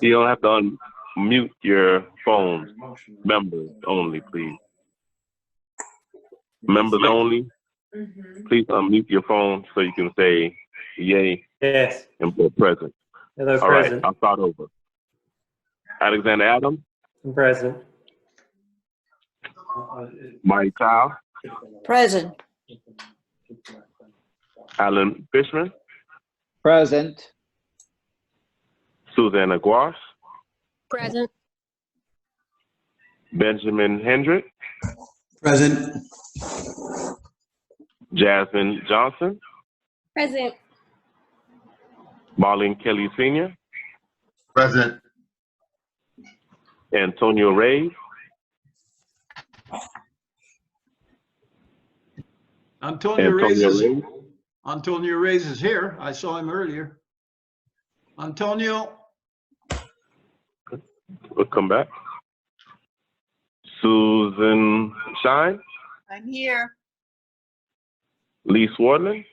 You don't have to unmute your phone. Members only, please. Members only. Please unmute your phone so you can say yay Yes. and put present. Hello, All present. right, I'll start over. Alexander Adams. I'm present. Mike Kyle. Present. Alan Fishman. Present. Susanna Guas. Present. Benjamin Hendrick. Present. Jasmine Johnson. Present. Marlene Kelly Sr. Present. Antonio Reyes. Antonio Reyes is here. I saw him earlier. Antonio. We'll come back. Susan Shine. I'm here. Lee Swartland.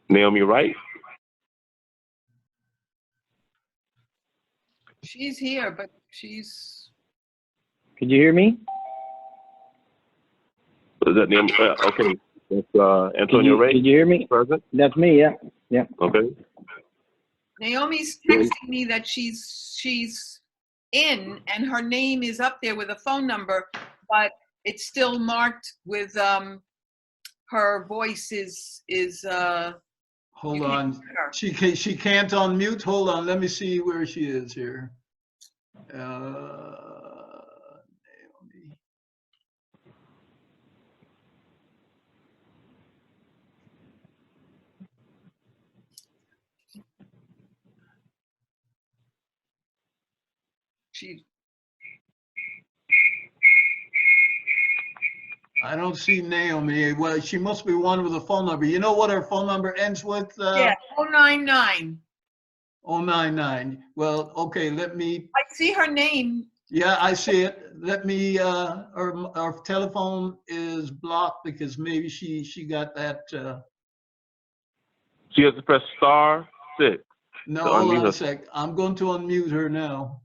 Naomi Wright. She's here, but she's. Could you hear me? Is that Naomi? Okay. That's Antonio Ray. Did you hear me? Present. That's me, yeah. Yeah. Okay. Naomi's texting me that she's in and her name is up there with a phone number, but it's still marked with her voice is Hold on. She can't unmute. Hold on. Let me see where she is here. Naomi. I don't see Naomi. Well, she must be one with a phone number. You know what her phone number ends with? Yeah, 099. 099. Well, okay, let me. I see her name. Yeah, I see it. Let me, our telephone is blocked because maybe she got that. She has to press *6. No, hold on a sec. I'm going to unmute her now.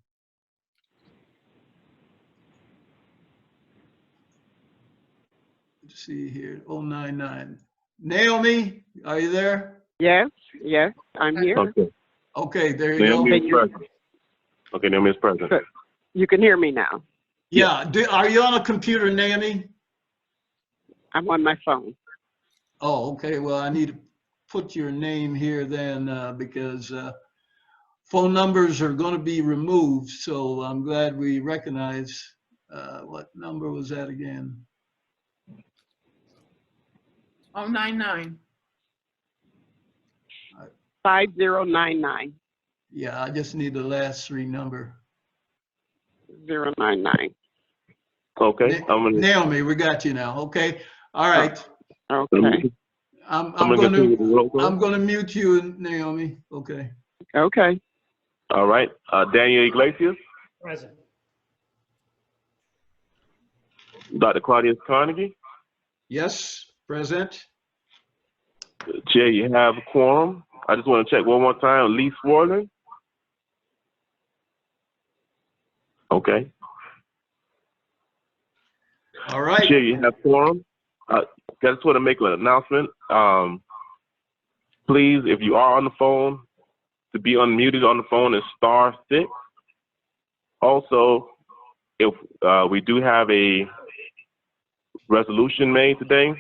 Let's see here, 099. Naomi, are you there? Yes, yes, I'm here. Okay. Okay, there you Naomi go. is present. Okay, Naomi is present. Good. You can hear me now. Yeah, are you on a computer, Naomi? I'm on my phone. Oh, okay, well, I need to put your name here then because phone numbers are going to be removed, so I'm glad we recognize. What number was that again? 099. 5099. Yeah, I just need the last three number. 099. Okay. Naomi, we got you now. Okay. All right. Okay. I'm gonna mute you, Naomi. Okay. Okay. All right. Daniel Iglesias. Present. Dr. Claudius Carnegie. Yes, present. Chair, you have a quorum. I just want to check one more time. Lee Swartland. Okay. All right. Chair, you have quorum. I just want to make an announcement. Please, if you are on the phone, to be unmuted on the phone is *6. Also, if we do have a resolution made today,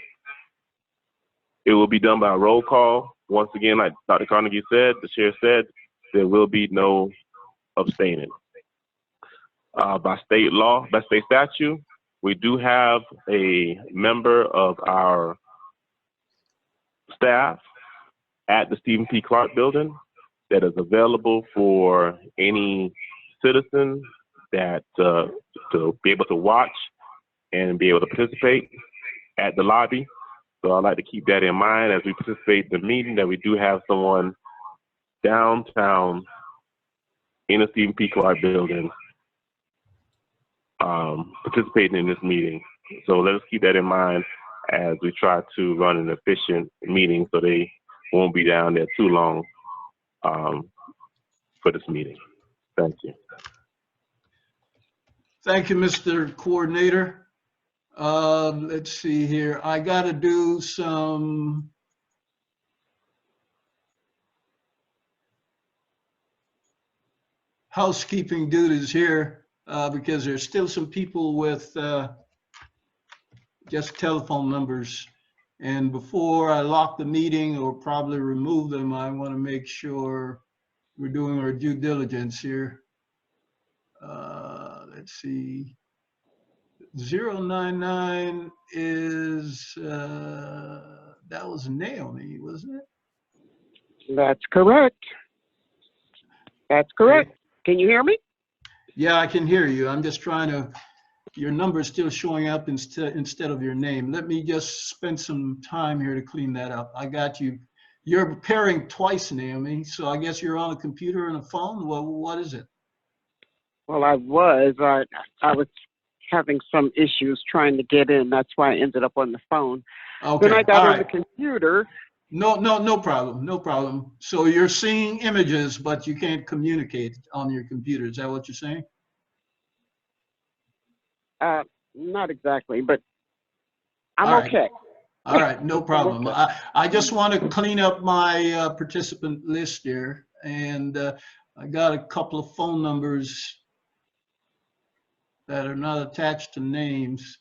it will be done by roll call. Once again, like Dr. Carnegie said, the chair said, there will be no abstaining. By state law, by state statute, we do have a member of our staff at the Stephen P. Clark building that is available for any citizen that to be able to watch and be able to participate at the lobby. So I'd like to keep that in mind as we participate in the meeting, that we do have someone downtown in the Stephen P. Clark building participating in this meeting. So let us keep that in mind as we try to run an efficient meeting so they won't be down there too long for this meeting. Thank you. Thank you, Mr. Coordinator. Let's see here. I got to do some housekeeping duties here because there's still some people with just telephone numbers. And before I lock the meeting or probably remove them, I want to make sure we're doing our due diligence here. Let's see. 099 is, that was Naomi, wasn't it? That's correct. That's correct. Can you hear me? Yeah, I can hear you. I'm just trying to, your number is still showing up instead of your name. Let me just spend some time here to clean that up. I got you. You're pairing twice, Naomi, so I guess you're on a computer and a phone? Well, what is it? Well, I was having some issues trying to get in. That's why I ended up on the phone. Okay, Then I got all on the right. computer. No problem, no problem. So you're seeing images, but you can't communicate on your computer. Is that what you're saying? Not exactly, but I'm All right. okay. All right, no problem. Okay. I just want to clean up my participant list here, and I got a couple of phone numbers that are not attached to names.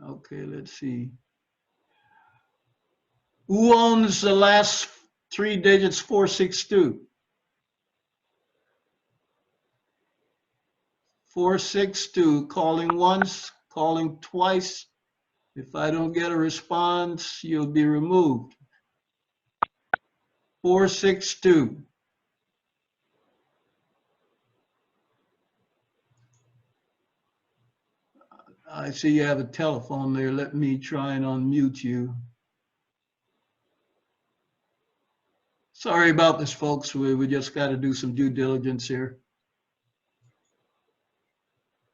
Okay, let's see. Who owns the last 3 digits 462? 462, calling once, calling twice. If I don't get a response, you'll be removed. 462. I see you have a telephone there. Let me try and unmute you. Sorry about this, folks. We just got to do some due diligence here.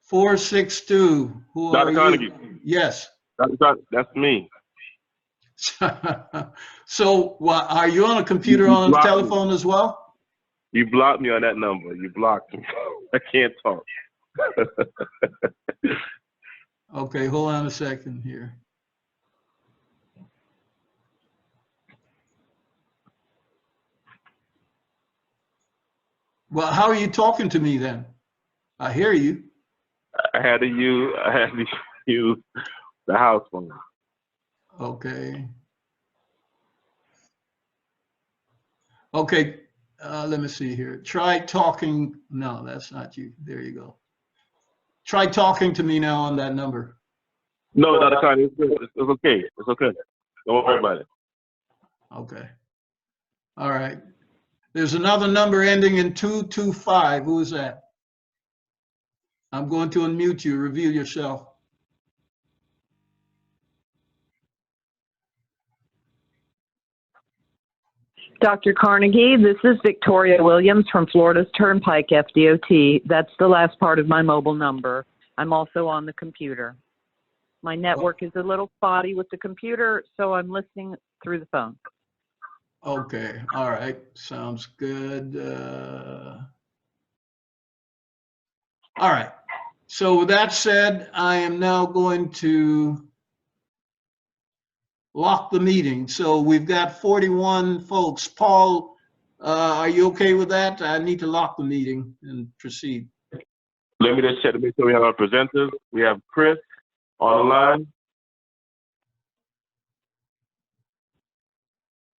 462. Who Dr. are Carnegie. you? Yes. That's me. So, are you on a computer on a telephone as well? You blocked me on that number. You blocked me. I can't talk. Okay, hold on a second here. Well, how are you talking to me then? I hear you. I had to use the house phone. Okay. Okay, let me see here. Try talking. No, that's not you. There you go. Try talking to me now on that number. No, Dr. Carney, it's okay. It's okay. Don't worry about it. Okay. All right. There's another number ending in 225. Who is that? I'm going to unmute you. Reveal yourself. Dr. Carnegie, this is Victoria Williams from Florida's Turnpike FDOT. That's the last part of my mobile number. I'm also on the computer. My network is a little spotty with the computer, so I'm listening through the phone. Okay. All right. Sounds good. All right. So with that said, I am now going to lock the meeting. So we've got 41 folks. Paul, are you okay with that? I need to lock the meeting and proceed. Let me just check to make sure we have our presenters. We have Chris on the line.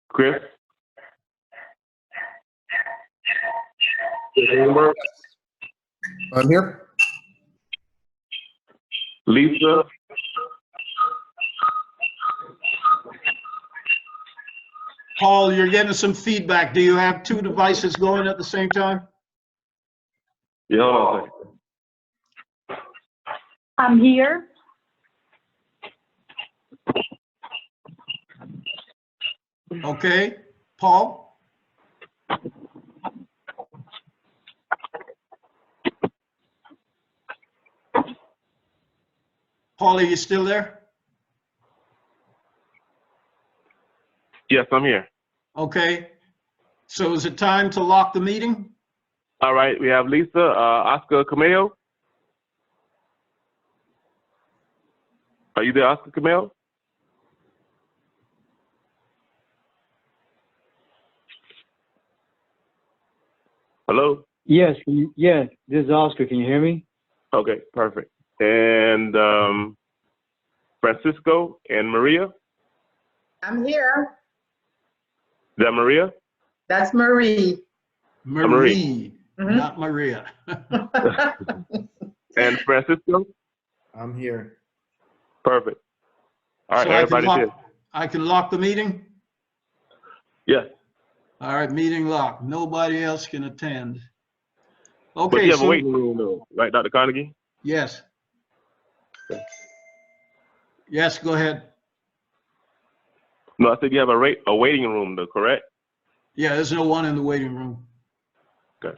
Chris? I'm here. Lisa? Paul, you're getting some feedback. Do you have 2 devices going at the same time? Yeah, hold on a second. I'm here. Okay. Paul? Paul, are you still there? Yes, I'm here. Okay. So is it time to lock the meeting? All right, we have Lisa, Oscar Cameo. Are you there, Oscar Cameo? Hello? Yes, yes, this is Oscar. Can you hear me? Okay, perfect. And Francisco and Maria? I'm here. Is that Maria? That's Marie. Marie, Mhm. not Maria. And Francisco? I'm here. Perfect. All right, So everybody did. I can lock the meeting? Yes. All right, meeting locked. Nobody else can attend. But Okay, you have so a waiting room though, right, Dr. Carnegie? yes. Yes, go ahead. No, I said you have a waiting room though, correct? Yeah, there's no one in the waiting room. Okay.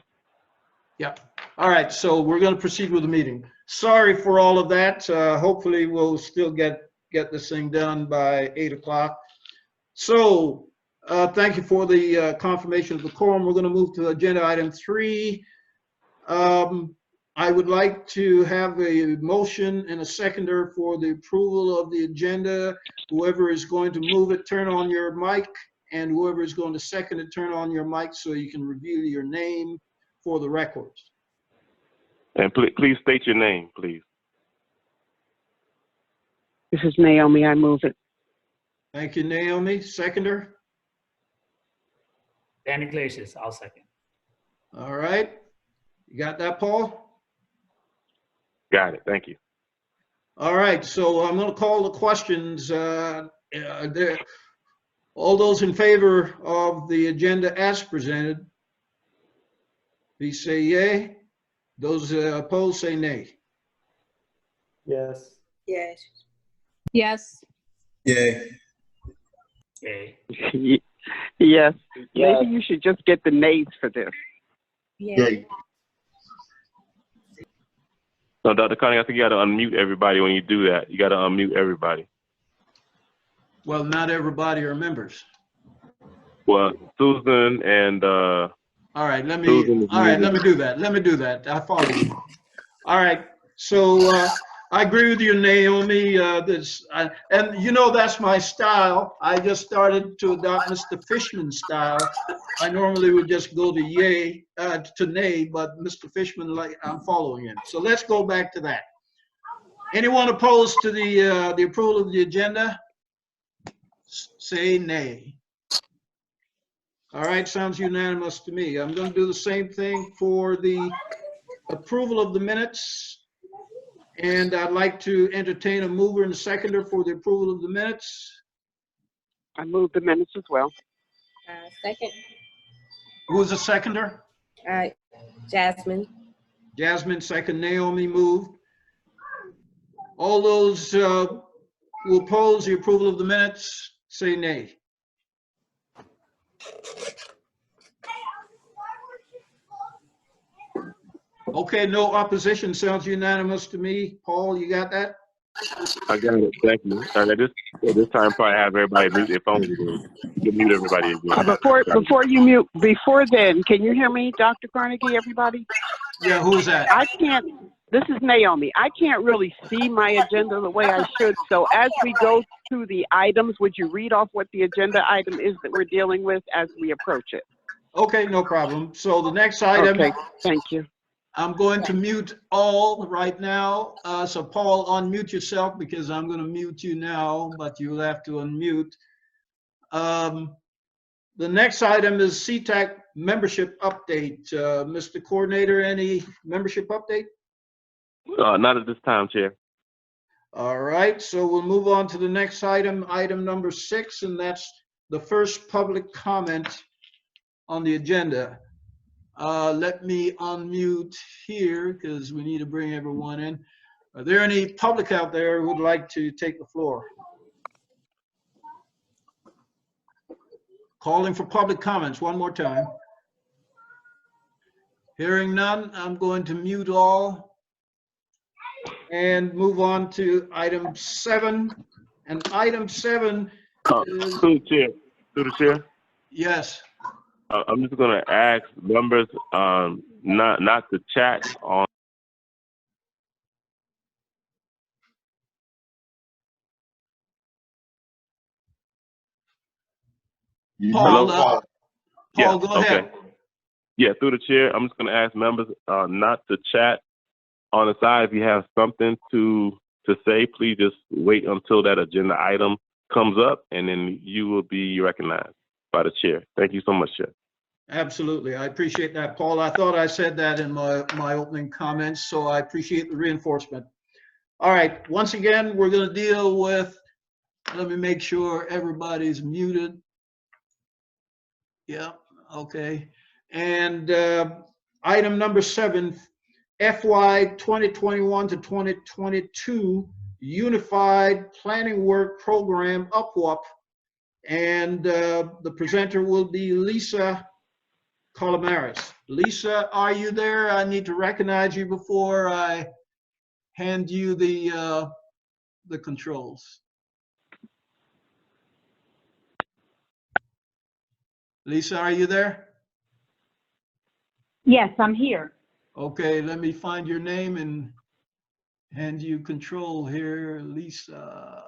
Yep. All right, so we're going to proceed with the meeting. Sorry for all of that. Hopefully we'll still get this thing done by 8 o'clock. So thank you for the confirmation of the quorum. We're going to move to agenda item 3. I would like to have a motion and a seconder for the approval of the agenda. Whoever is going to move it, turn on your mic, and whoever is going to second it, turn on your mic so you can review your name for the records. And please state your name, please. This is Naomi. I move it. Thank you, Naomi. Seconder? Dan Iglesias, I'll second. All right. You got that, Paul? Got it. Thank you. All right, so I'm going to call the questions. All those in favor of the agenda as presented, please say yay. Those opposed, say nay. Yes. Yes. Yes. Yay. Yay. Yes. Maybe you should just get the nays for this. Yay. No, Dr. Carnegie, I think you got to unmute everybody when you do that. You got to unmute everybody. Well, not everybody are members. Well, Susan and All right, let me Susan is let me do that. Let me do that. I follow you. All right, so I agree with you, Naomi. And you know that's my style. I just started to adopt Mr. Fishman's style. I normally would just go to yay to nay, but Mr. Fishman, I'm following him. So let's go back to that. Anyone opposed to the approval of the agenda? Say nay. All right, sounds unanimous to me. I'm going to do the same thing for the approval of the minutes. And I'd like to entertain a mover and a seconder for the approval of the minutes. I move the minutes as well. Second. Who's the seconder? Jasmine. Jasmine, second. Naomi moved. All those who oppose the approval of the minutes, say nay. Okay, no opposition. Sounds unanimous to me. Paul, you got that? I got it. Thank you. All right, this time probably have everybody mute their phones again. You mute everybody again. Before you mute, before then, can you hear me, Dr. Carnegie, everybody? Yeah, who's that? I can't, this is Naomi. I can't really see my agenda the way I should. So as we go through the items, would you read off what the agenda item is that we're dealing with as we approach it? Okay, no problem. So the next item. Okay, thank you. I'm going to mute all right now. So Paul, unmute yourself because I'm going to mute you now, but you'll have to unmute. The next item is CTAC membership update. Mr. Coordinator, any membership update? Not at this time, Chair. All right, so we'll move on to the next item, item number 6, and that's the first public comment on the agenda. Let me unmute here because we need to bring everyone in. Are there any public out there who would like to take the floor? Calling for public comments one more time. Hearing none, I'm going to mute all and move on to item 7. And item 7 is... Through the chair. Yes. I'm just going to ask members not to chat on. Paul, Hello? Paul, go ahead. Yeah, through the chair, I'm just going to ask members not to chat on the side. If you have something to say, please just wait until that agenda item comes up, and then you will be recognized by the chair. Thank you so much, Chair. Absolutely. I appreciate that, Paul. I thought I said that in my opening comments, so I appreciate the reinforcement. All right. Once again, we're going to deal with, let me make sure everybody's muted. Yeah. Okay. And item number 7, FY 2021 to 2022 Unified Planning Work Program UPWUP. And the presenter will be Lisa Colomaris. Lisa, are you there? I need to recognize you before I hand you the controls. Lisa, are you there? Yes, I'm here. Okay, let me find your name and hand you control here, Lisa.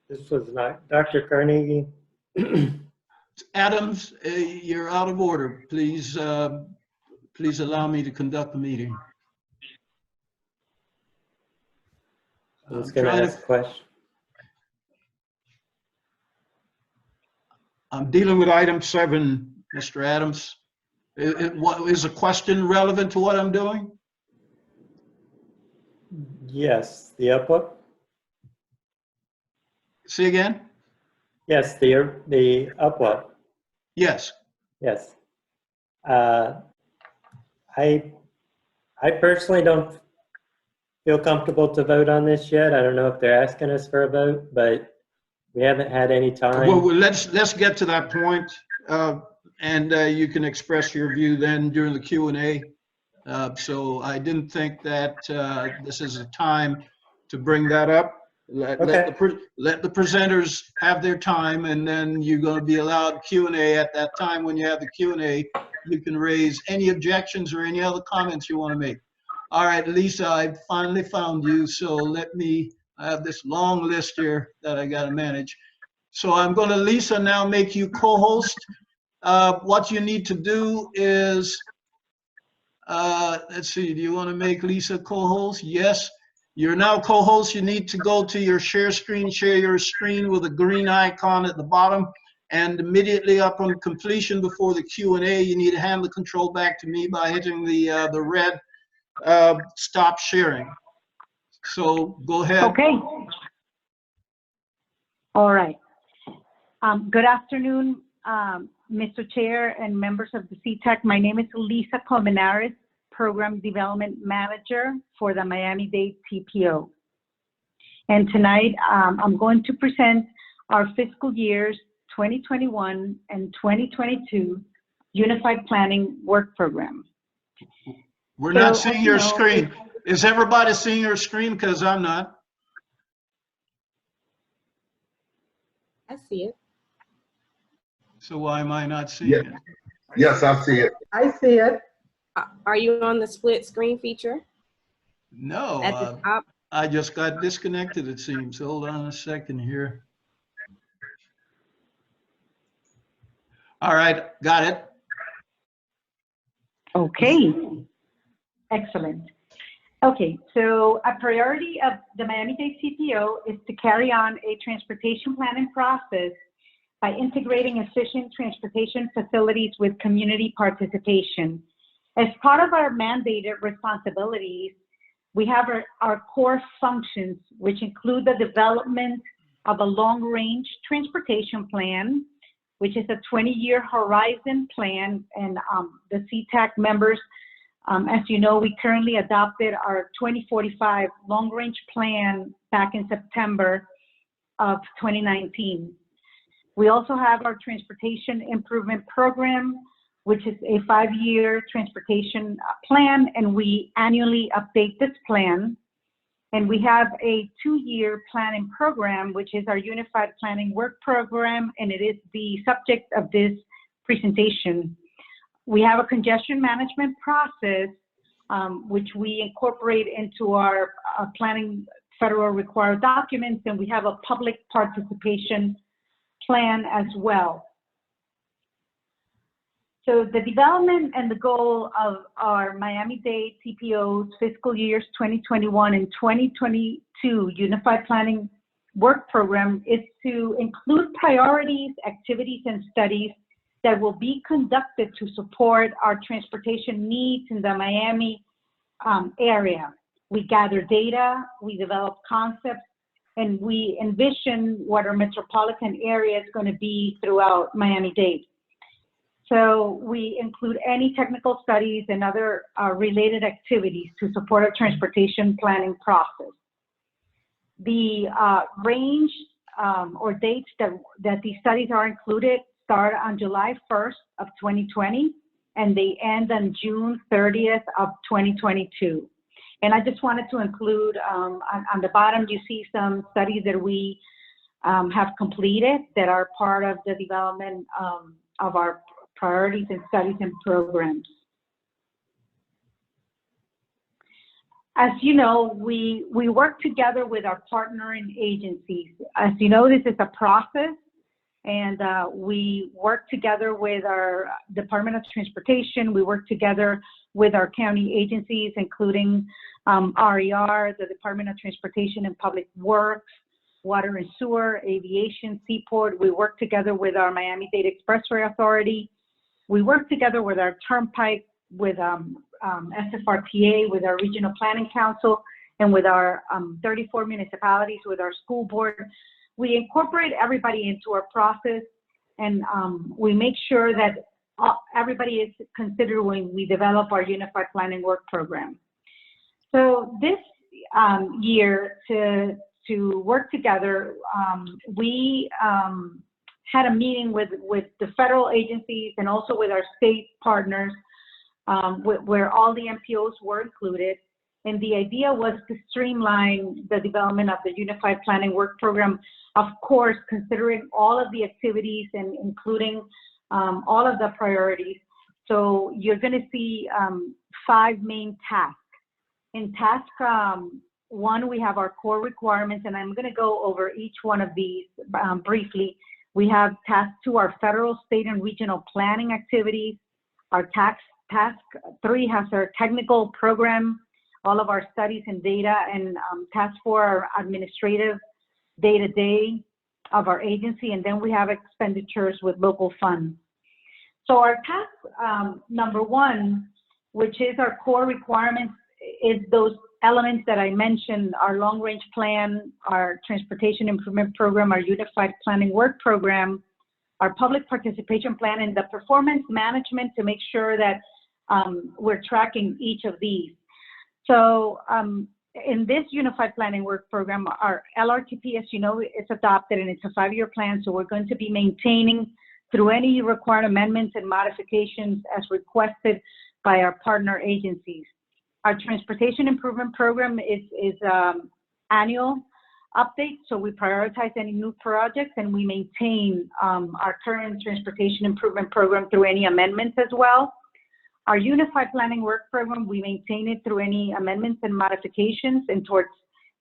This was not Dr. Carnegie. Adams, you're out of order. Please, please allow me to conduct the meeting. I was going to ask a question. I'm dealing with item 7, Mr. Adams. What is a question relevant to what I'm doing? Yes, the UPWUP. See again? Yes, the UPWUP. Yes. Yes. I personally don't feel comfortable to vote on this yet. I don't know if they're asking us for a vote, but we haven't had any time. Well, let's get to that point, and you can express your view then during the Q&A. So I didn't think that this is a time to bring that up. Let the presenters have their time, and then you're going to be allowed Q&A at that time. When you have the Q&A, you can raise any objections or any other comments you want to make. All right, Lisa, I finally found you. So I have this long list here that I got to manage. So I'm going to, Lisa, now make you co-host. What you need to do is, let's see, do you want to make Lisa co-host? Yes. You're now co-host. You need to go to your share your screen with a green icon at the bottom, and immediately upon completion before the Q&A, you need to hand the control back to me by hitting the red stop sharing. So go ahead. Okay. All right. Good afternoon, Mr. Chair and members of the CTAC. My name is Lisa Colmenares, Program Development Manager for the Miami-Dade TPO. And tonight, I'm going to present our fiscal years 2021 and 2022 Unified Planning Work Program. We're not seeing your screen. Is everybody seeing your screen? Because I'm not. I see it. So why am I not seeing it? Yes, I see it. I see it. Are you on the split screen feature? No, At the top? I just got disconnected, it seems. Hold on a second here. All right, got it. Okay, excellent. Okay, so a priority of the Miami-Dade CTO is to carry on a transportation planning process by integrating efficient transportation facilities with community participation. As part of our mandated responsibilities, we have our core functions, which include the development of a long-range transportation plan, which is a 20-year horizon plan. And the CTAC members, as you know, we currently adopted our 2045 long-range plan back in September of 2019. We also have our transportation improvement program, which is a 5-year transportation plan, and we annually update this plan. And we have a 2-year planning program, which is our Unified Planning Work Program, and it is the subject of this presentation. We have a congestion management process, which we incorporate into our planning federal required documents, and we have a public participation plan as well. So the development and the goal of our Miami-Dade CPO's fiscal years 2021 and 2022 Unified Planning Work Program is to include priorities, activities, and studies that will be conducted to support our transportation needs in the Miami area. We gather data, we develop concepts, and we envision what our metropolitan area is going to be throughout Miami-Dade. So we include any technical studies and other related activities to support our transportation planning process. The range or dates that these studies are included start on July 1st of 2020, and they end on June 30th of 2022. And I just wanted to include, on the bottom, you see some studies that we have completed that are part of the development of our priorities and studies and programs. As you know, we work together with our partnering agencies. As you know, this is a process, and we work together with our Department of Transportation. We work together with our county agencies, including RER, the Department of Transportation and Public Works, Water and Sewer, Aviation, Seaport. We work together with our Miami-Dade Expressway Authority. We work together with our Turnpike, with SFRPA, with our Regional Planning Council, and with our 34 municipalities, with our school board. We incorporate everybody into our process, and we make sure that everybody is considered when we develop our Unified Planning Work Program. So this year, to work together, we had a meeting with the federal agencies and also with our state partners, where all the MPOs were included. And the idea was to streamline the development of the Unified Planning Work Program, of course, considering all of the activities and including all of the priorities. So you're going to see 5 main tasks. In task 1, we have our core requirements, and I'm going to go over each one of these briefly. We have task 2, our federal, state, and regional planning activities. Our task 3 has our technical program, all of our studies and data, and task 4, our administrative day-to-day of our agency, and then we have expenditures with local funds. So our task number 1, which is our core requirements, is those elements that I mentioned: our long-range plan, our transportation improvement program, our Unified Planning Work Program, our public participation plan, and the performance management to make sure that we're tracking each of these. So in this Unified Planning Work Program, our LRTP, as you know, is adopted, and it's a 5-year plan, so we're going to be maintaining through any required amendments and modifications as requested by our partner agencies. Our Transportation Improvement Program is annual update, so we prioritize any new projects, and we maintain our current Transportation Improvement Program through any amendments as well. Our Unified Planning Work Program, we maintain it through any amendments and modifications, and towards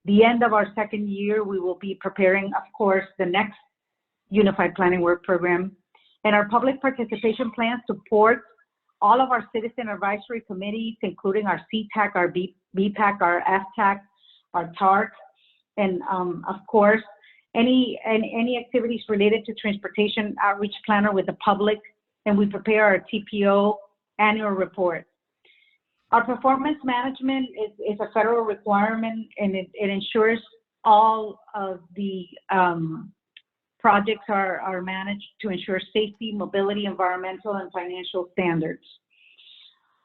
the end of our 2nd year, we will be preparing, of course, the next Unified Planning Work Program. And our public participation plan supports all of our citizen advisory committees, including our CTAC, our BPAC, our FTAC, our TARC, and of course, any activities related to transportation outreach planner with the public, and we prepare our TPO annual report. Our performance management is a federal requirement, and it ensures all of the projects are managed to ensure safety, mobility, environmental, and financial standards.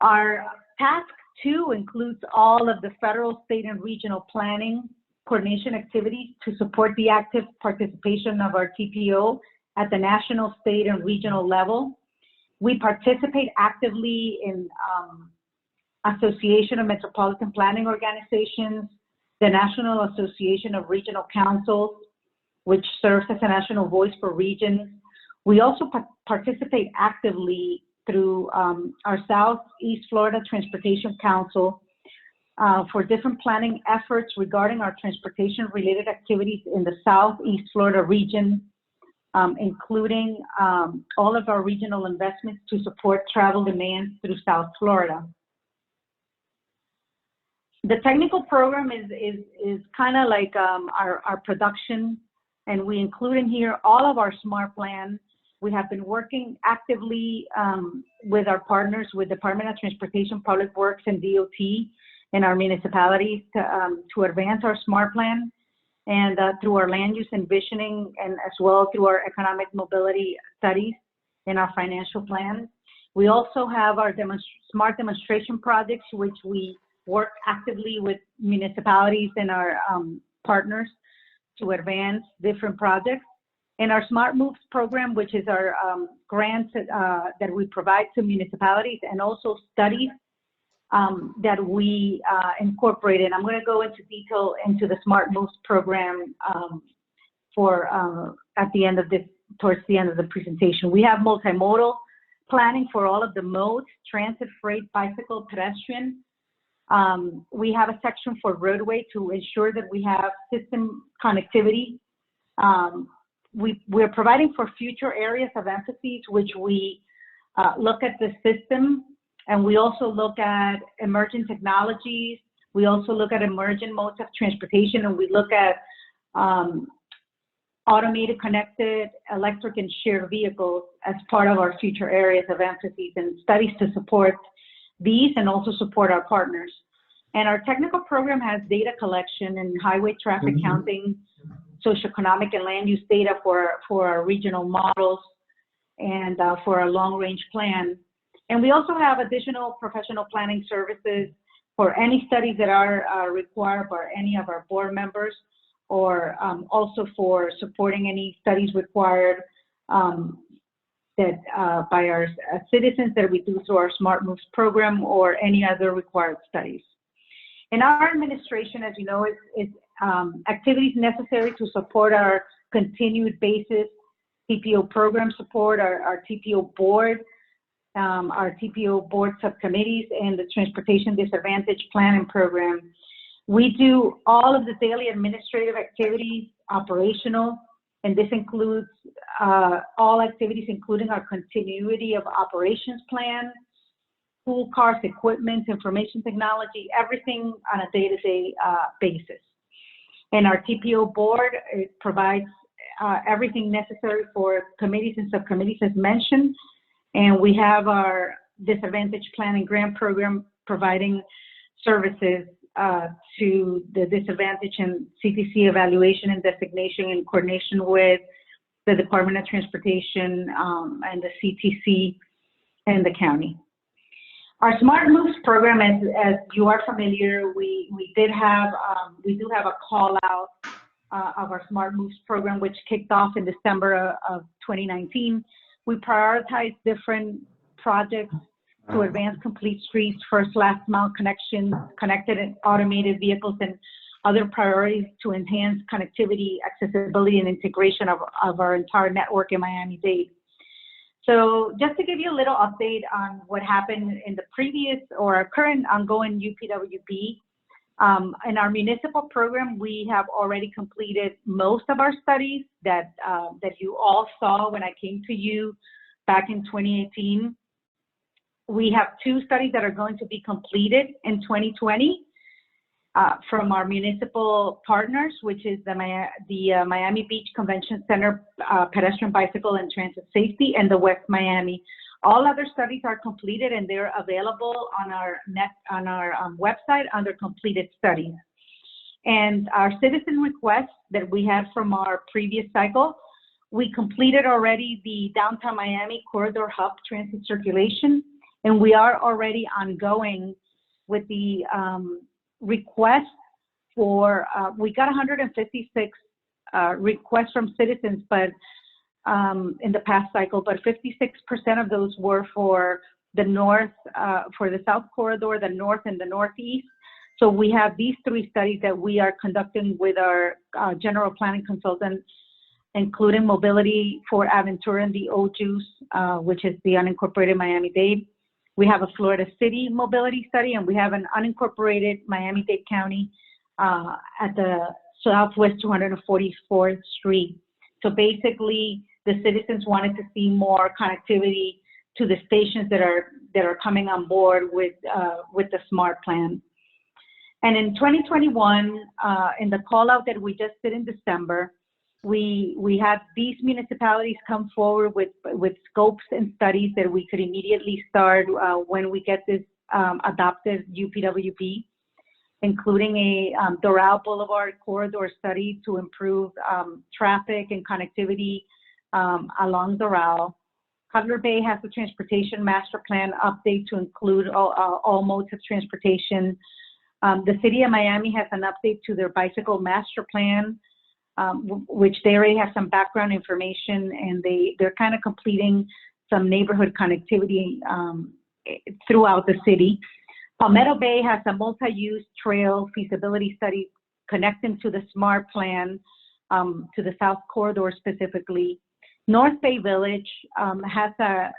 Our task 2 includes all of the federal, state, and regional planning coordination activities to support the active participation of our TPO at the national, state, and regional level. We participate actively in Association of Metropolitan Planning Organizations, the National Association of Regional Councils, which serves as a national voice for regions. We also participate actively through our Southeast Florida Transportation Council for different planning efforts regarding our transportation-related activities in the Southeast Florida region, including all of our regional investments to support travel demands through South Florida. The technical program is kind of like our production, and we include in here all of our SMART plans. We have been working actively with our partners, with Department of Transportation, Public Works, and DOT in our municipalities to advance our SMART plan, and through our land use envisioning, and as well through our economic mobility studies and our financial plans. We also have our SMART demonstration projects, which we work actively with municipalities and our partners to advance different projects. And our Smart Moves program, which is our grants that we provide to municipalities, and also studies that we incorporated. I'm going to go into detail into the Smart Moves program at the end of this, towards the end of the presentation. We have multimodal planning for all of the modes: transit, freight, bicycle, pedestrian. We have a section for roadway to ensure that we have system connectivity. We're providing for future areas of emphasis, which we look at the system, and we also look at emerging technologies. We also look at emerging modes of transportation, and we look at automated, connected, electric, and shared vehicles as part of our future areas of emphasis and studies to support these and also support our partners. And our technical program has data collection and highway traffic counting, socioeconomic and land use data for our regional models and for our long-range plan. And we also have additional professional planning services for any studies that are required by any of our board members, or also for supporting any studies required that by our citizens that we do through our Smart Moves program, or any other required studies. And our administration, as you know, is activities necessary to support our continued basis TPO program support, our TPO board, our TPO board subcommittees, and the Transportation Disadvantage Planning Program. We do all of the daily administrative activities, operational, and this includes all activities, including our continuity of operations plan, pool cars, equipment, information technology, everything on a day-to-day basis. And our TPO board, it provides everything necessary for committees and subcommittees as mentioned. And we have our Disadvantage Planning Grant Program providing services to the disadvantage and CTC evaluation and designation in coordination with the Department of Transportation and the CTC and the county. Our Smart Moves program, as you are familiar, we do have a call out of our Smart Moves program, which kicked off in December of 2019. We prioritize different projects to advance complete streets, first last mile connections, connected and automated vehicles, and other priorities to enhance connectivity, accessibility, and integration of our entire network in Miami-Dade. So just to give you a little update on what happened in the previous or our current ongoing UPWB, in our municipal program, we have already completed most of our studies that you all saw when I came to you back in 2018. We have 2 studies that are going to be completed in 2020 from our municipal partners, which is the Miami Beach Convention Center Pedestrian, Bicycle, and Transit Safety, and the West Miami. All other studies are completed and they're available on our website under completed studies. And our citizen requests that we had from our previous cycle, we completed already the Downtown Miami Corridor Hub Transit Circulation, and we are already ongoing with the request for, we got 156 requests from citizens, but in the past cycle, but 56% of those were for the north, for the South Corridor, the north and the northeast. So we have these 3 studies that we are conducting with our general planning consultant, including mobility for Aventura and the OJUICE, which is the unincorporated Miami-Dade. We have a Florida City mobility study, and we have an unincorporated Miami-Dade County at the Southwest 244th Street. So basically, the citizens wanted to see more connectivity to the stations that are coming on board with the SMART plan. And in 2021, in the call out that we just did in December, we had these municipalities come forward with scopes and studies that we could immediately start when we get this adopted UPWP, including a Doral Boulevard corridor study to improve traffic and connectivity along Doral. Cutler Bay has a transportation master plan update to include all modes of transportation. The city of Miami has an update to their bicycle master plan, which they already have some background information, and they're kind of completing some neighborhood connectivity throughout the city. Palmetto Bay has a multi-use trail feasibility study connecting to the SMART plan, to the South Corridor specifically. North Bay Village has a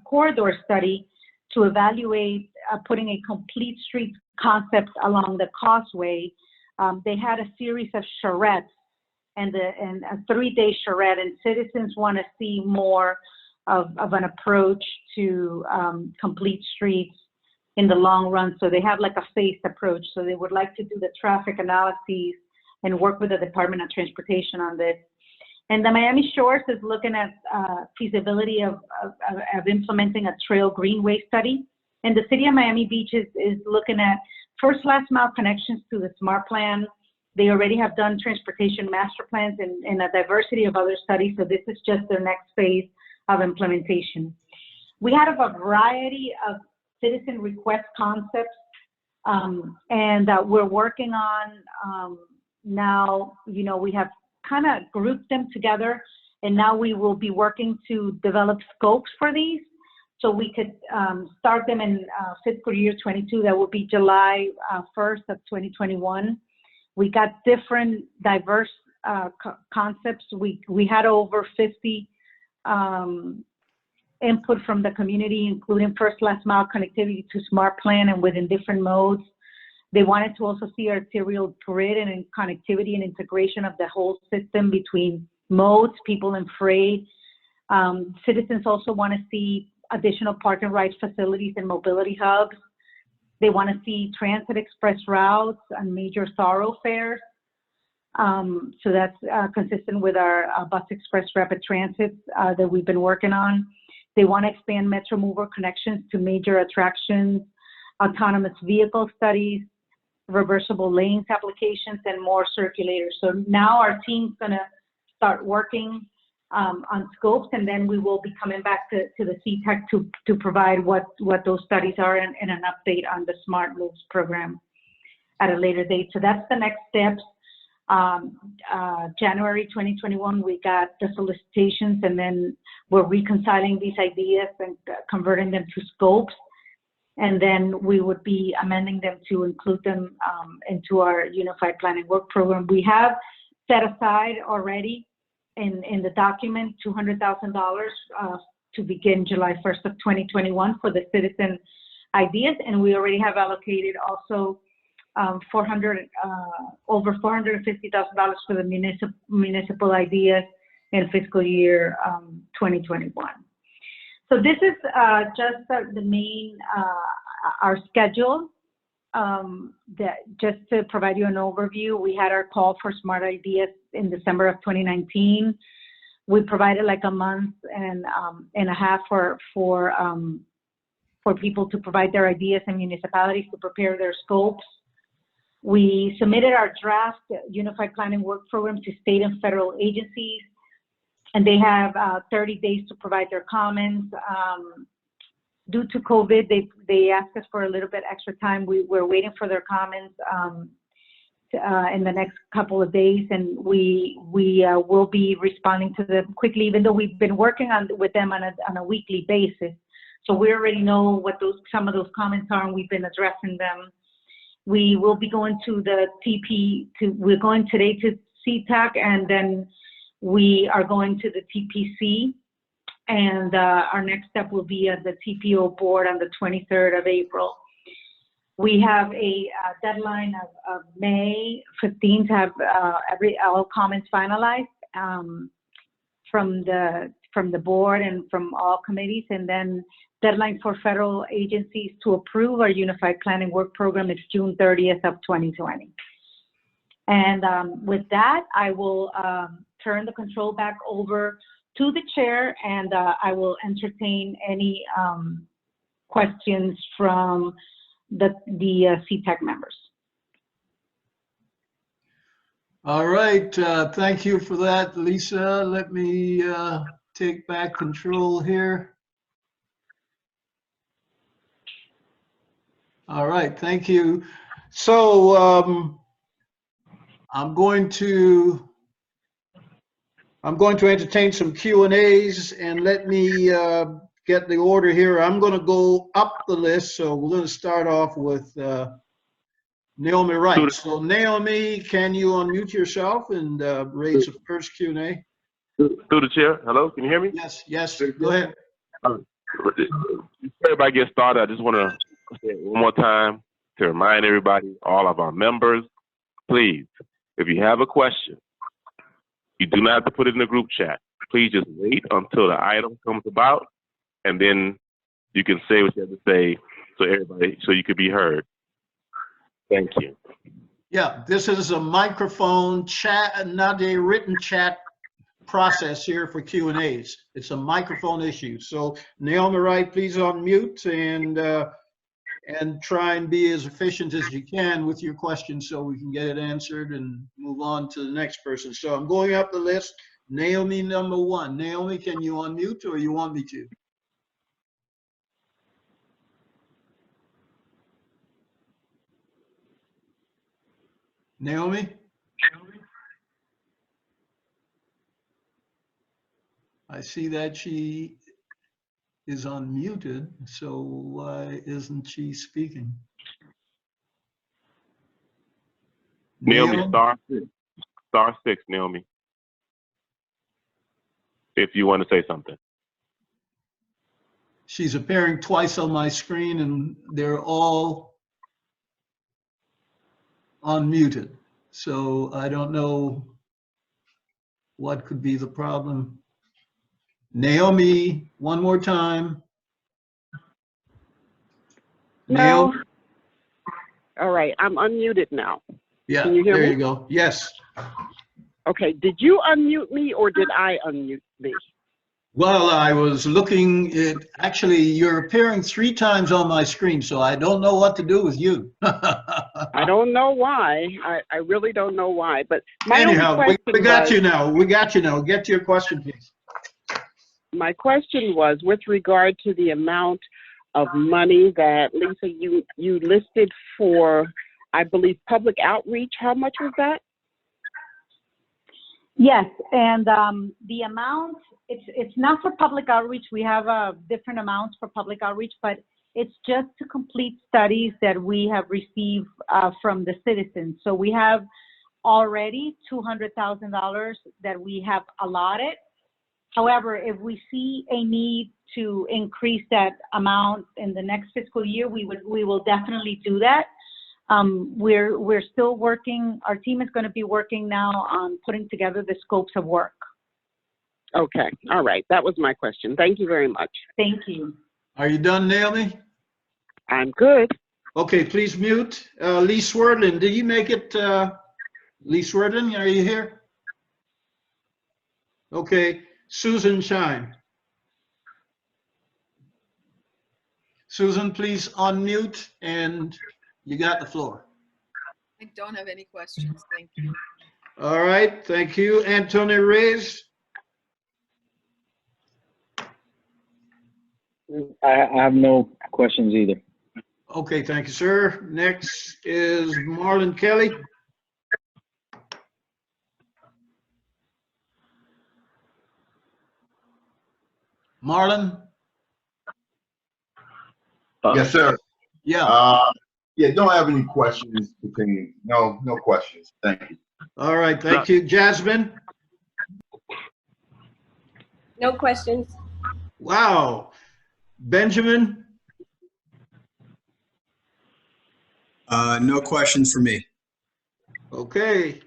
corridor study to evaluate putting a complete street concept along the causeway. They had a series of charrettes and a 3-day charrette, and citizens want to see more of an approach to complete streets in the long run. So they have like a phased approach. So they would like to do the traffic analyses and work with the Department of Transportation on this. And the Miami Shores is looking at feasibility of implementing a trail greenway study. And the city of Miami Beach is looking at first last mile connections to the SMART plan. They already have done transportation master plans and a diversity of other studies. So this is just their next phase of implementation. We had a variety of citizen request concepts, and we're working on now, we have kind of grouped them together, and now we will be working to develop scopes for these so we could start them in fiscal year 22. That will be July 1st of 2021. We got different diverse concepts. We had over 50 input from the community, including first last mile connectivity to SMART plan and within different modes. They wanted to also see arterial grid and connectivity and integration of the whole system between modes, people and freight. Citizens also want to see additional park and ride facilities and mobility hubs. They want to see transit express routes and major thoroughfares. So that's consistent with our bus express rapid transit that we've been working on. They want to expand Metro Mover connections to major attractions, autonomous vehicle studies, reversible lanes applications, and more circulators. So now our team's going to start working on scopes, and then we will be coming back to the CTAC to provide what those studies are and an update on the Smart Moves program at a later date. So that's the next steps. January 2021, we got the solicitations, and then we're reconciling these ideas and converting them to scopes. And then we would be amending them to include them into our Unified Planning Work Program. We have set aside already in the document $200,000 to begin July 1st of 2021 for the citizen ideas, and we already have allocated also over $450,000 for the municipal ideas in fiscal year 2021. So this is just the main, our schedule. Just to provide you an overview, we had our call for Smart Ideas in December of 2019. We provided like a month and a half for people to provide their ideas and municipalities to prepare their scopes. We submitted our draft Unified Planning Work Program to state and federal agencies, and they have 30 days to provide their comments. Due to COVID, they asked us for a little bit extra time. We're waiting for their comments in the next couple of days, and we will be responding to them quickly, even though we've been working with them on a weekly basis. So we already know what some of those comments are, and we've been addressing them. We will be going to the we're going today to CTAC, and then we are going to the TPC. And our next step will be at the TPO board on the 23rd of April. We have a deadline of May 15th to have all comments finalized from the board and from all committees, and then deadline for federal agencies to approve our Unified Planning Work Program is June 30th of 2020. And with that, I will turn the control back over to the chair, and I will entertain any questions from the CTAC members. All right, thank you for that, Lisa. Let me take back control here. All right, thank you. So I'm going to entertain some Q&As, and let me get the order here. I'm going to go up the list, so we're going to start off with Naomi Wright. So Naomi, can you unmute yourself and raise the first Q&A? Through the chair. Hello, can you hear me? Yes, yes, go ahead. Before everybody gets started, I just want to say it one more time to remind everybody, all of our members, please, if you have a question, you do not have to put it in the group chat. Please just wait until the item comes about, and then you can say what you have to say so you could be heard. Thank you. Yeah, this is a microphone chat, not a written chat process here for Q&As. It's a microphone issue. So Naomi Wright, please unmute and try and be as efficient as you can with your questions so we can get it answered and move on to the next person. So I'm going up the list. Naomi, number 1. Naomi, can you unmute, or you want me to? Naomi? I see that she is unmuted, so why isn't she speaking? Naomi, star six, Naomi, if you want to say something. She's appearing twice on my screen, and they're all unmuted. So I don't know what could be the problem. Naomi, one more time. No. Naomi? All right, I'm unmuted now. Yeah, Can you hear there me? you go. Yes. Okay, did you unmute me or did I unmute me? Well, I was looking at, actually, you're appearing 3 times on my screen, so I don't know what to do with you. I don't know why. I really don't know why. But my Anyhow, only question we got was, you now. We got you now. Get to your question, please. my question was with regard to the amount of money that, Lisa, you listed for, I believe, public outreach. How much was that? Yes, and the amount, it's not for public outreach. We have different amounts for public outreach, but it's just to complete studies that we have received from the citizens. So we have already $200,000 that we have allotted. However, if we see a need to increase that amount in the next fiscal year, we will definitely do that. We're still working. Our team is going to be working now on putting together the scopes of work. Okay, all right. That was my question. Thank you very much. Thank you. Are you done, Naomi? I'm good. Okay, please mute. Lee Swerdlin, did you make it? Lee Swerdlin, are you here? Okay, Susan Shine. Susan, please unmute, and you got the floor. I don't have any questions. Thank you. All right, thank you. Anthony Reyes. I have no questions either. Okay, thank you, sir. Next is Marlon Kelly. Marlon? Yes, sir. Yeah. Yeah, don't have any questions pertaining. No questions. Thank you. All right, thank you. Jasmine? No questions. Wow. Benjamin? No questions for me. Okay.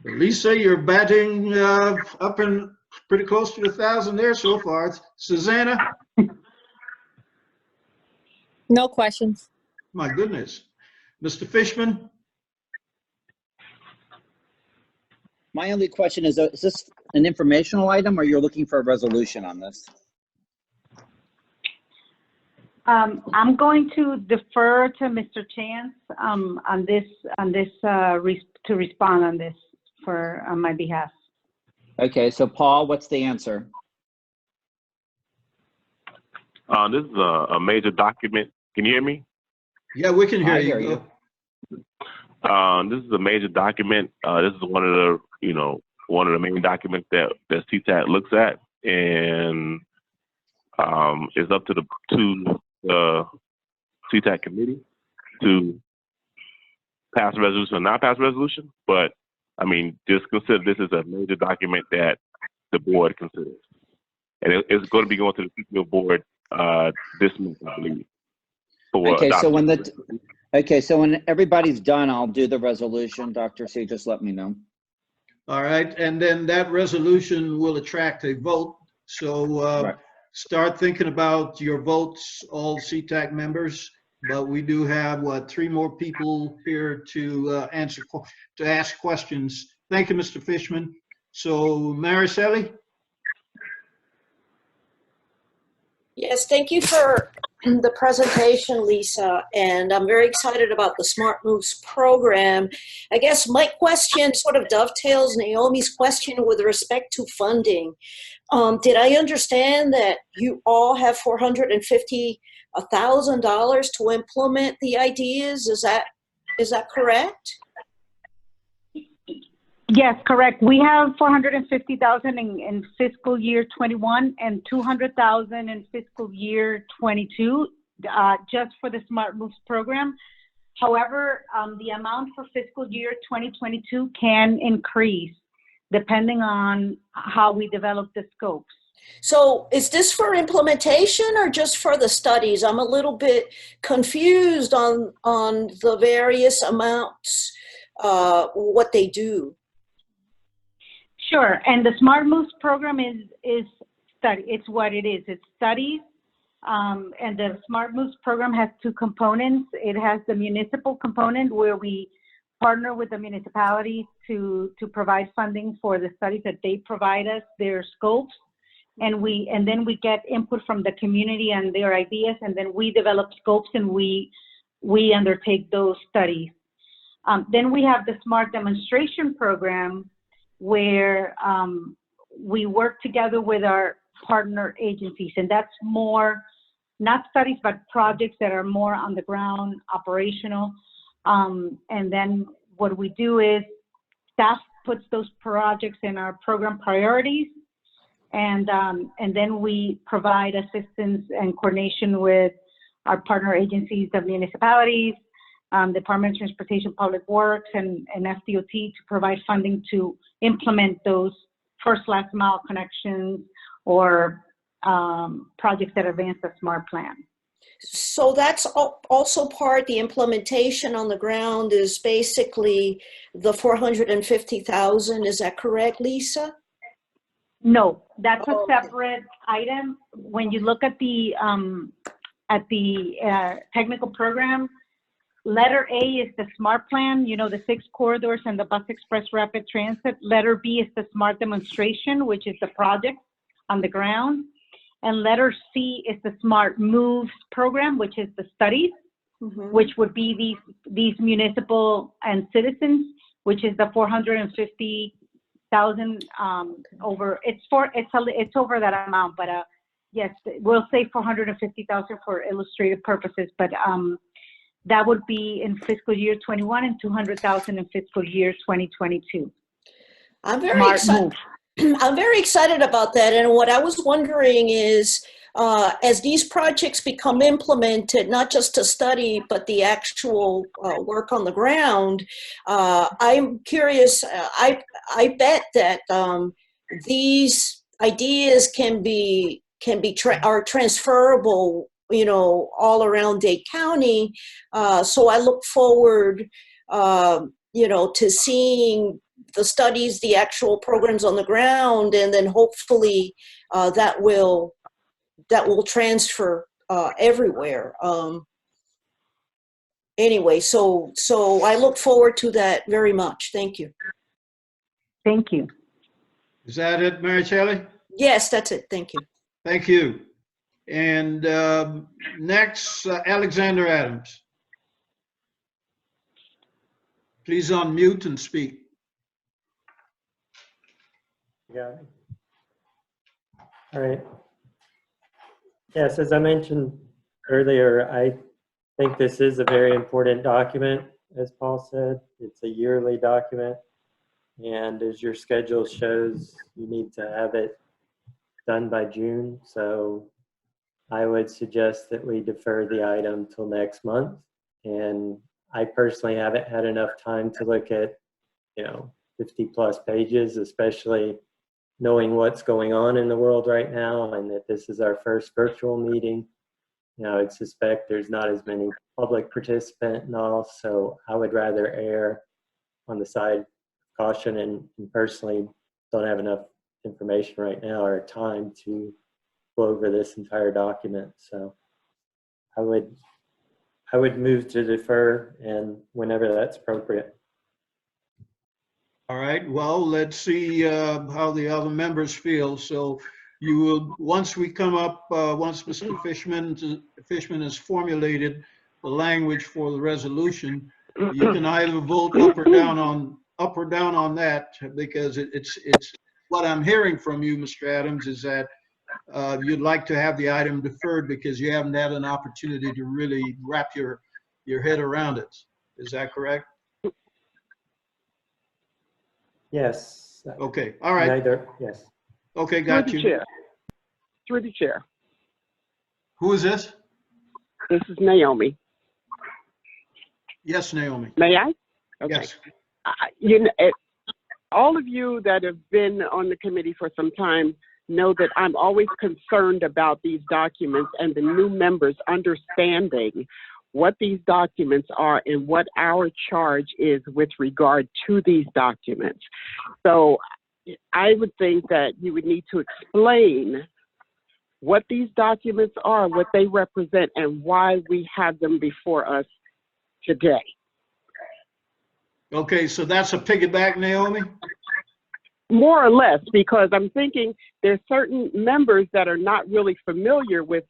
Lisa, you're batting up and pretty close to 1,000 there so far. Susanna? No questions. My goodness. Mr. Fishman? My only question is this an informational item or you're looking for a resolution on this? I'm going to defer to Mr. Chance on this to respond on this on my behalf. Okay, so Paul, what's the answer? This is a major document. Can you hear me? Yeah, we can hear I you. hear you. This is a major document. This is one of the main documents that CTAC looks at, and it's up to the CTAC committee to pass a resolution or not pass a resolution. But I mean, just consider this as a major document that the board considers, and it's going to be going to the CTO board this month, I believe. Okay, so when everybody's done, I'll do the resolution. Dr. C, just let me know. All right, and then that resolution will attract a vote. So Right. Start thinking about your votes, all CTAC members. But we do have, 3 more people here to ask questions. Thank you, Mr. Fishman. So Mariceli? Yes, thank you for the presentation, Lisa, and I'm very excited about the Smart Moves program. I guess my question sort of dovetails Naomi's question with respect to funding. Did I understand that you all have $450,000 to implement the ideas? Is that correct? Yes, correct. We have 450,000 in fiscal year 21 and 200,000 in fiscal year 22, just for the Smart Moves program. However, the amount for fiscal year 2022 can increase depending on how we develop the scopes. So is this for implementation or just for the studies? I'm a little bit confused on the various amounts, what they do. Sure, and the Smart Moves program is study. It's what it is. It's studies, and the Smart Moves program has 2 components. It has the municipal component where we partner with the municipalities to provide funding for the studies that they provide us, their scopes, and then we get input from the community and their ideas, and then we develop scopes and we undertake those studies. Then we have the Smart Demonstration program, where we work together with our partner agencies, and that's more, not studies, but projects that are more on the ground, operational. And then what we do is staff puts those projects in our program priorities, and then we provide assistance and coordination with our partner agencies, the municipalities, Department of Transportation, Public Works, and FDOT to provide funding to implement those first last mile connections or projects that advance the SMART plan. So that's also the implementation on the ground is basically the 450,000. Is that correct, Lisa? No, that's a separate item. When you look at the technical program, letter A is the SMART plan, you know, the 6 corridors and the Bus Express Rapid Transit. Letter B is the SMART demonstration, which is the project on the ground. And letter C is the Smart Moves program, which is the studies, which would be these municipal and citizens, which is the 450,000 over. It's over that amount, but yes, we'll say 450,000 for illustrative purposes, but that would be in fiscal year 21 and 200,000 in fiscal year 2022. I'm very excited about that. And what I was wondering is, as these projects become implemented, not just to study, but the actual work on the ground, I'm curious, I bet that these ideas are transferable, you know, all around Dade County. So I look forward, you know, to seeing the studies, the actual programs on the ground, and then hopefully that will transfer everywhere. Anyway, so I look forward to that very much. Thank you. Thank you. Is that it, Mary Shelley? Yes, that's it. Thank you. Thank you. And next, Alexander Adams. Please unmute and speak. Yeah. All right. Yes, as I mentioned earlier, I think this is a very important document, as Paul said. It's a yearly document, and as your schedule shows, you need to have it done by June. So I would suggest that we defer the item till next month. And I personally haven't had enough time to look at, 50 plus pages, especially knowing what's going on in the world right now, and that this is our first virtual meeting. I'd suspect there's not as many public participants and all, so I would rather err on the side of caution, and personally don't have enough information right now or time to go over this entire document. So I would move to defer, and whenever that's appropriate. All right, well, let's see how the other members feel. So you will, once we come up, once Mr. Fishman has formulated the language for the resolution, you can either vote up or down on that, because it's what I'm hearing from you, Mr. Adams, is that you'd like to have the item deferred because you haven't had an opportunity to really wrap your head around it. Is that correct? Yes. Okay, all right. Neither, yes. Okay, got you. Through the chair. Who is this? This is Naomi. Yes, Naomi. May I? Okay. Yes. All of you that have been on the committee for some time know that I'm always concerned about these documents and the new members understanding what these documents are and what our charge is with regard to these documents. So I would think that you would need to explain what these documents are, what they represent, and why we have them before us today. Okay, so that's a piggyback, Naomi? More or less, because I'm thinking there's certain members that are not really familiar with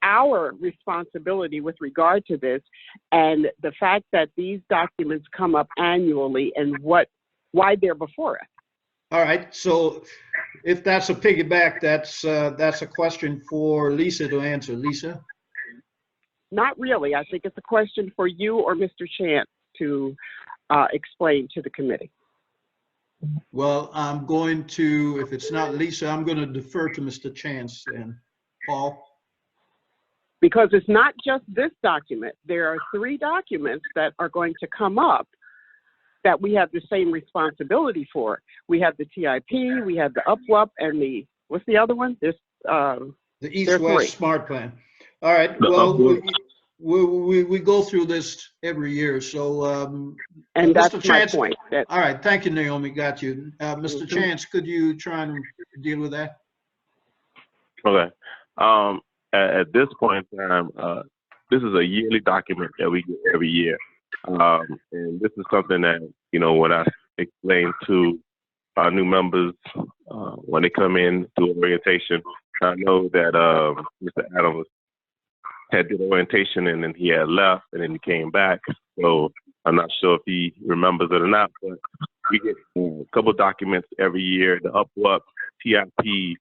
our responsibility with regard to this, and the fact that these documents come up annually and why they're before us. All right, so if that's a piggyback, that's a question for Lisa to answer. Lisa? Not really. I think it's a question for you or Mr. Chance to explain to the committee. Well, I'm going to, if it's not Lisa, I'm going to defer to Mr. Chance and Paul. Because it's not just this document. There are 3 documents that are going to come up that we have the same responsibility for. We have the TIP, we have the UPWUP, and what's the other one? There's the East-West Smart Plan. All right, well, we go through this every year, so and that's Mr. Chance, my point. All right, thank you, Naomi, got you. Mr. Chance, could you try and deal with that? Okay. At this point in time, this is a yearly document that we get every year. And this is something that, when I explain to our new members when they come in to orientation, I know that Mr. Adams had did orientation and then he had left and then he came back. So I'm not sure if he remembers it or not, but we get a couple documents every year, the UPWUP, TIP,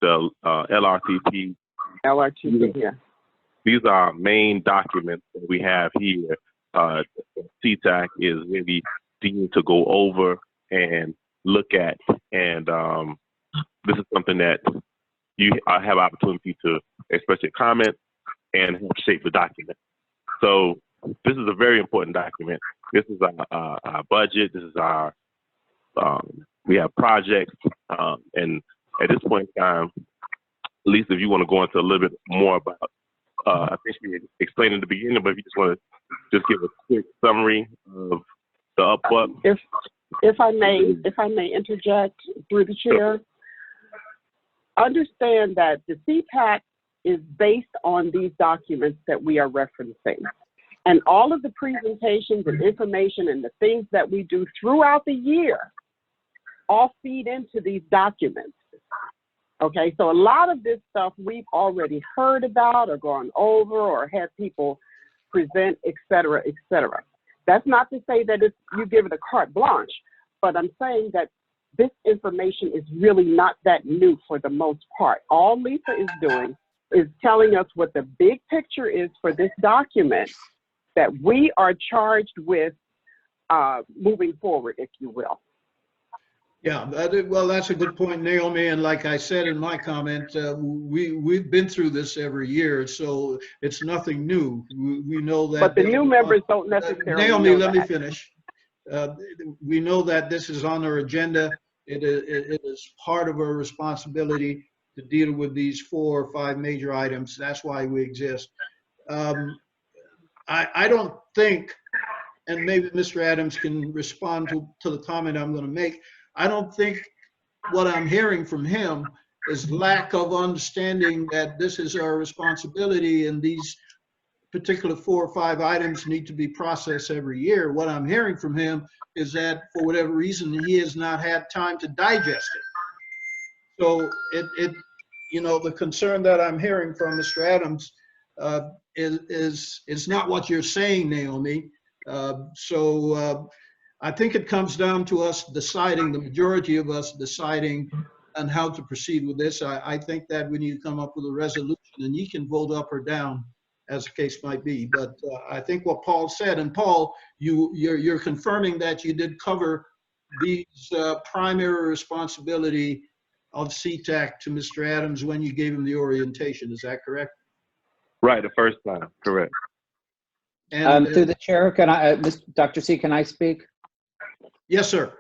the LRTP. Yeah. These are our main documents that we have here. CTAC is really deemed to go over and look at, and this is something that you have opportunity to express your comments and help shape the document. So this is a very important document. This is our budget. This is our, we have projects. And at this point in time, Lisa, if you want to go into a little bit more about, I think we explained in the beginning, but if you just want to just give a quick summary of the upbook. If I may interject through the chair, understand that the CTAC is based on these documents that we are referencing. And all of the presentations and information and the things that we do throughout the year all feed into these documents. Okay, so a lot of this stuff we've already heard about or gone over or had people present, et cetera, et cetera. That's not to say that you give it a carte blanche, but I'm saying that this information is really not that new for the most part. All Lisa is doing is telling us what the big picture is for this document that we are charged with moving forward, if you will. Yeah, well, that's a good point, Naomi. And like I said in my comment, we've been through this every year, so it's nothing new. We know that. But the new members don't necessarily Naomi, know let that. me finish. We know that this is on our agenda. It is part of our responsibility to deal with these 4 or 5 major items. That's why we exist. I don't think, and maybe Mr. Adams can respond to the comment I'm going to make, I don't think what I'm hearing from him is lack of understanding that this is our responsibility and these particular 4 or 5 items need to be processed every year. What I'm hearing from him is that for whatever reason, he has not had time to digest it. So you know, the concern that I'm hearing from Mr. Adams is not what you're saying, Naomi. I think it comes down to us deciding, the majority of us deciding on how to proceed with this. I think that we need to come up with a resolution, and you can vote up or down as the case might be. But I think what Paul said, and Paul, you're confirming that you did cover these primary responsibility of CTAC to Mr. Adams when you gave him the orientation. Is that correct? Right, the first time, correct. And through the chair, can I, Dr. C, can I speak? Yes, sir.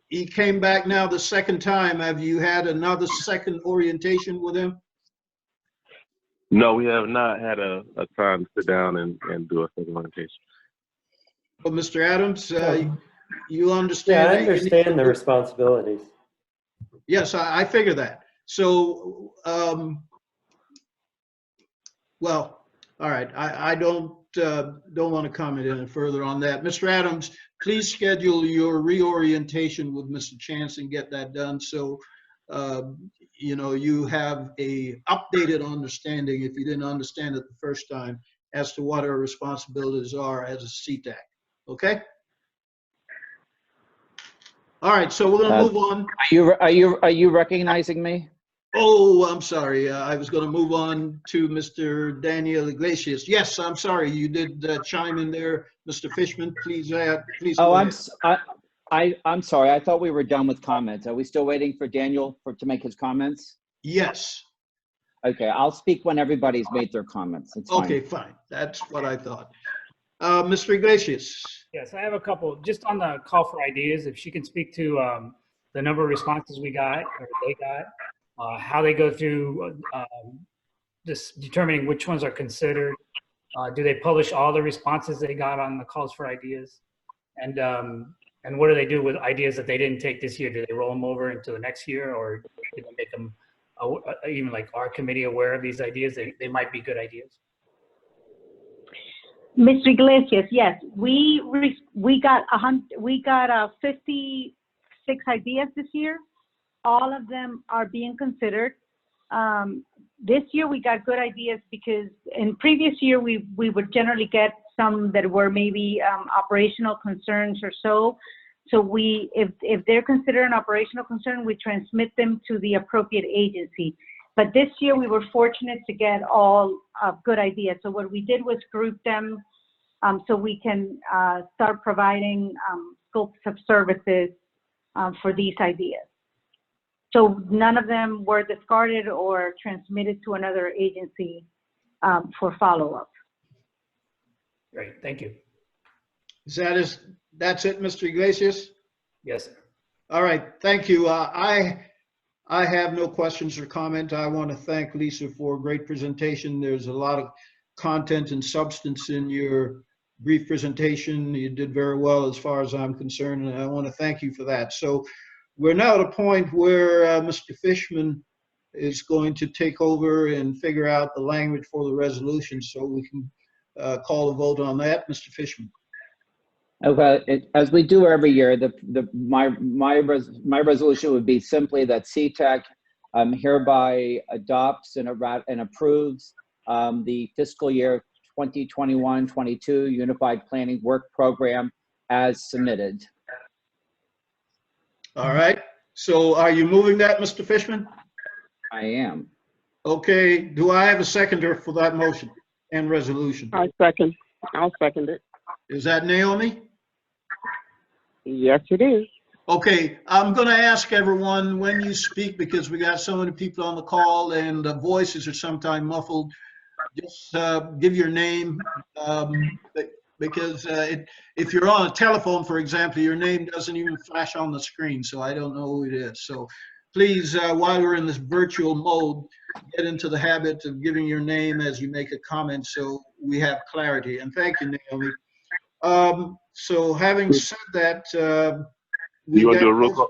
He came back now the second time. Have you had another second orientation with him? No, we have not had a time to sit down and do a second orientation. Well, Mr. Adams, you understand? Yeah, I understand the responsibilities. Yes, I figure that. So, well, all right. I don't want to comment any further on that. Mr. Adams, please schedule your reorientation with Mr. Chance and get that done. So, you know, you have a updated understanding, if you didn't understand it the first time, as to what our responsibilities are as a CTAC. Okay? All right, so we're gonna move on. Are you recognizing me? Oh, I'm sorry. I was gonna move on to Mr. Daniel Iglesias. Yes, I'm sorry. You did chime in there, Mr. Fishman. Please, please. Oh, I'm sorry. I thought we were done with comments. Are we still waiting for Daniel to make his comments? Yes. Okay, I'll speak when everybody's made their comments. It's fine. Okay, fine. That's what I thought. Mr. Iglesias. Yes, I have a couple. Just on the call for ideas, if she can speak to the number of responses we got or they got, how they go through just determining which ones are considered. Do they publish all the responses they got on the calls for ideas? And what do they do with ideas that they didn't take this year? Do they roll them over into the next year, or do they make them even like our committee aware of these ideas? They might be good ideas. Mr. Iglesias, yes, we got 56 ideas this year. All of them are being considered. This year we got good ideas because in previous year we would generally get some that were maybe operational concerns or so. So if they're considered an operational concern, we transmit them to the appropriate agency. But this year we were fortunate to get all good ideas. So what we did was group them so we can start providing scopes of services for these ideas. So none of them were discarded or transmitted to another agency for follow-up. Great, thank you. That's it, Mr. Iglesias? Yes, sir. All right, thank you. I have no questions or comment. I want to thank Lisa for a great presentation. There's a lot of content and substance in your brief presentation. You did very well as far as I'm concerned, and I want to thank you for that. So we're now at a point where Mr. Fishman is going to take over and figure out the language for the resolution, so we can call a vote on that. Mr. Fishman. Okay, as we do every year, my resolution would be simply that CTAC hereby adopts and approves the fiscal year 2021-22 Unified Planning Work Program as submitted. All right. So are you moving that, Mr. Fishman? I am. Okay. Do I have a seconder for that motion and resolution? I'll second it. Is that Naomi? Yes, it is. Okay, I'm going to ask everyone when you speak, because we got so many people on the call and the voices are sometimes muffled, just give your name, because if you're on a telephone, for example, your name doesn't even flash on the screen, so I don't know who it is. So please, while we're in this virtual mode, get into the habit of giving your name as you make a comment so we have clarity. And thank you, Naomi. So having said that, you want to do a roll call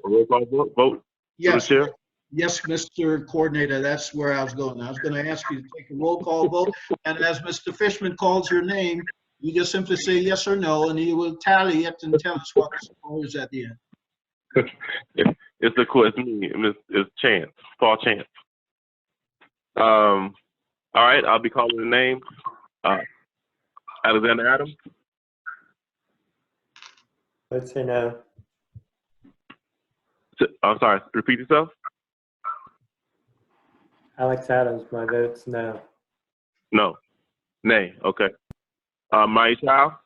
vote? Yes, Chair? yes, Mr. Coordinator, that's where I was going. I was going to ask you to take a roll call vote, and as Mr. Fishman calls your name, you just simply say yes or no, and he will tally it and tell us what the score is at the end. It's me. It's Chance, Paul Chance. All right, I'll be calling the name. Alexander Adams. Let's say no. I'm sorry, repeat yourself. Alex Adams, my vote's no. No. Nay, okay. Maya Chow.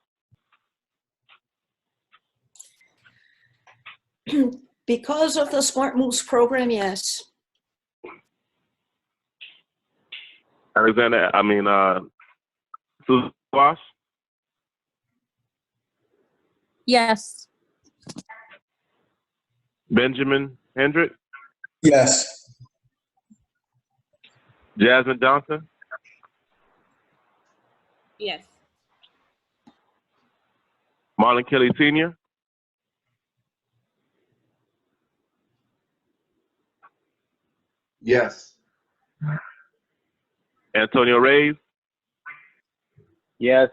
Because of the Smart Moves program, yes. Susan Wash. Yes. Benjamin Hendrick. Yes. Jasmine Johnson. Yes. Marlon Kelly Sr. Yes. Antonio Reyes. Yes.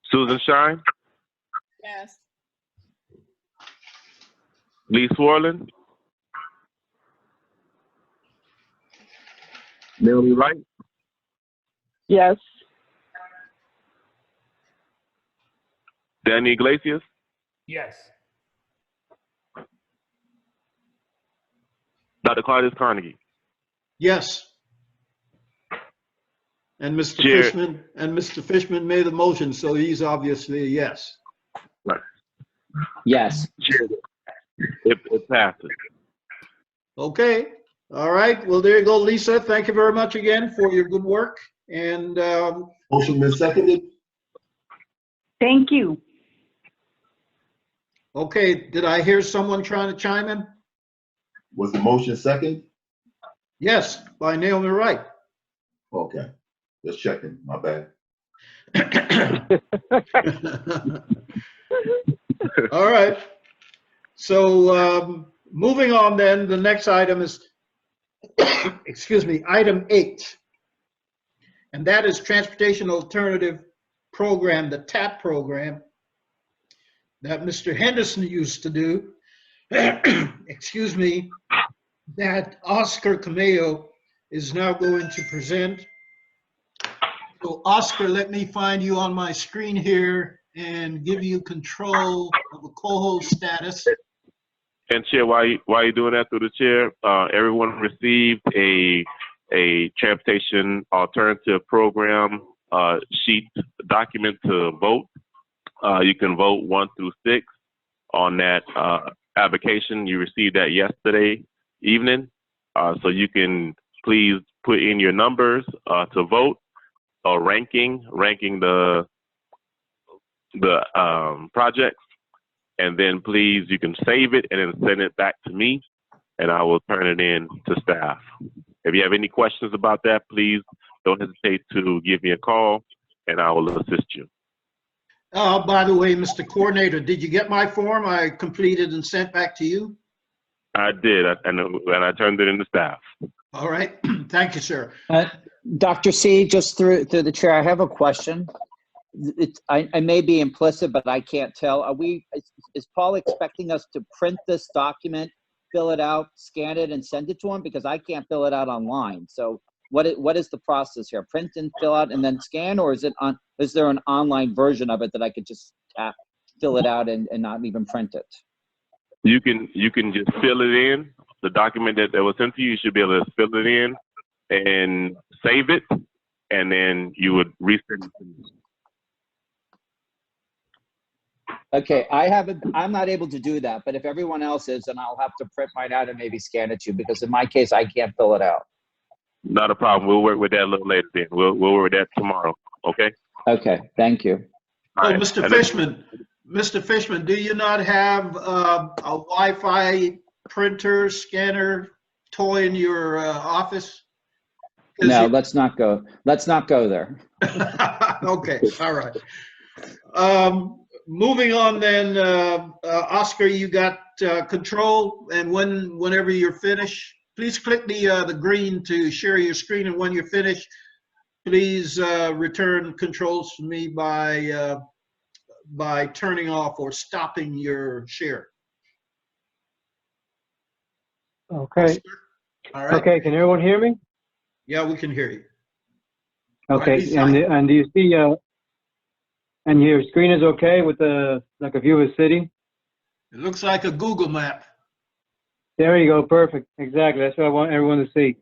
Susan Shine. Yes. Lee Swarland. Naomi Wright. Yes. Danny Iglesias. Yes. Dr. Claudius Carnegie. Yes. And Mr. Chair. Fishman made the motion, so he's obviously a yes. Right. Yes. Chair. It passes. Okay. All right. Well, there you go, Lisa. Thank you very much again for your good work. And Motion been seconded. Thank you. okay, did I hear someone trying to chime in? Was the motion second? Yes, by Naomi Wright. Okay, just checking, my bad. All right. So moving on then, the next item is, excuse me, item 8. And that is Transportation Alternative Program, the TAP program that Mr. Henderson used to do. Excuse me, that Oscar Cameo is now going to present. So Oscar, let me find you on my screen here and give you control of the co-host status. And Chair, while you're doing that through the chair, everyone received a transportation alternative program sheet document to vote. You can vote 1 through 6 on that application. You received that yesterday evening. So you can please put in your numbers to vote or ranking the projects. And then please, you can save it and then send it back to me, and I will turn it in to staff. If you have any questions about that, please don't hesitate to give me a call, and I will assist you. By the way, Mr. Coordinator, did you get my form I completed and sent back to you? I did, and I turned it in to staff. All right. Thank you, sir. Dr. C, just through the chair, I have a question. I may be implicit, but I can't tell. Is Paul expecting us to print this document, fill it out, scan it, and send it to him? Because I can't fill it out online. So what is the process here? Print and fill out and then scan, or is there an online version of it that I could just tap, fill it out, and not even print it? You can just fill it in. The document that was sent to you, you should be able to fill it in and save it, and then you would resend it to me. Okay, I'm not able to do that, but if everyone else is, then I'll have to print mine out and maybe scan it to you, because in my case, I can't fill it out. Not a problem. We'll work with that a little later then. We'll work with that tomorrow, okay? Okay, thank you. Oh, Mr. Fishman, do you not have a Wi-Fi printer, scanner, toy in your office? No, let's not go there. Okay, all right. Moving on then, Oscar, you got control, and whenever you're finished, please click the green to share your screen, and when you're finished, please return controls to me by turning off or stopping your share. Okay. Oscar? All right. Okay, can everyone hear me? Yeah, we can hear you. Okay, and do you see, and your screen is okay with like a view of the city? It looks like a Google map. There you go, perfect, exactly, that's what I want everyone to see.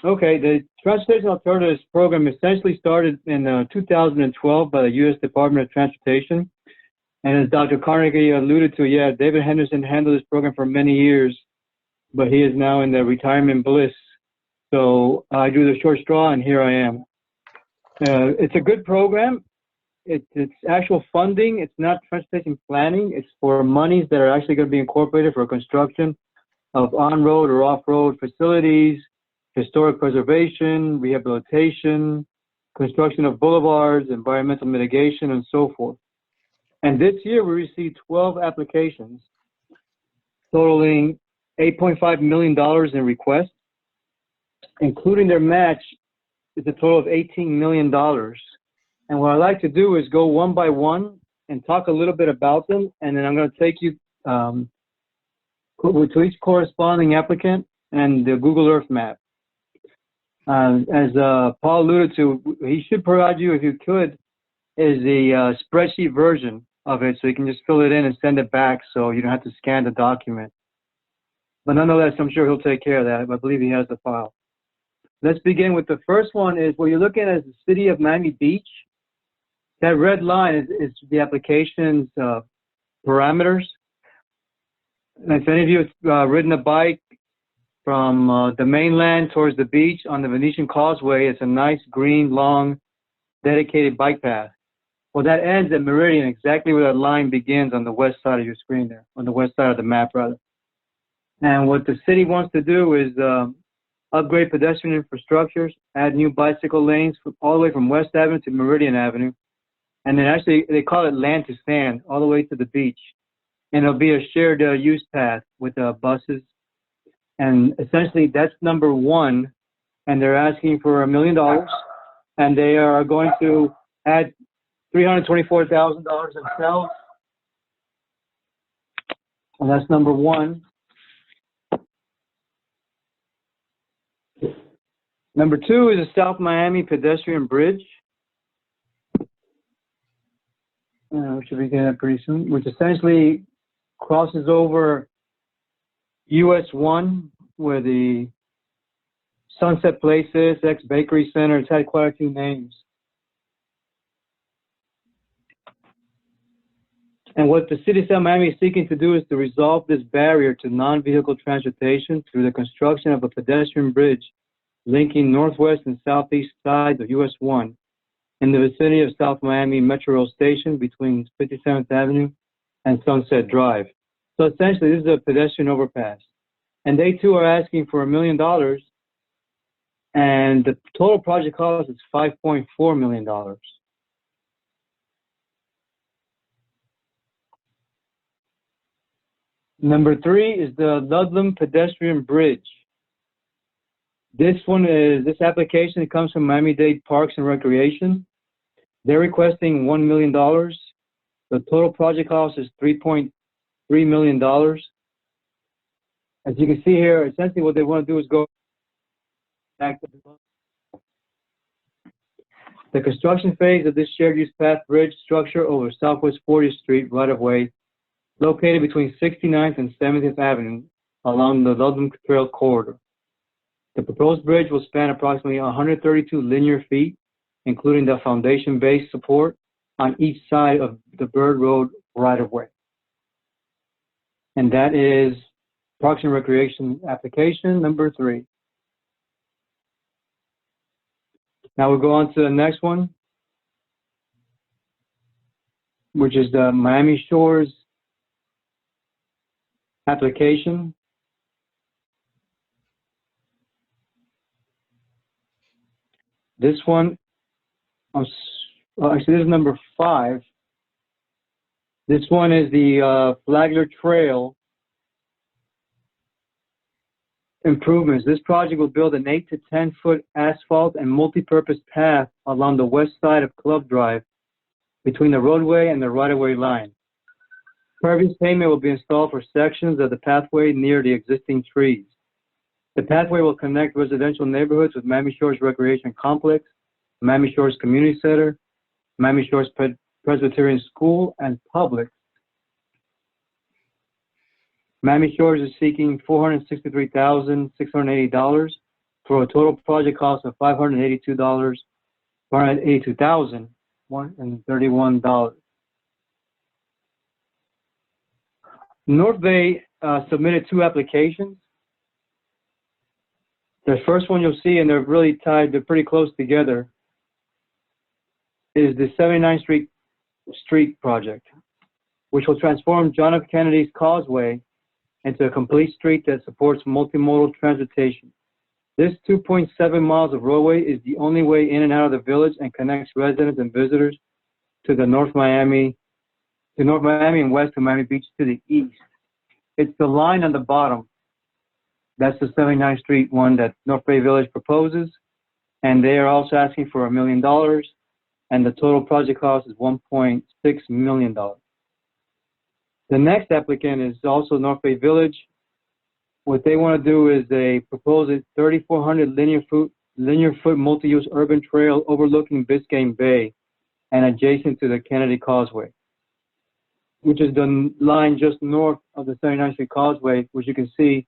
Okay, the Transportation Alternatives Program essentially started in 2012 by the U.S. Department of Transportation. And as Dr. Carnegie alluded to, yeah, David Henderson handled this program for many years, but he is now in the retirement bliss. So I drew the short straw, and here I am. It's a good program. It's actual funding. It's not transportation planning. It's for monies that are actually going to be incorporated for construction of on-road or off-road facilities, historic preservation, rehabilitation, construction of boulevards, environmental mitigation, and so forth. And this year we received 12 applications totaling $8.5 million in requests, including their match is a total of $18 million. And what I like to do is go one by one and talk a little bit about them, and then I'm going to take you to each corresponding applicant and the Google Earth map. As Paul alluded to, he should provide you, if you could, is the spreadsheet version of it, so you can just fill it in and send it back, so you don't have to scan the document. But nonetheless, I'm sure he'll take care of that. I believe he has the file. Let's begin with the first one. Is what you're looking at is the city of Miami Beach. That red line is the application's parameters. And if any of you have ridden a bike from the mainland towards the beach on the Venetian Causeway, it's a nice green, long, dedicated bike path. Well, that ends at Meridian, exactly where that line begins on the west side of your screen there, on the west side of the map, rather. And what the city wants to do is upgrade pedestrian infrastructures, add new bicycle lanes all the way from West Avenue to Meridian Avenue. And then actually, they call it land to stand, all the way to the beach. And it'll be a shared use path with buses. And essentially, that's number one. And they're asking for $1 million. And they are going to add $324,000 themselves. And that's number one. Number two is the South Miami Pedestrian Bridge. We should be getting that pretty soon, which essentially crosses over US 1, where the Sunset Place is, ex-Bakery Center. It's had quite a few names. And what the city of South Miami is seeking to do is to resolve this barrier to non-vehicle transportation through the construction of a pedestrian bridge linking northwest and southeast sides of US 1 in the vicinity of South Miami Metro Rail Station between 57th Avenue and Sunset Drive. So essentially, this is a pedestrian overpass. And they too are asking for $1 million, and the total project cost is $5.4 million. Number 3 is the Ludlam Pedestrian Bridge. This application comes from Miami-Dade Parks and Recreation. They're requesting $1 million. The total project cost is $3.3 million. As you can see here, essentially what they want to do is go back to the construction phase of this shared use path bridge structure over Southwest 40th Street right-of-way located between 69th and 70th Avenue along the Ludlam Trail corridor. The proposed bridge will span approximately 132 linear feet, including the foundation base support on each side of the Bird Road right-of-way. And that is Parks and Recreation application number 3. Now we'll go on to the next one, which is the Miami Shores application. This one, actually this is number 5. This one is the Flagler Trail improvements. This project will build an 8 to 10 foot asphalt and multi-purpose path along the west side of Club Drive between the roadway and the right-of-way line. Pervious pavement will be installed for sections of the pathway near the existing trees. The pathway will connect residential neighborhoods with Miami Shores Recreation Complex, Miami Shores Community Center, Miami Shores Presbyterian School, and Publix. Miami Shores is seeking $463,680 for a total project cost of $482,131. North Bay submitted 2 applications. The first one you'll see, and they're really tied, they're pretty close together, is the 79th Street project, which will transform John F. Kennedy's Causeway into a complete street that supports multimodal transportation. This 2.7 miles of roadway is the only way in and out of the village and connects residents and visitors to the North Miami and west to Miami Beach to the east. It's the line on the bottom. That's the 79th Street one that North Bay Village proposes. And they are also asking for $1 million. And the total project cost is $1.6 million. The next applicant is also North Bay Village. What they want to do is they propose a 3,400 linear foot multi-use urban trail overlooking Biscayne Bay and adjacent to the Kennedy Causeway, which is the line just north of the 79th Street Causeway, which you can see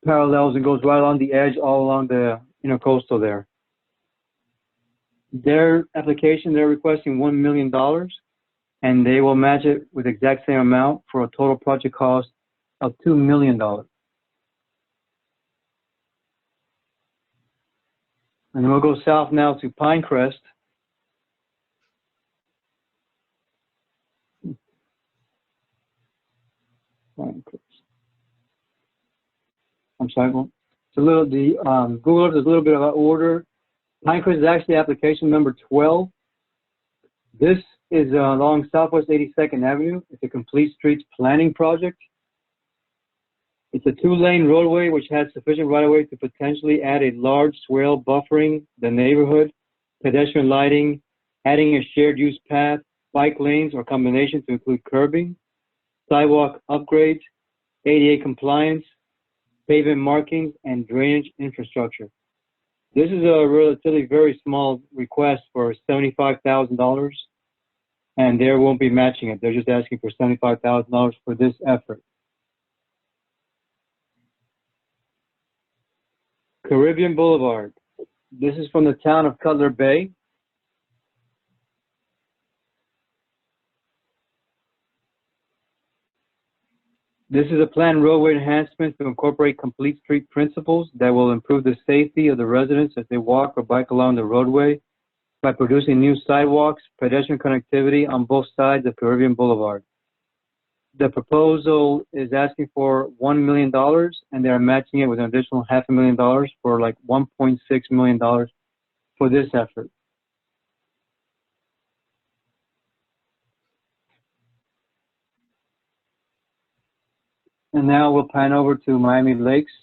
parallels and goes right along the edge all along the intercoastal there. Their application, they're requesting $1 million, and they will match it with the exact same amount for a total project cost of $2 million. And we'll go south now to Pinecrest. I'm sorry, it's a little, Google Earth is a little bit of an order. Pinecrest is actually application number 12. This is along Southwest 82nd Avenue. It's a complete streets planning project. It's a 2-lane roadway which has sufficient right-of-way to potentially add a large swale buffering the neighborhood, pedestrian lighting, adding a shared use path, bike lanes or combination to include curbing, sidewalk upgrades, ADA compliance, pavement markings, and drainage infrastructure. This is a relatively very small request for $75,000, and they won't be matching it. They're just asking for $75,000 for this effort. Caribbean Boulevard. This is from the town of Cutler Bay. This is a planned roadway enhancement to incorporate complete street principles that will improve the safety of the residents as they walk or bike along the roadway by producing new sidewalks, pedestrian connectivity on both sides of Caribbean Boulevard. The proposal is asking for $1 million, and they're matching it with an additional $500,000 for like $1.6 million for this effort. And now we'll pan over to Miami Lakes,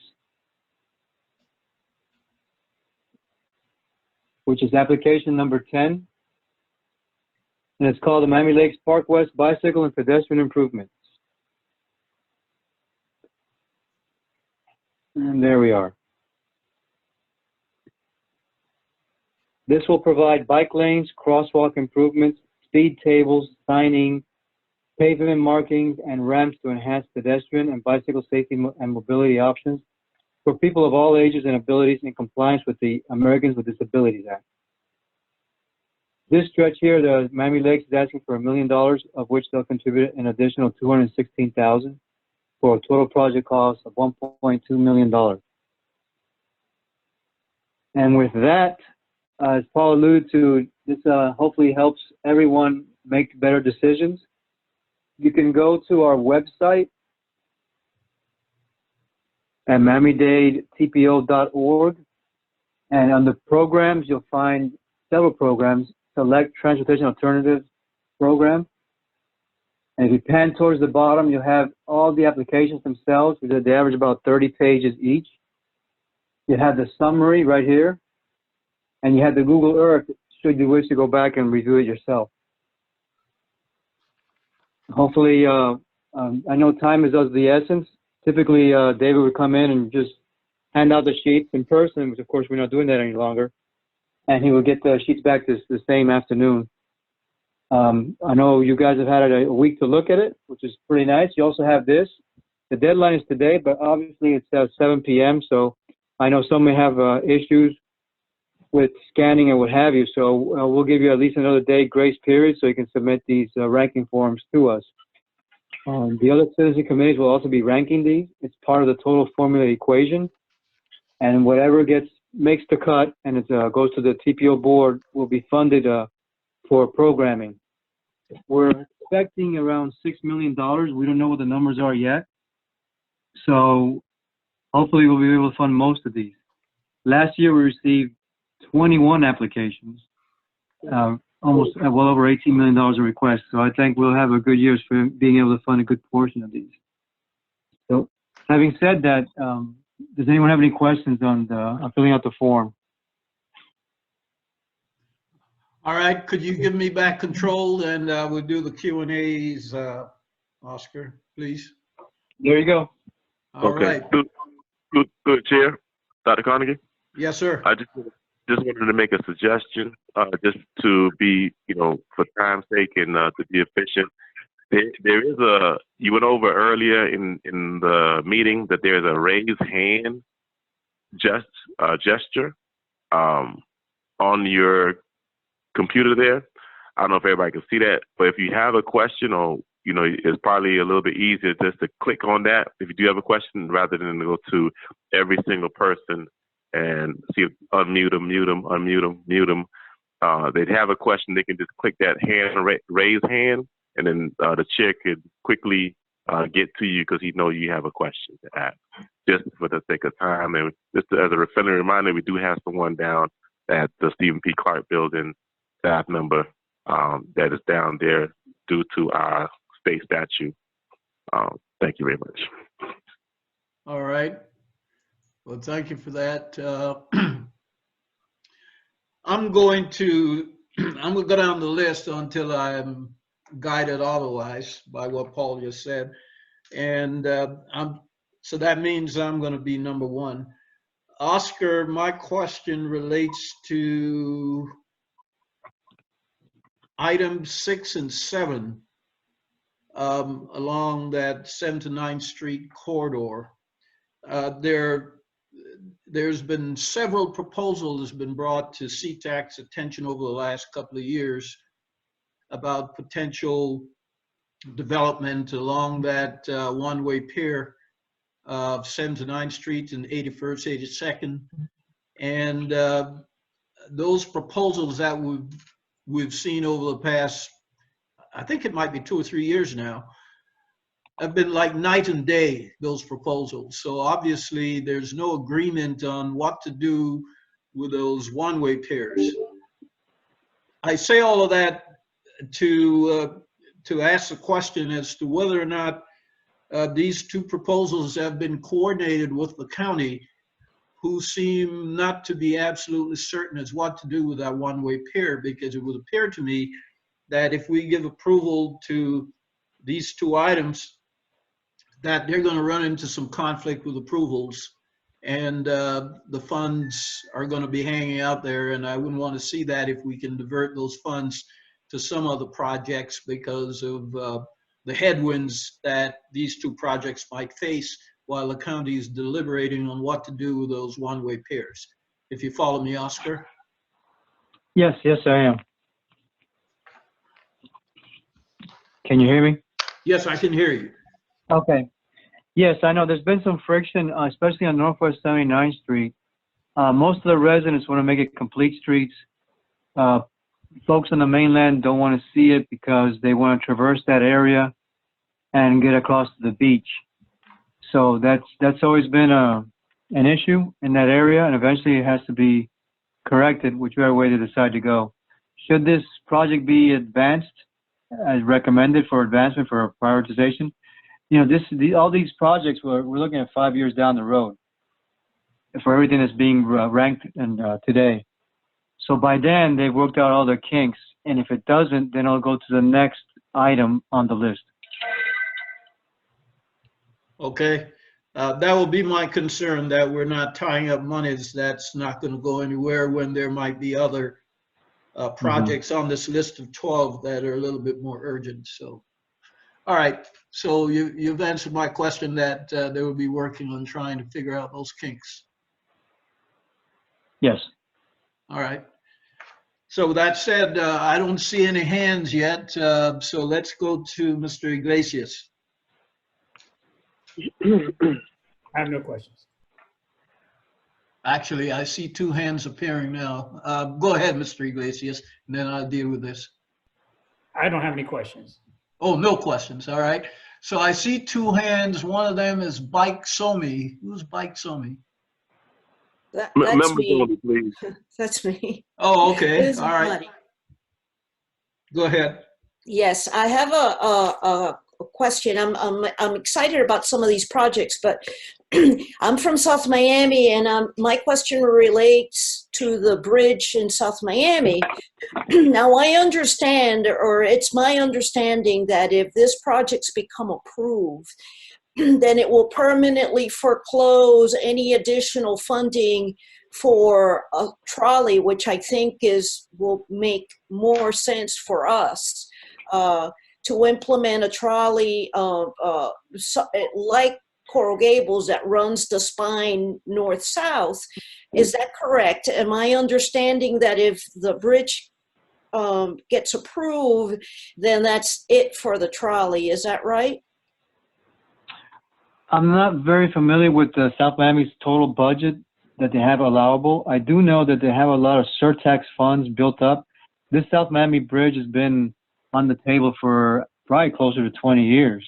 which is application number 10. And it's called the Miami Lakes Park West Bicycle and Pedestrian Improvements. And there we are. This will provide bike lanes, crosswalk improvements, speed tables, signing, pavement markings, and ramps to enhance pedestrian and bicycle safety and mobility options for people of all ages and abilities in compliance with the Americans with Disabilities Act. This stretch here, the Miami Lakes is asking for $1 million, of which they'll contribute an additional $216,000 for a total project cost of $1.2 million. And with that, as Paul alluded to, this hopefully helps everyone make better decisions. You can go to our website at miamidadetpo.org, and on the programs, you'll find several programs. Select Transportation Alternatives program. And if you pan towards the bottom, you'll have all the applications themselves. They average about 30 pages each. You have the summary right here, and you have the Google Earth should you wish to go back and review it yourself. Hopefully, I know time is of the essence. Typically, David would come in and just hand out the sheets in person, which of course we're not doing that any longer. And he will get the sheets back the same afternoon. I know you guys have had a week to look at it, which is pretty nice. You also have this. The deadline is today, but obviously it's at 7 p.m. So I know some may have issues with scanning and what have you. So we'll give you at least another day grace period so you can submit these ranking forms to us. The other citizen committees will also be ranking these. It's part of the total formula equation. And whatever makes the cut and it goes to the TPO board will be funded for programming. We're expecting around $6 million. We don't know what the numbers are yet. So hopefully we'll be able to fund most of these. Last year we received 21 applications, almost well over $18 million in requests. So I think we'll have a good year for being able to fund a good portion of these. So having said that, does anyone have any questions on filling out the form? All right, could you give me back control and we'll do the Q&As, Oscar, please? There you go. All right. Good, Chair. Dr. Carnegie? Yes, sir. I just wanted to make a suggestion, just to be, for time's sake and to be efficient. There is you went over earlier in the meeting that there's a raise hand gesture on your computer there. I don't know if everybody can see that, but if you have a question or, it's probably a little bit easier just to click on that if you do have a question rather than to go to every single person and see, unmute them, mute them, unmute them, mute them. They'd have a question, they can just click that raise hand, and then the chair could quickly get to you because he knows you have a question to ask. Just for the sake of time, and just as a friendly reminder, we do have someone down at the Stephen P. Clark Building, staff member that is down there due to our state statute. Thank you very much. All right. Well, thank you for that. I'm going to go down the list until I'm guided otherwise by what Paul just said. And so that means I'm going to be number one. Oscar, my question relates to items 6 and 7 along that 7th to 9th Street corridor. There's been several proposals that's been brought to CTAC's attention over the last couple of years about potential development along that one-way pier of 7th to 9th Street and 81st, 82nd. And those proposals that we've seen over the past, I think it might be 2 or 3 years now, have been like night and day, those proposals. So obviously there's no agreement on what to do with those one-way piers. I say all of that to ask the question as to whether or not these two proposals have been coordinated with the county, who seem not to be absolutely certain as what to do with that one-way pier, because it would appear to me that if we give approval to these two items, that they're going to run into some conflict with approvals, and the funds are going to be hanging out there, and I wouldn't want to see that if we can divert those funds to some other projects because of the headwinds that these two projects might face while the county is deliberating on what to do with those one-way piers. If you follow me, Oscar? Yes, yes, I am. Can you hear me? Yes, I can hear you. Okay. Yes, I know there's been some friction, especially on Northwest 79th Street. Most of the residents want to make it complete streets. Folks on the mainland don't want to see it because they want to traverse that area and get across to the beach. So that's always been an issue in that area, and eventually it has to be corrected, whichever way they decide to go. Should this project be advanced, as recommended for advancement for prioritization, you know, all these projects, we're looking at 5 years down the road for everything that's being ranked and today. So by then, they've worked out all their kinks, and if it doesn't, then I'll go to the next item on the list. Okay, that will be my concern, that we're not tying up monies that's not going to go anywhere when there might be other projects on this list of 12 that are a little bit more urgent. So, all right, so you've answered my question that they will be working on trying to figure out those kinks. Yes. All right. So that said, I don't see any hands yet, so let's go to Mr. Iglesias. I have no questions. Actually, I see 2 hands appearing now. Go ahead, Mr. Iglesias, and then I'll deal with this. I don't have any questions. Oh, no questions. All right. So I see 2 hands. One of them is Bike Somi. Who's Bike Somi? That's Members me. only, please. That's me. Oh, okay. Liz All right. Money. Go ahead. Yes, I have a question. I'm excited about some of these projects, but I'm from South Miami, and my question relates to the bridge in South Miami. Now, I understand, or it's my understanding, that if this project's become approved, then it will permanently foreclose any additional funding for a trolley, which I think will make more sense for us to implement a trolley like Coral Gables that runs the spine north-south. Is that correct? Am I understanding that if the bridge gets approved, then that's it for the trolley? Is that right? I'm not very familiar with the South Miami's total budget that they have allowable. I do know that they have a lot of surtax funds built up. This South Miami bridge has been on the table for probably closer to 20 years.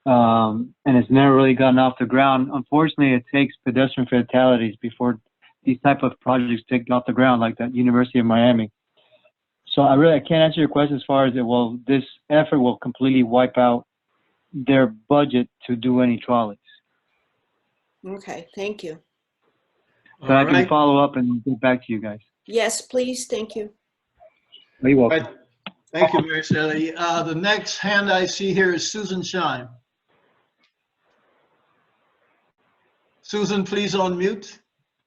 And it's never really gotten off the ground. Unfortunately, it takes pedestrian fatalities before these type of projects take off the ground, like that University of Miami. So I can't answer your question as far as this effort will completely wipe out their budget to do any trolleys. Okay, thank you. But I can follow up and get back to you guys. Yes, please, thank you. You're welcome. Right. Thank you, Mary Sally. The next hand I see here is Susan Shine. Susan, please unmute.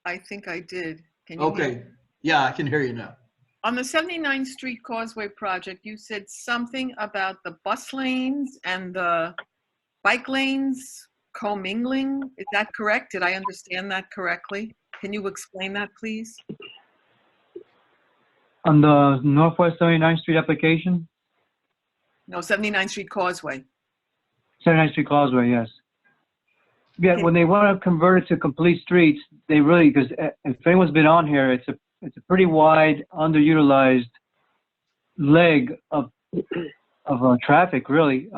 I think I did. Can you hear me? Okay. Yeah, I can hear you now. On the 79th Street Causeway project, you said something about the bus lanes and the bike lanes commingling. Is that correct? Did I understand that correctly? Can you explain that, please? On the Northwest 79th Street application? No, 79th Street Causeway. 79th Street Causeway, yes. Yeah, when they want to convert it to complete streets, they really, because if anyone's been on here, it's a pretty wide, underutilized leg of traffic, really.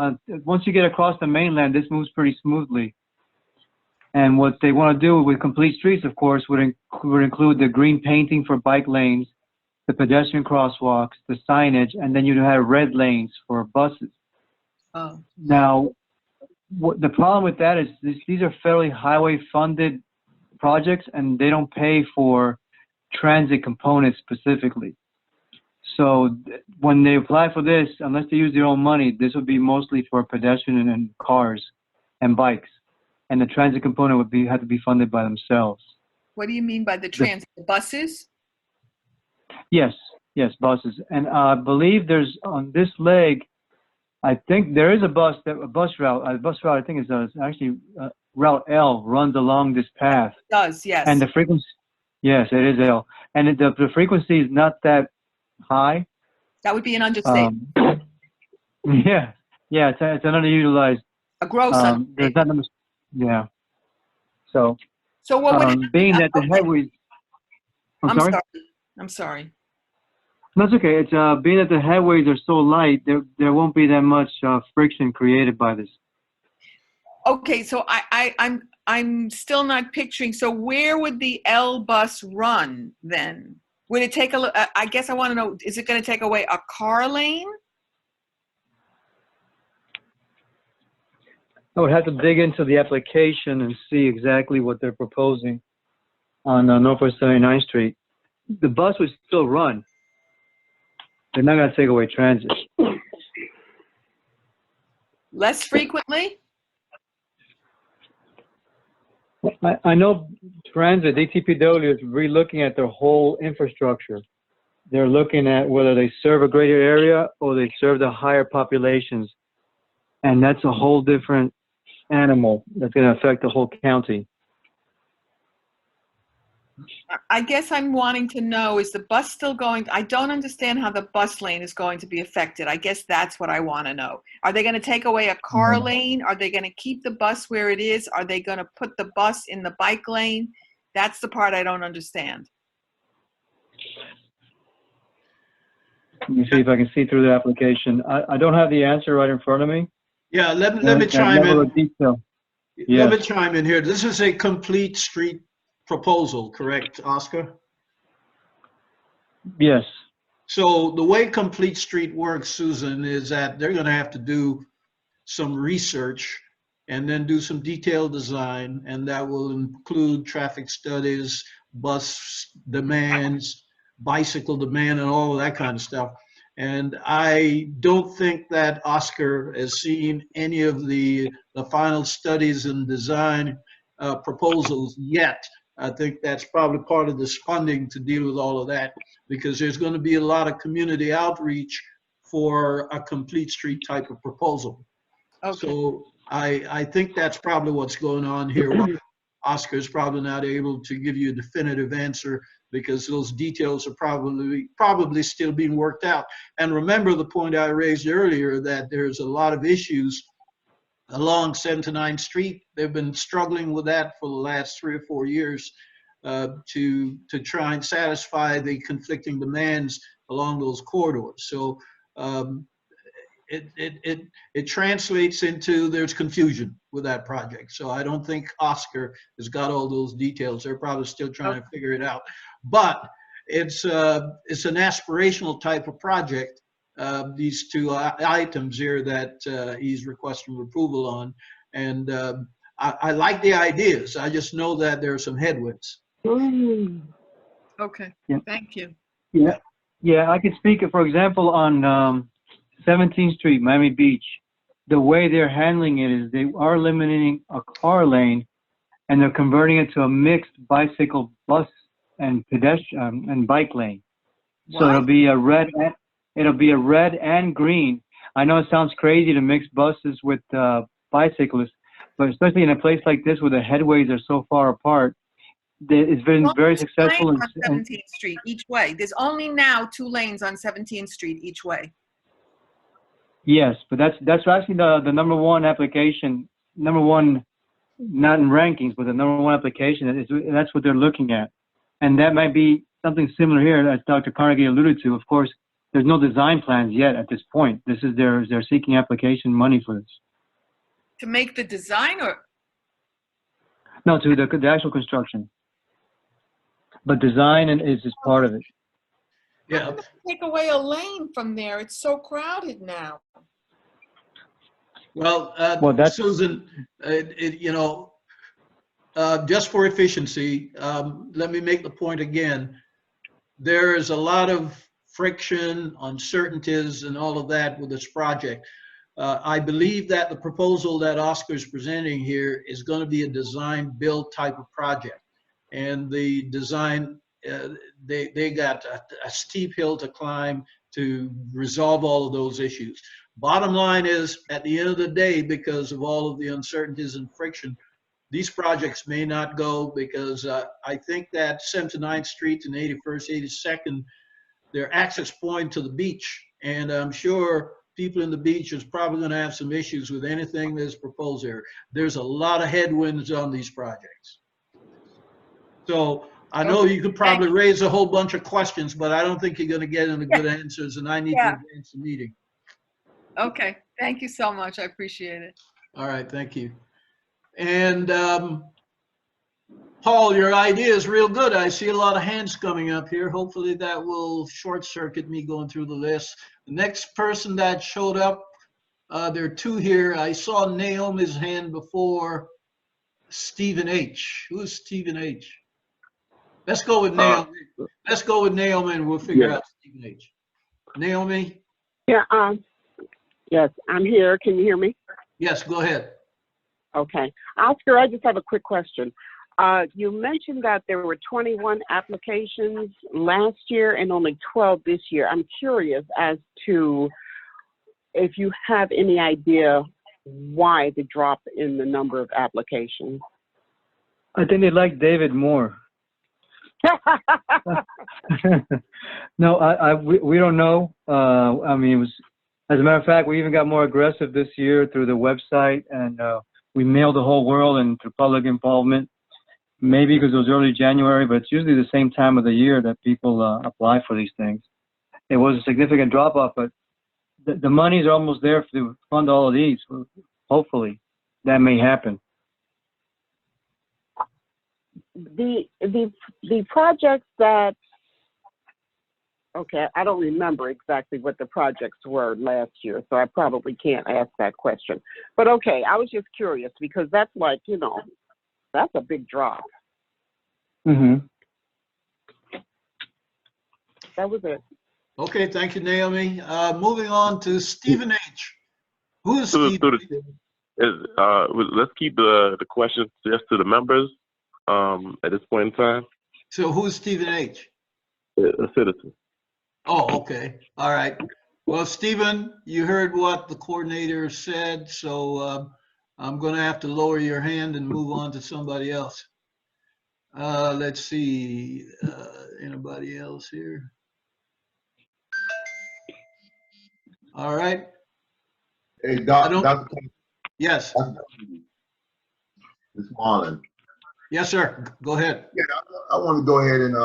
Once you get across the mainland, this moves pretty smoothly. And what they want to do with complete streets, of course, would include the green painting for bike lanes, the pedestrian crosswalks, the signage, and then you'd have red lanes for buses. Oh. Now, the problem with that is these are fairly highway-funded projects, and they don't pay for transit components specifically. So when they apply for this, unless they use their own money, this would be mostly for pedestrian and cars and bikes. And the transit component would have to be funded by themselves. What do you mean by the transit? The buses? Yes, buses. And I believe there's on this leg, I think there is a bus route. A bus route, I think, is actually Route L runs along this path. It does, yes. And the frequency, yes, it is L. And the frequency is not that high. That would be an understatement. Yeah, it's an underutilized. A gross understatement. There's not much. Yeah. So what would happen? Being that the headways. I'm sorry. That's okay. It's being that the headways are so light, there won't be that much friction created by this. Okay, so I'm still not picturing. So where would the L bus run then? Would it take I guess I want to know, is it going to take away a car lane? I would have to dig into the application and see exactly what they're proposing on Northwest 79th Street. The bus would still run. They're not going to take away transit. Less frequently? I know transit, DTPW is re-looking at their whole infrastructure. They're looking at whether they serve a greater area or they serve the higher populations. And that's a whole different animal that's going to affect the whole county. I guess I'm wanting to know, is the bus still going? I don't understand how the bus lane is going to be affected. I guess that's what I want to know. Are they going to take away a car lane? Are they going to keep the bus where it is? Are they going to put the bus in the bike lane? That's the part I don't understand. Let me see if I can see through the application. I don't have the answer right in front of me. Yeah, let me chime in. Yeah. Let me chime in here. This is a complete street proposal, correct, Oscar? Yes. So the way Complete Street works, Susan, is that they're going to have to do some research and then do some detailed design, and that will include traffic studies, bus demands, bicycle demand, and all of that kind of stuff. And I don't think that Oscar has seen any of the final studies and design proposals yet. I think that's probably part of this funding to deal with all of that, because there's going to be a lot of community outreach for a complete street type of proposal. Okay. So I think that's probably what's going on here. Oscar's probably not able to give you a definitive answer because those details are probably still being worked out. And remember the point I raised earlier, that there's a lot of issues along 79th Street. They've been struggling with that for the last 3 or 4 years to try and satisfy the conflicting demands along those corridors. So it translates into there's confusion with that project. So I don't think Oscar has got all those details. They're probably still trying to figure it out. But it's an aspirational type of project. These two items here that he's requesting approval on. And I like the ideas. I just know that there are some headwinds. Okay, yeah. Thank you. Yeah, I can speak, for example, on 17th Street, Miami Beach. The way they're handling it is they are eliminating a car lane and they're converting it to a mixed bicycle, bus, and pedestrian and bike lane. What? So it'll be a red and green. I know it sounds crazy to mix buses with bicyclists, but especially in a place like this where the headways are so far apart, it's been very successful. On 17th Street each way. There's only now 2 lanes on 17th Street each way. Yes, but that's actually the number one application, number one, not in rankings, but the number one application. That's what they're looking at. And that might be something similar here, as Dr. Carnegie alluded to. Of course, there's no design plans yet at this point. This is they're seeking application money for this. To make the design, or? No, to the actual construction. But design is just part of it. Yeah. Take away a lane from there. It's so crowded now. Well, that's Susan, just for efficiency, let me make the point again. There is a lot of friction, uncertainties, and all of that with this project. I believe that the proposal that Oscar's presenting here is going to be a design build type of project. And the design, they got a steep hill to climb to resolve all of those issues. Bottom line is, at the end of the day, because of all of the uncertainties and friction, these projects may not go, because I think that 79th Street and 81st, 82nd, they're access point to the beach. And I'm sure people in the beach is probably going to have some issues with anything that's proposed there. There's a lot of headwinds on these projects. So I know you could probably raise a whole bunch of questions, but I don't think you're going to get any good answers, and I need to advance the meeting. Okay, thank you so much. I appreciate it. All right, thank you. And Paul, your idea is real good. I see a lot of hands coming up here. Hopefully that will short circuit me going through the list. The next person that showed up, there are two here. I saw Naomi's hand before. Stephen H. Who's Stephen H? Let's go with Naomi. Let's go with Naomi, and we'll figure out Stephen H. Naomi? Yeah, yes, I'm here. Can you hear me? Yes, go ahead. Okay. Oscar, I just have a quick question. You mentioned that there were 21 applications last year and only 12 this year. I'm curious as to if you have any idea why the drop in the number of applications. I think they like David more. No, we don't know. I mean, it was, as a matter of fact, we even got more aggressive this year through the website, and we mailed the whole world and through public involvement. Maybe because it was early January, but it's usually the same time of the year that people apply for these things. It was a significant drop off, but the monies are almost there to fund all of these. Hopefully, that may happen. The projects that, okay, I don't remember exactly what the projects were last year, so I probably can't ask that question. But okay, I was just curious because that's like, you know, that's a big drop. Mm-hmm. That was it. Okay, thank you, Naomi. Moving on to Stephen H. Who is Stephen H? Let's keep the questions just to the members at this point in time. So who is Stephen H? A citizen. Oh, okay. All right. Well, Stephen, you heard what the coordinator said, so I'm going to have to lower your hand and move on to somebody else. Let's see. Anybody else here? All right. Hey, Dr. Yes. It's Marlon. Yes, sir. Go ahead. Yeah, I want to go ahead and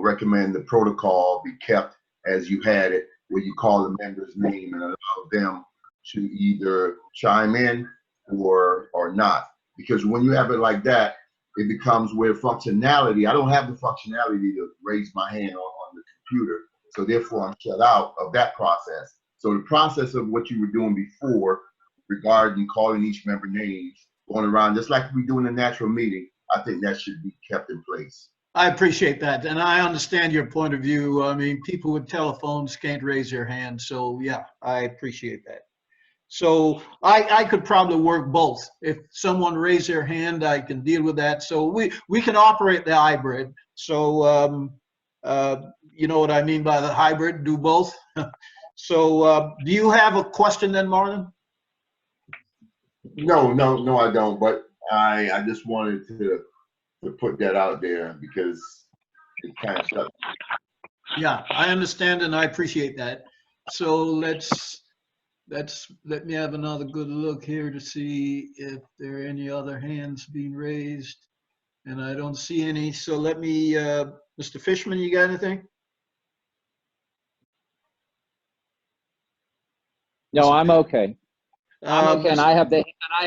recommend the protocol be kept as you had it, where you call the member's name and allow them to either chime in or not. Because when you have it like that, it becomes where functionality, I don't have the functionality to raise my hand on the computer. So therefore I'm shut out of that process. So the process of what you were doing before regarding calling each member names, going around, just like we do in a natural meeting, I think that should be kept in place. I appreciate that. And I understand your point of view. I mean, people with telephones can't raise their hand. So yeah, I appreciate that. So I could probably work both. If someone raised their hand, I can deal with that. So we can operate the hybrid. So you know what I mean by the hybrid, do both. So do you have a question then, Marlon? No, I don't. But I just wanted to put that out there because it kind of stuck. Yeah, I understand and I appreciate that. So let me have another good look here to see if there are any other hands being raised. And I don't see any. So let me, Mr. Fishman, you got anything? No, I'm okay. I'm okay, and Mr. I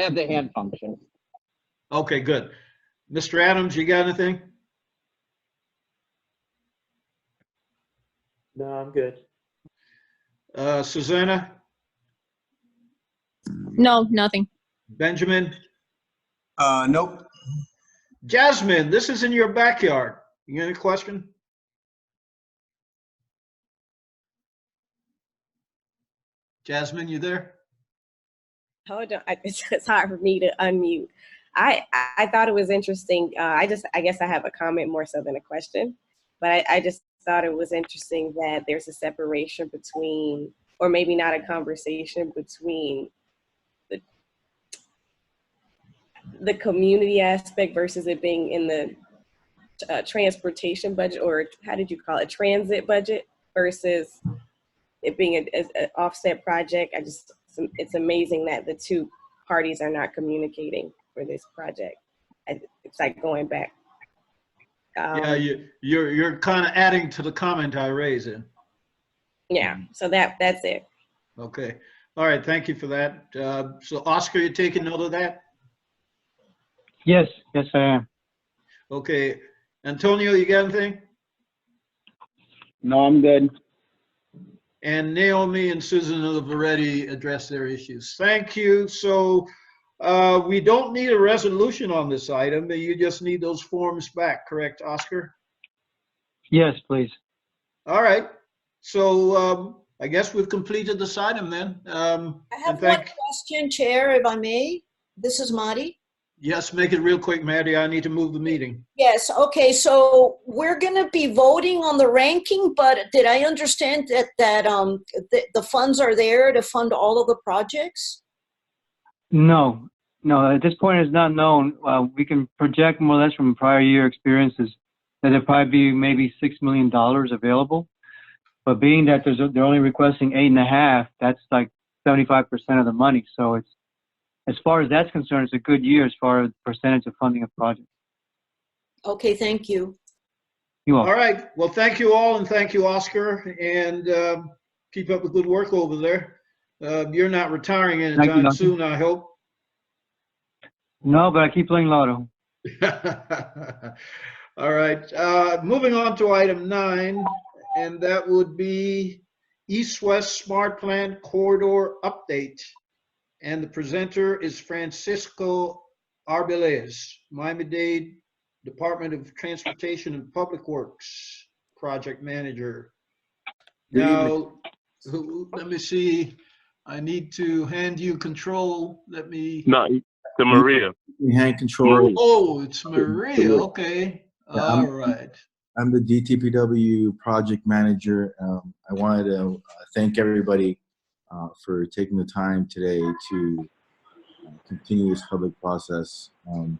have the hand function. Okay, good. Mr. Adams, you got anything? No, I'm good. Susanna? No, nothing. Benjamin? Nope. Jasmine, this is in your backyard. You got any question? Jasmine, you there? Hold on, it's hard for me to unmute. I thought it was interesting. I guess I have a comment more so than a question, but I just thought it was interesting that there's a separation between, or maybe not a conversation between the community aspect versus it being in the transportation budget, or how did you call it, transit budget, versus it being an offset project. It's amazing that the two parties are not communicating for this project. It's like going back. Yeah, you're kind of adding to the comment I raised in. Yeah, so that's it. Okay. All right, thank you for that. So Oscar, you taking note of that? Yes, yes, I am. Okay. Antonio, you got anything? No, I'm good. And Naomi and Susan have already addressed their issues. Thank you. So we don't need a resolution on this item. You just need those forms back, correct, Oscar? Yes, please. All right. So I guess we've completed this item then. I have one question, Chair, if I may. This is Marty. Yes, make it real quick, Maddie. I need to move the meeting. Yes, okay, so we're going to be voting on the ranking, but did I understand that the funds are there to fund all of the projects? No, no, at this point it's not known. We can project more or less from prior year experiences that there'll probably be maybe $6 million available. But being that they're only requesting 8.5, that's like 75% of the money. So it's, as far as that's concerned, it's a good year as far as percentage of funding of projects. Okay, thank you. You're welcome. All right. Well, thank you all, and thank you, Oscar, and keep up the good work over there. You're not retiring anytime soon, I hope. No, but I keep playing Lotto. All right. Moving on to item 9, and that would be East-West Smart Plan Corridor Update. And the presenter is Francisco Arbeles, Miami-Dade Department of Transportation and Public Works Project Manager. Now, let me see. I need to hand you control. Let me. No, to Maria. You hand control. Maria. Oh, it's Maria. Okay. Yeah, All right. I'm the DTPW project manager. I wanted to thank everybody for taking the time today to continue this public process. And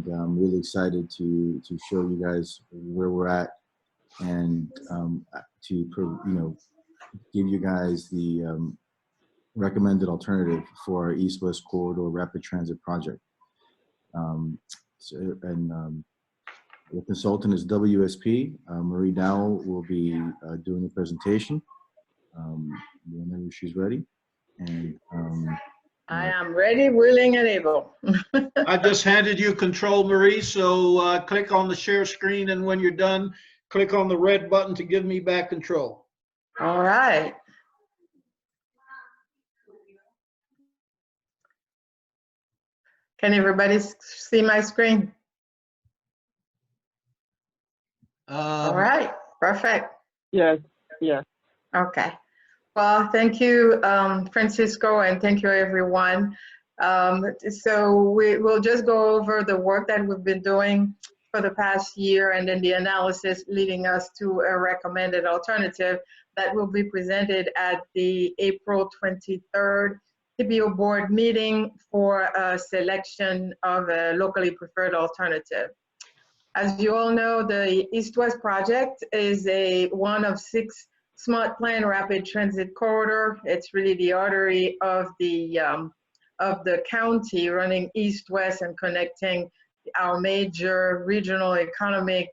I'm really excited to show you guys where we're at and to give you guys the recommended alternative for our East-West Corridor Rapid Transit Project. The consultant is WSP. Marie Dowell will be doing the presentation whenever she's ready. And I am ready, willing, and able. I just handed you control, Marie, so click on the share screen, and when you're done, click on the red button to give me back control. All right. Can everybody see my screen? All right, perfect. Yes, yes. Okay. Well, thank you, Francisco, and thank you, everyone. So we'll just go over the work that we've been doing for the past year and then the analysis leading us to a recommended alternative that will be presented at the April 23rd TPO board meeting for a selection of a locally preferred alternative. As you all know, the East-West project is one of 6 Smart Plan Rapid Transit Corridor. It's really the artery of the county running east-west and connecting our major regional economic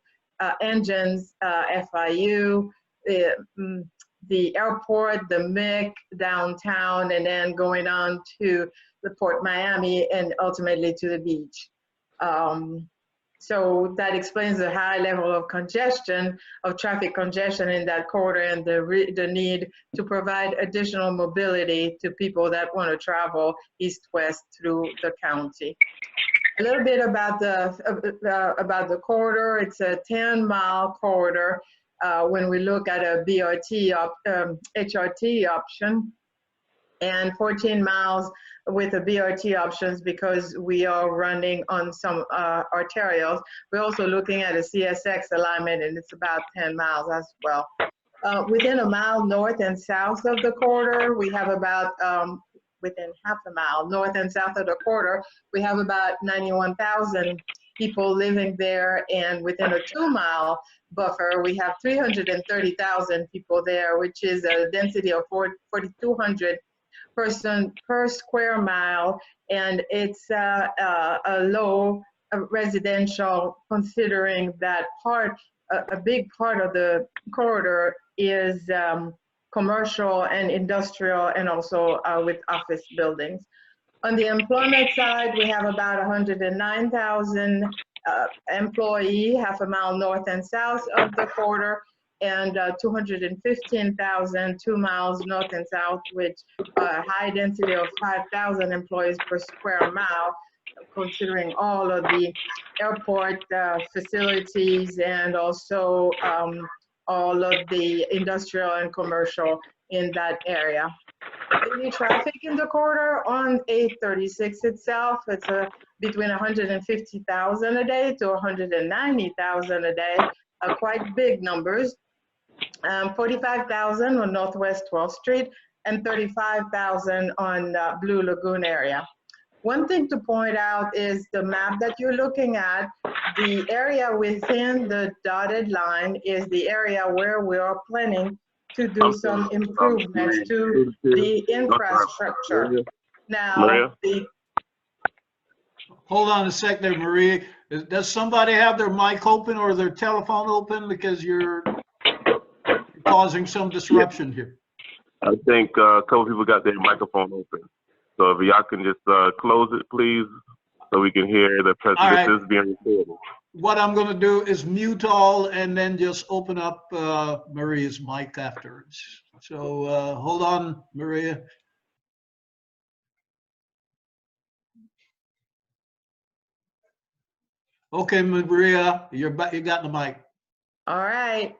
engines, FIU, the airport, the MIC, downtown, and then going on to the Port Miami and ultimately to the beach. So that explains the high level of congestion, of traffic congestion in that corridor, and the need to provide additional mobility to people that want to travel east-west through the county. A little bit about the corridor. It's a 10-mile corridor when we look at a BRT, HRT option, and 14 miles with the BRT options because we are running on some arterials. We're also looking at a CSX alignment, and it's about 10 miles as well. Within a mile north and south of the corridor, we have about, within half a mile north and south of the corridor, we have about 91,000 people living there, and within a 2-mile buffer, we have 330,000 people there, which is a density of 4,200 person per square mile, and it's a low residential, considering that a big part of the corridor is commercial and industrial, and also with office buildings. On the employment side, we have about 109,000 employees, half a mile north and south of the corridor, and 215,000 2 miles north and south, which a high density of 5,000 employees per square mile, considering all of the airport facilities and also all of the industrial and commercial in that area. Daily traffic in the corridor on 836 itself, it's between 150,000 a day to 190,000 a day, quite big numbers. 45,000 on Northwest 12th Street and 35,000 on Blue Lagoon area. One thing to point out is the map that you're looking at, the area within the dotted line is the area where we are planning to do some improvements to the infrastructure. Now, Hold on a sec there, Maria. Does somebody have their mic open or their telephone open, because you're causing some disruption here? I think a couple people got their microphone open. So if y'all can just close it, please, so we can hear the presentation is being recorded. What I'm going to do is mute all and then just open up Maria's mic afterwards. So hold on, Maria. Okay, Maria, you got the mic. All right.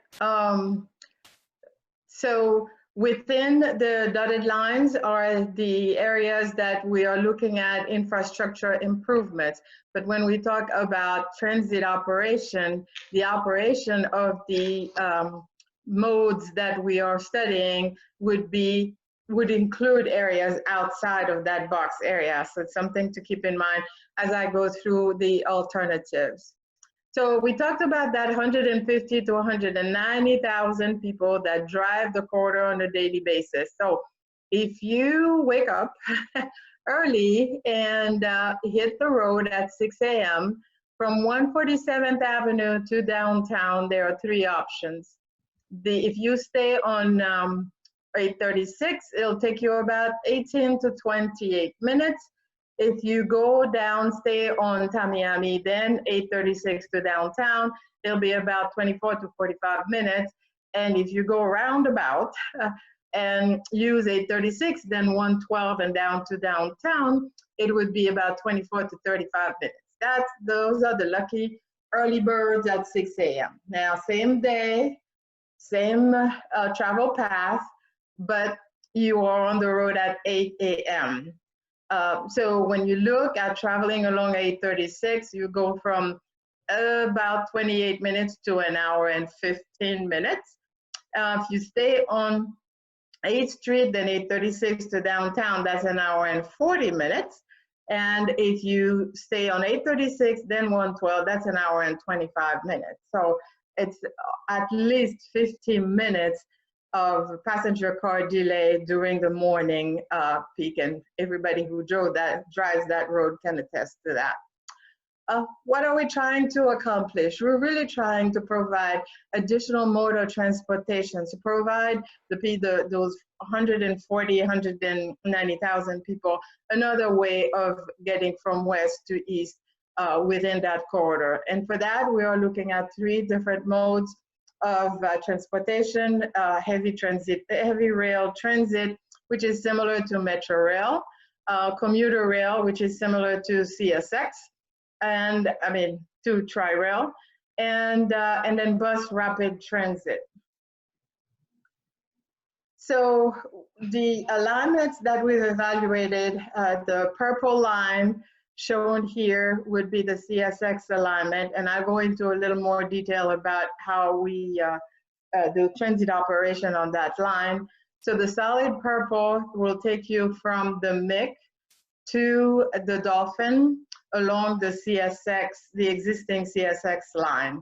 So within the dotted lines are the areas that we are looking at infrastructure improvements. But when we talk about transit operation, the operation of the modes that we are studying would include areas outside of that box area. So it's something to keep in mind as I go through the alternatives. So we talked about that 150 to 190,000 people that drive the corridor on a daily basis. So if you wake up early and hit the road at 6 a.m. from 147th Avenue to downtown, there are 3 options. If you stay on 836, it'll take you about 18 to 28 minutes. If you go down, stay on Tamiami, then 836 to downtown, it'll be about 24 to 45 minutes. And if you go roundabout and use 836, then 112 and down to downtown, it would be about 24 to 35 minutes. Those are the lucky early birds at 6 a.m. Now, same day, same travel path, but you are on the road at 8 a.m. So when you look at traveling along 836, you go from about 28 minutes to an hour and 15 minutes. If you stay on 8th Street, then 836 to downtown, that's an hour and 40 minutes. And if you stay on 836, then 112, that's an hour and 25 minutes. So it's at least 15 minutes of passenger car delay during the morning peak, and everybody who drives that road can attest to that. What are we trying to accomplish? We're really trying to provide additional mode of transportation, to provide those 140, 190,000 people another way of getting from west to east within that corridor. And for that, we are looking at 3 different modes of transportation: heavy rail transit, which is similar to Metro Rail, commuter rail, which is similar to CSX, and to Tri-Rail, and then bus rapid transit. So the alignments that we've evaluated, the purple line shown here would be the CSX alignment, and I'll go into a little more detail about how we do transit operation on that line. So the solid purple will take you from the MIC to the Dolphin along the CSX, the existing CSX line.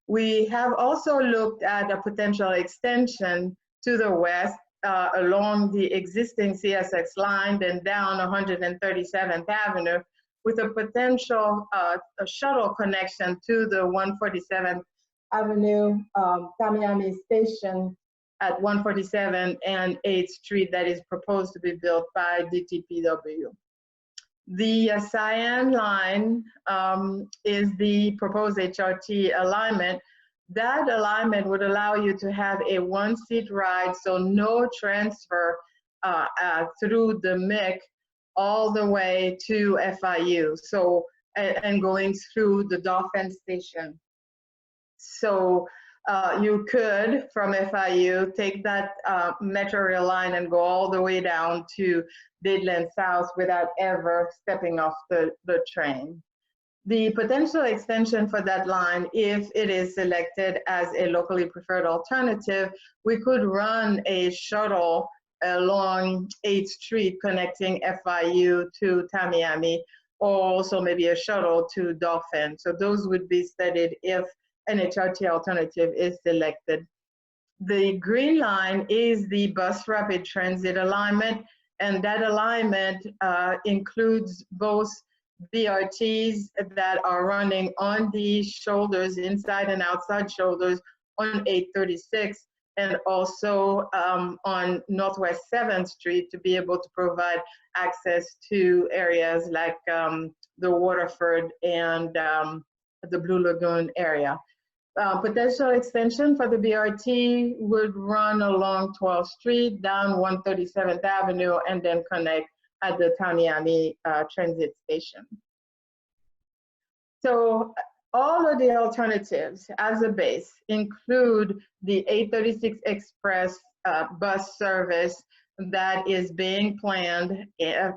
We have also looked at a potential extension to the west along the existing CSX line, then down 137th Avenue, with a potential a shuttle connection to the 147th Avenue Tamiami station at 147 and 8th Street that is proposed to be built by DTPW. The cyan line is the proposed HRT alignment. That alignment would allow you to have a one-seat ride, so no transfer through the MIC all the way to FIU, so, and going through the Dolphin station. So you could, from FIU, take that Metro Rail line and go all the way down to Dadeland South without ever stepping off the train. The potential extension for that line, if it is selected as a locally preferred alternative, we could run a shuttle along 8th Street connecting FIU to Tamiami, or also maybe a shuttle to Dolphin. So those would be studied if an HRT alternative is selected. The green line is the bus rapid transit alignment, and that alignment includes both BRTs that are running on the shoulders, inside and outside shoulders, on 836, and also on Northwest 7th Street to be able to provide access to areas like the Waterford and the Blue Lagoon area. Potential extension for the BRT would run along 12th Street, down 137th Avenue, and then connect at the Tamiami transit station. So all of the alternatives as a base include the 836 Express bus service that is being planned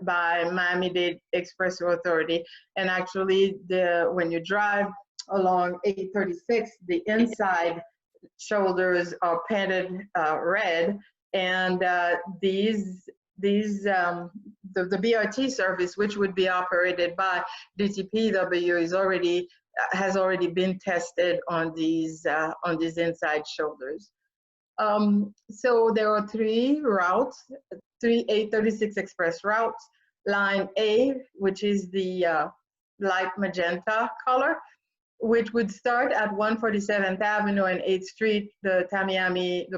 by Miami-Dade Expressway Authority. And actually, when you drive along 836, the inside shoulders are painted red, and the BRT service, which would be operated by DTPW, has already been tested on these inside shoulders. So there are 3 routes, 3 836 Express routes. Line A, which is the light magenta color, which would start at 147th Avenue and 8th Street, the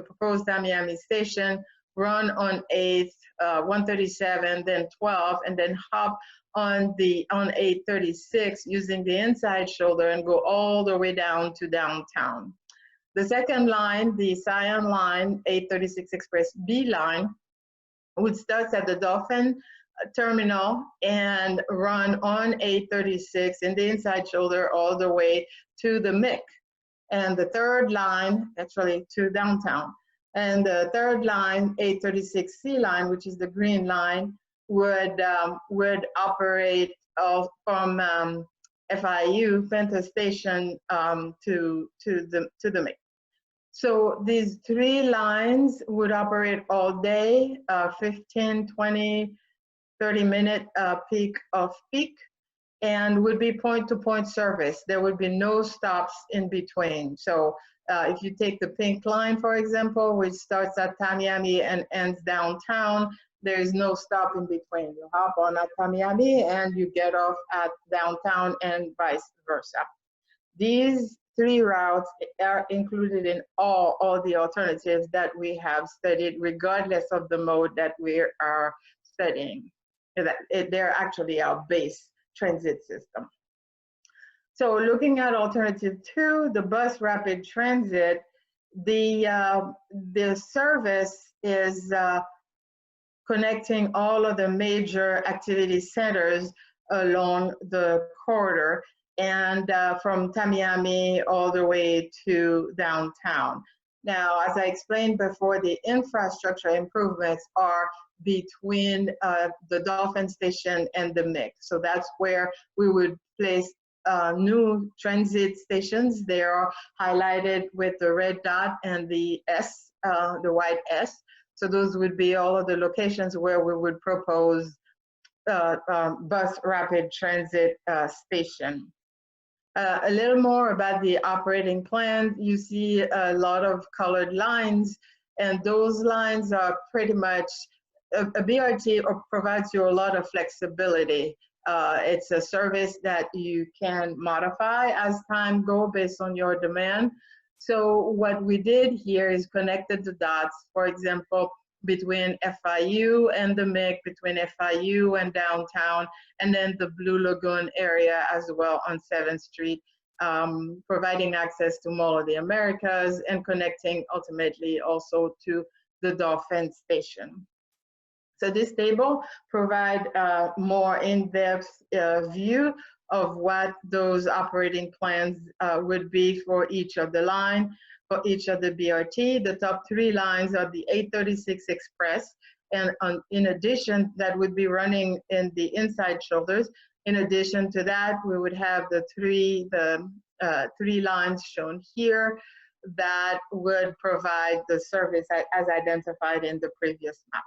proposed Tamiami station, run on 8th, 137, then 12, and then hop on 836 using the inside shoulder and go all the way down to downtown. The second line, the cyan line, 836 Express B line, would start at the Dolphin terminal and run on 836 in the inside shoulder all the way to the MIC. And the third line, actually to downtown. And the third line, 836C line, which is the green line, would operate from FIU, Penta Station, to the MIC. So these 3 lines would operate all day, 15, 20, 30-minute peak off peak, and would be point-to-point service. There would be no stops in between. So If you take the pink line, for example, which starts at Tamiami and ends downtown, there is no stop in between. You hop on at Tamiami and you get off at downtown and vice versa. These 3 routes are included in all the alternatives that we have studied, regardless of the mode that we are studying. They're actually our base transit system. So looking at alternative 2, the bus rapid transit, the service is connecting all of the major activity centers along the corridor, and from Tamiami all the way to downtown. Now, as I explained before, the infrastructure improvements are between the Dolphin Station and the MIC. So that's where we would place new transit stations. They are highlighted with the red dot and the S, the white S. So those would be all of the locations where we would propose bus rapid transit station. A little more about the operating plan. You see a lot of colored lines, and those lines are pretty much, a BRT provides you a lot of flexibility. It's a service that you can modify as time goes based on your demand. So what we did here is connected the dots, for example, between FIU and the MIC, between FIU and downtown, and then the Blue Lagoon area as well on 7th Street, providing access to Mall of the Americas and connecting ultimately also to the Dolphin Station. So this table provides a more in-depth view of what those operating plans would be for each of the line, for each of the BRT. The top 3 lines are the 836 Express, and in addition, that would be running in the inside shoulders. In addition to that, we would have the three lines shown here that would provide the service as identified in the previous map.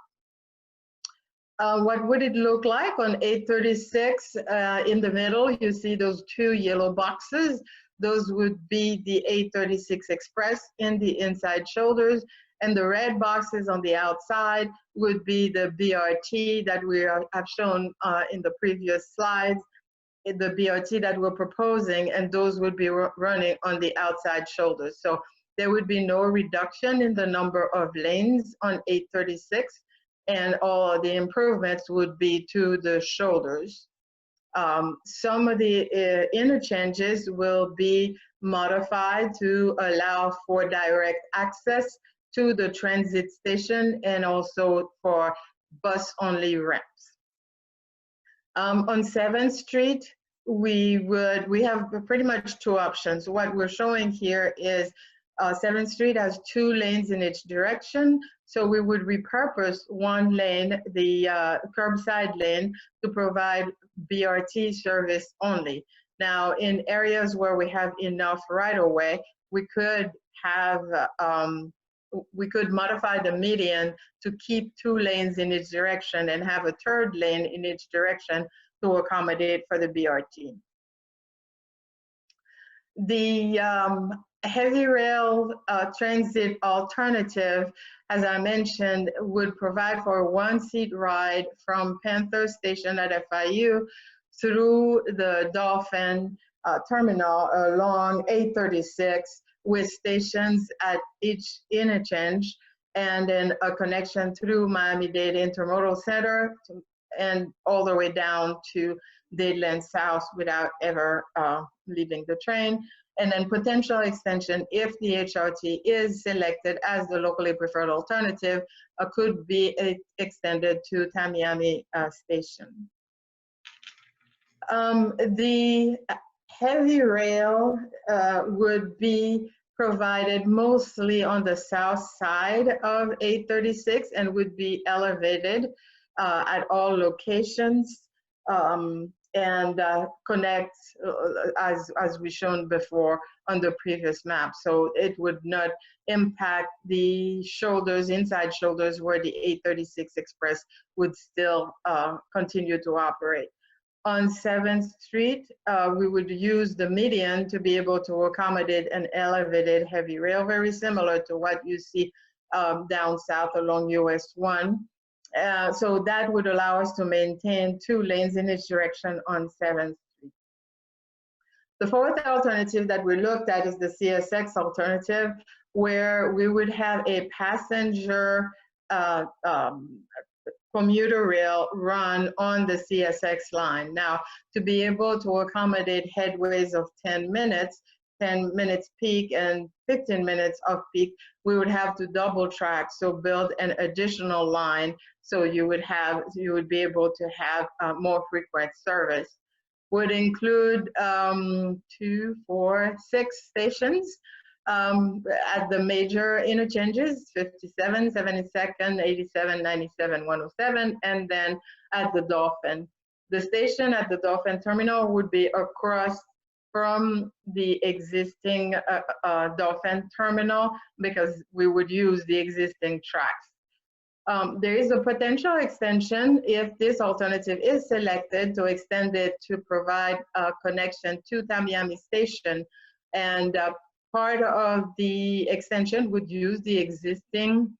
What would it look like on 836? In the middle, you see those 2 yellow boxes. Those would be the 836 Express in the inside shoulders, and the red boxes on the outside would be the BRT that we have shown in the previous slides, the BRT that we're proposing, and those would be running on the outside shoulders. So there would be no reduction in the number of lanes on 836, and all of the improvements would be to the shoulders. Some of the interchanges will be modified to allow for direct access to the transit station and also for bus-only ramps. On 7th Street, we have pretty much 2 options. What we're showing here is 7th Street has 2 lanes in each direction. So we would repurpose 1 lane, the curbside lane, to provide BRT service only. Now, in areas where we have enough right-of-way, we could have, we could modify the median to keep 2 lanes in each direction and have a 3rd lane in each direction to accommodate for the BRT. The heavy rail transit alternative, as I mentioned, would provide for a 1-seat ride from Panther Station at FIU through the Dolphin terminal along 836 with stations at each interchange, and then a connection through Miami-Dade Intermodal Center and all the way down to Dadeland South without ever leaving the train. And then potential extension, if the HRT is selected as the locally preferred alternative, could be extended to Tamiami Station. The heavy rail would be provided mostly on the south side of 836 and would be elevated at all locations. And connect as we shown before on the previous map. So it would not impact the shoulders, inside shoulders, where the 836 Express would still continue to operate. On 7th Street, we would use the median to be able to accommodate an elevated heavy rail, very similar to what you see down south along US 1. So that would allow us to maintain 2 lanes in each direction on 7th Street. The fourth alternative that we looked at is the CSX alternative, where we would have a passenger commuter rail run on the CSX line. Now, to be able to accommodate headways of 10 minutes peak and 15 minutes off peak, we would have to double track, so build an additional line so you would be able to have more frequent service. Would include 2, 4, 6 stations at the major interchanges, 57, 72nd, 87, 97, 107, and then at the Dolphin. The station at the Dolphin terminal would be across from the existing Dolphin terminal because we would use the existing tracks. There is a potential extension if this alternative is selected to extend it to provide a connection to Miami Station, and part of the extension would use the existing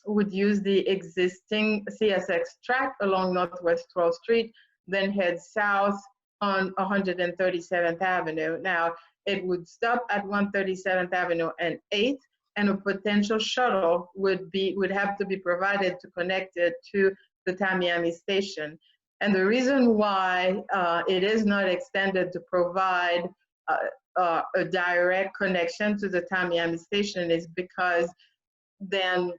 CSX track along Northwest 12th Street, then head south on 137th Avenue. Now, it would stop at 137th Avenue and 8th, and a potential shuttle would have to be provided to connect it to the Miami Station. And the reason why it is not extended to provide a direct connection to the Miami Station is because then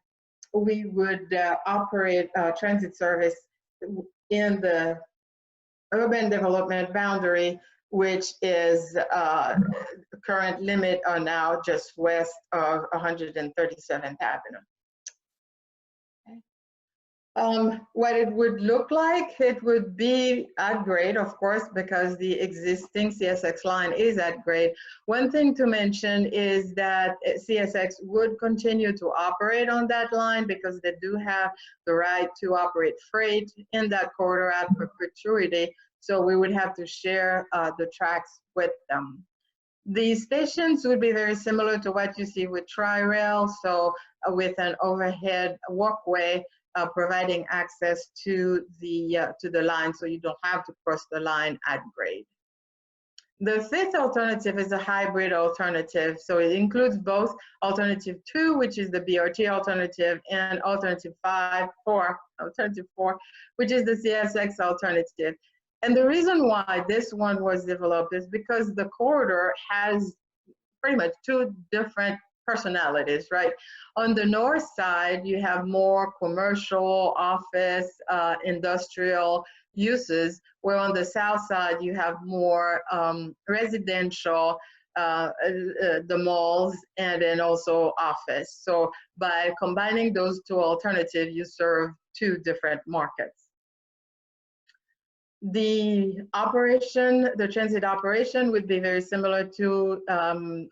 we would operate transit service in the urban development boundary, which is the current limit are now just west of 137th Avenue. What it would look like, it would be at grade, of course, because the existing CSX line is at grade. One thing to mention is that CSX would continue to operate on that line because they do have the right to operate freight in that corridor at perpetuity. So we would have to share the tracks with them. The stations would be very similar to what you see with Tri-Rail, so with an overhead walkway providing access to the line, so you don't have to cross the line at grade. The fifth alternative is a hybrid alternative, so it includes both alternative 2, which is the BRT alternative, and alternative 4, which is the CSX alternative. And the reason why this one was developed is because the corridor has pretty much 2 different personalities, right? On the north side, you have more commercial, office, industrial uses, where on the south side, you have more residential, the malls, and then also office. So by combining those 2 alternatives, you serve 2 different markets. The operation, the transit operation would be very similar to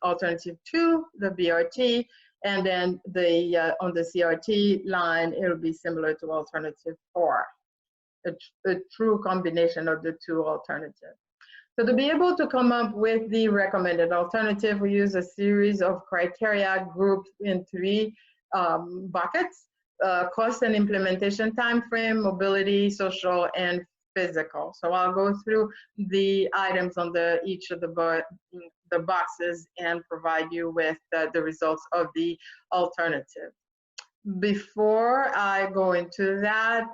alternative 2, the BRT, and then on the CRT line, it will be similar to alternative 4, a true combination of the 2 alternatives. So to be able to come up with the recommended alternative, we use a series of criteria grouped in 3 buckets: cost and implementation timeframe, mobility, social, and physical. So I'll go through the items on each of the boxes and provide you with the results of the alternative. Before I go into that,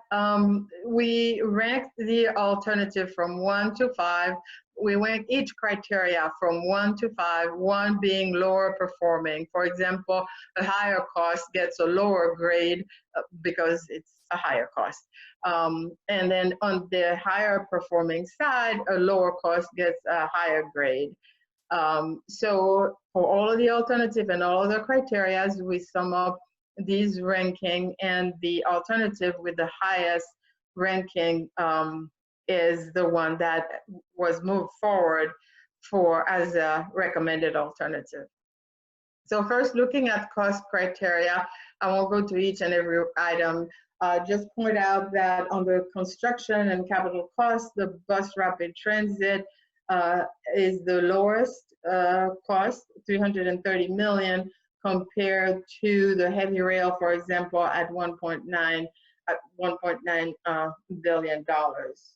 we ranked the alternative from 1 to 5. We rank each criteria from 1 to 5, 1 being lower performing. For example, a higher cost gets a lower grade because it's a higher cost. And then on the higher performing side, a lower cost gets a higher grade. So for all of the alternative and all of the criteria, we sum up these ranking, and the alternative with the highest ranking is the one that was moved forward as a recommended alternative. So first, looking at cost criteria, I won't go to each and every item. Just point out that on the construction and capital costs, the bus rapid transit is the lowest cost, 330 million, compared to the heavy rail, for example, at 1.9 billion dollars.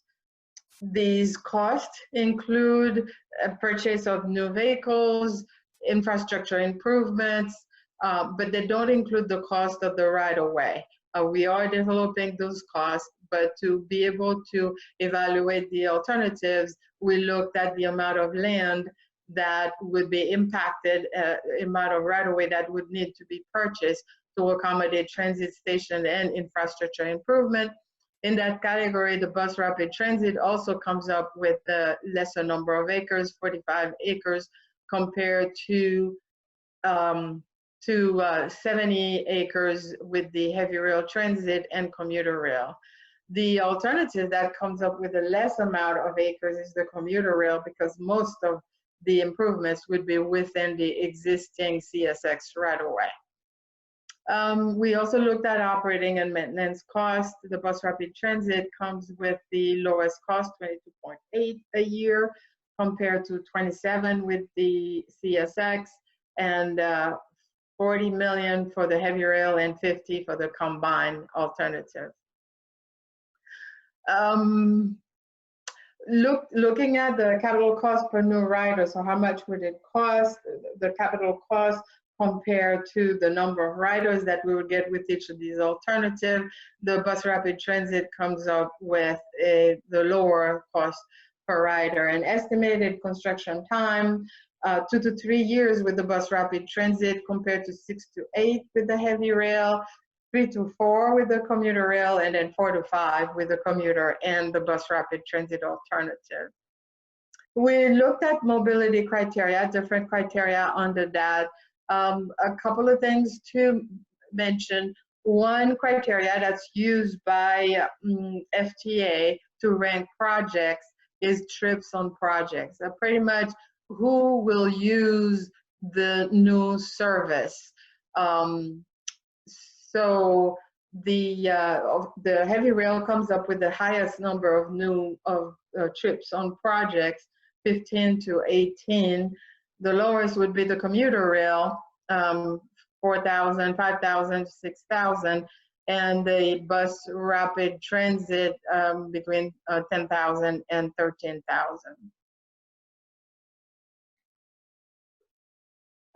These costs include a purchase of new vehicles, infrastructure improvements, but they don't include the cost of the right-of-way. We are developing those costs, but to be able to evaluate the alternatives, we looked at the amount of land that would be impacted, amount of right-of-way that would need to be purchased to accommodate transit station and infrastructure improvement. In that category, the bus rapid transit also comes up with a lesser number of acres, 45 acres, compared to 70 acres with the heavy rail transit and commuter rail. The alternative that comes up with a less amount of acres is the commuter rail, because most of the improvements would be within the existing CSX right-of-way. We also looked at operating and maintenance costs. The bus rapid transit comes with the lowest cost, 22.8 a year, compared to 27 with the CSX, and 40 million for the heavy rail and 50 for the combined alternative. Looking at the capital cost per new rider, so how much would it cost, the capital cost compared to the number of riders that we would get with each of these alternatives, the bus rapid transit comes up with the lower cost per rider. And estimated construction time, 2 to 3 years with the bus rapid transit compared to 6 to 8 with the heavy rail, 3 to 4 with the commuter rail, and then 4 to 5 with the commuter and the bus rapid transit alternative. We looked at mobility criteria, different criteria under that. A couple of things to mention. One criteria that's used by FTA to rank projects is trips on projects. Pretty much who will use the new service. So the heavy rail comes up with the highest number of new trips on projects, 15 to 18. The lowest would be the commuter rail, 4,000, 5,000, 6,000, and the bus rapid transit between 10,000 and 13,000.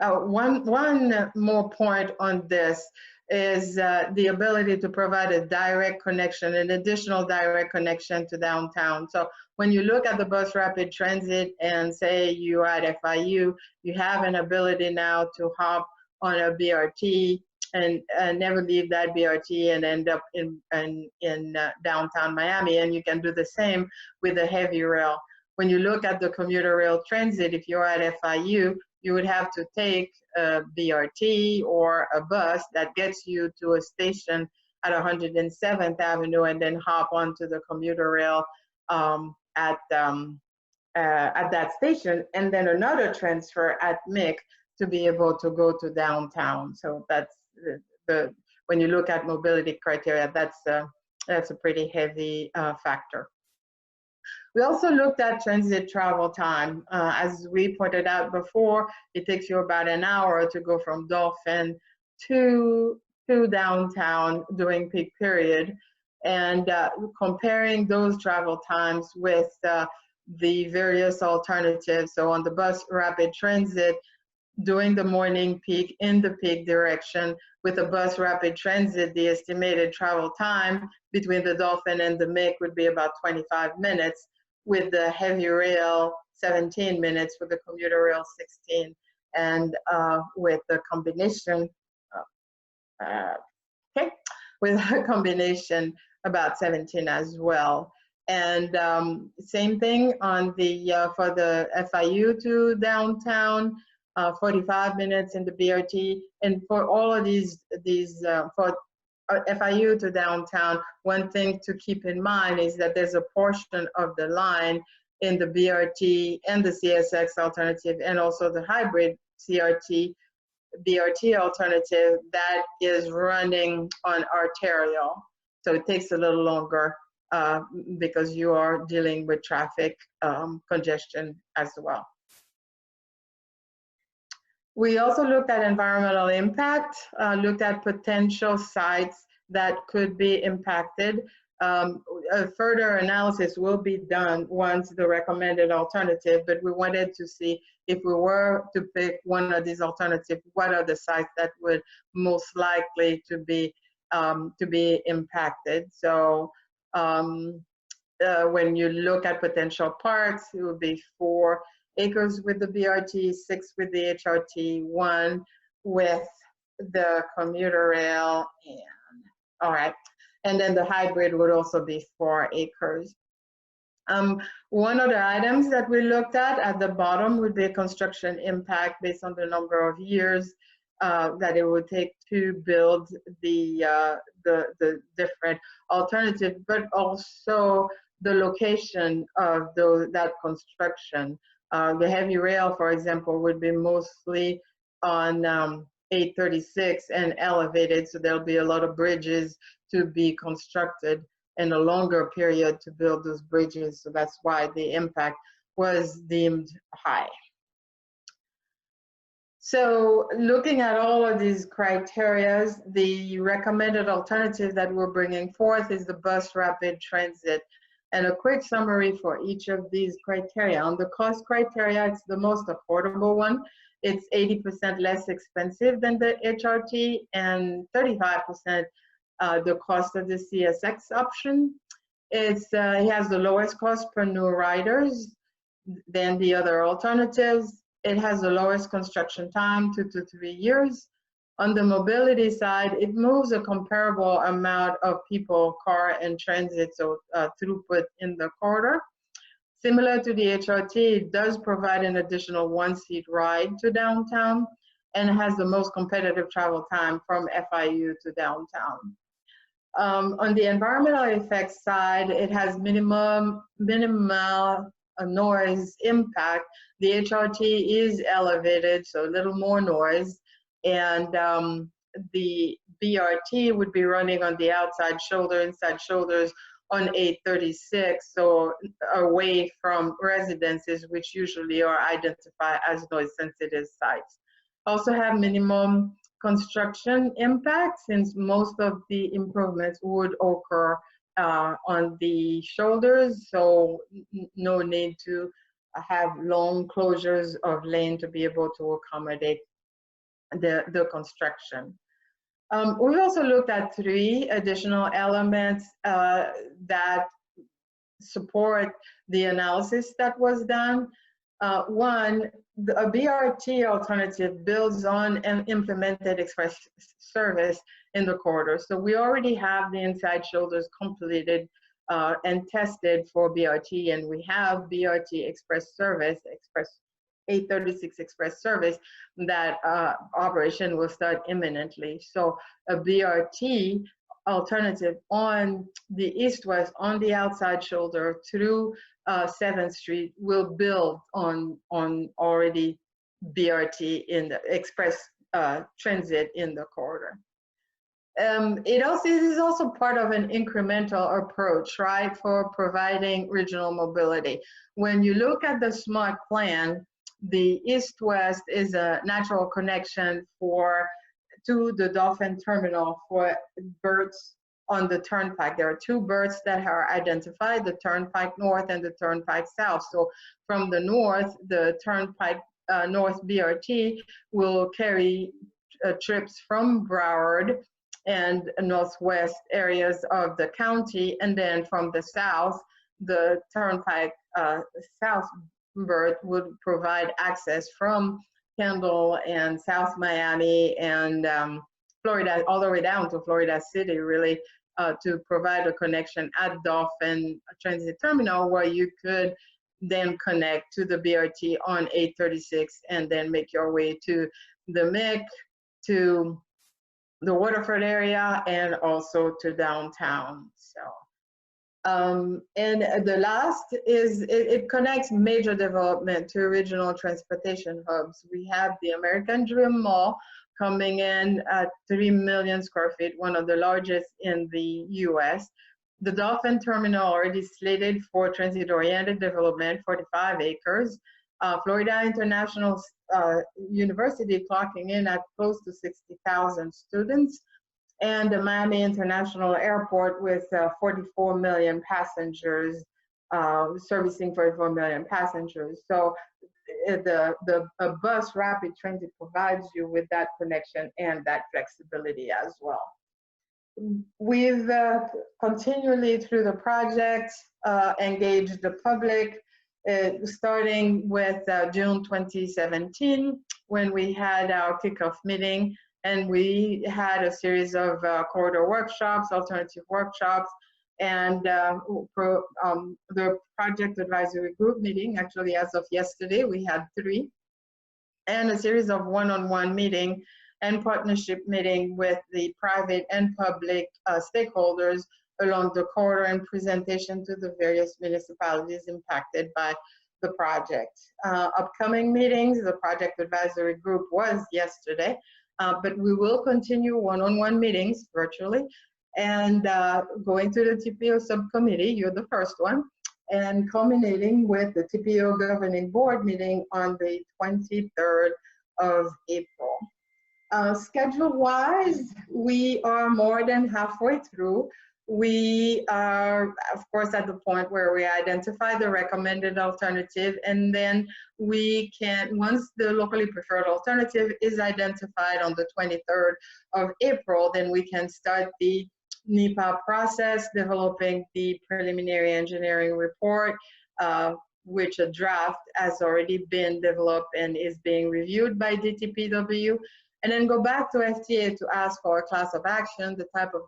One more point on this is the ability to provide a direct connection, an additional direct connection to downtown. So when you look at the bus rapid transit and say you're at FIU, you have an ability now to hop on a BRT and never leave that BRT and end up in downtown Miami, and you can do the same with the heavy rail. When you look at the commuter rail transit, if you're at FIU, you would have to take a BRT or a bus that gets you to a station at 107th Avenue and then hop onto the commuter rail at that station, and then another transfer at MIC to be able to go to downtown. So that's when you look at mobility criteria, that's a pretty heavy factor. We also looked at transit travel time. As we pointed out before, it takes you about an hour to go from Dolphin to downtown during peak period. And comparing those travel times with the various alternatives. So on the bus rapid transit, during the morning peak in the peak direction, with the bus rapid transit, the estimated travel time between the Dolphin and the MIC would be about 25 minutes. With the heavy rail, 17 minutes, with the commuter rail, 16, and with the combination, with a combination, about 17 as well. And same thing on the for the FIU to downtown, 45 minutes in the BRT, and for all of these for FIU to downtown, one thing to keep in mind is that there's a portion of the line in the BRT and the CSX alternative, and also the hybrid BRT alternative that is running on arterial. So it takes a little longer because you are dealing with traffic congestion as well. We also looked at environmental impact, looked at potential sites that could be impacted. A further analysis will be done once the recommended alternative, but we wanted to see if we were to pick one of these alternatives, what are the sites that would most likely to be impacted. So when you look at potential parks, it would be 4 acres with the BRT, 6 with the HRT, 1 with the commuter rail, and all right. And then the hybrid would also be 4 acres. One of the items that we looked at the bottom would be construction impact based on the number of years that it would take to build the different alternatives, but also the location of that construction. The heavy rail, for example, would be mostly on 836 and elevated, so there'll be a lot of bridges to be constructed in a longer period to build those bridges, so that's why the impact was deemed high. So looking at all of these criteria, the recommended alternative that we're bringing forth is the bus rapid transit. And a quick summary for each of these criteria. On the cost criteria, it's the most affordable one. It's 80% less expensive than the HRT and 35% the cost of the CSX option. It has the lowest cost per new riders than the other alternatives. It has the lowest construction time, 2 to 3 years. On the mobility side, it moves a comparable amount of people, car and transit, so throughput in the corridor. Similar to the HRT, it does provide an additional 1-seat ride to downtown and has the most competitive travel time from FIU to downtown. On the environmental effects side, it has minimal noise impact. The HRT is elevated, so a little more noise. And the BRT would be running on the outside shoulder, inside shoulders on 836, so away from residences, which usually are identified as noise-sensitive sites. Also have minimum construction impact, since most of the improvements would occur on the shoulders, so no need to have long closures of lane to be able to accommodate the construction. We also looked at 3 additional elements that support the analysis that was done. One, a BRT alternative builds on an implemented express service in the corridor. So we already have the inside shoulders completed and tested for BRT, and we have BRT express service, 836 express service, that operation will start imminently. So a BRT alternative on the east-west, on the outside shoulder through 7th Street will build on already BRT in the express transit in the corridor. It is also part of an incremental approach, right, for providing regional mobility. When you look at the SMART plan, the east-west is a natural connection to the Dolphin Terminal for berths on the Turnpike. There are 2 berths that are identified, the Turnpike North and the Turnpike South. So from the north, the Turnpike North BRT will carry trips from Broward and northwest areas of the county, and then from the south, the Turnpike South berth would provide access from Kendall and South Miami and Florida, all the way down to Florida City, really, to provide a connection at Dolphin Transit Terminal, where you could then connect to the BRT on 836 and then make your way to the MIC, to the Waterford area, and also to downtown. So And the last is it connects major development to regional transportation hubs. We have the American Dream Mall coming in at 3 million square feet, one of the largest in the US. The Dolphin Terminal already slated for transit-oriented development, 45 acres. Florida International University clocking in at close to 60,000 students. And the Miami International Airport with 44 million passengers, servicing 44 million passengers. So a bus rapid transit provides you with that connection and that flexibility as well. We've continually through the project engaged the public, starting with June 2017, when we had our kickoff meeting. And we had a series of corridor workshops, alternative workshops, and the project advisory group meeting. Actually, as of yesterday, we had 3, and a series of one-on-one meeting and partnership meeting with the private and public stakeholders along the corridor, and presentation to the various municipalities impacted by the project. Upcoming meetings, the project advisory group was yesterday. But we will continue one-on-one meetings virtually, and going to the TPO subcommittee, you're the first one, and culminating with the TPO governing board meeting on the 23rd of April. Schedule-wise, we are more than halfway through. We are, of course, at the point where we identify the recommended alternative, and then we can, once the locally preferred alternative is identified on the 23rd of April, then we can start the NEPA process, developing the preliminary engineering report, which a draft has already been developed and is being reviewed by DTPW. And then go back to FTA to ask for a class of action, the type of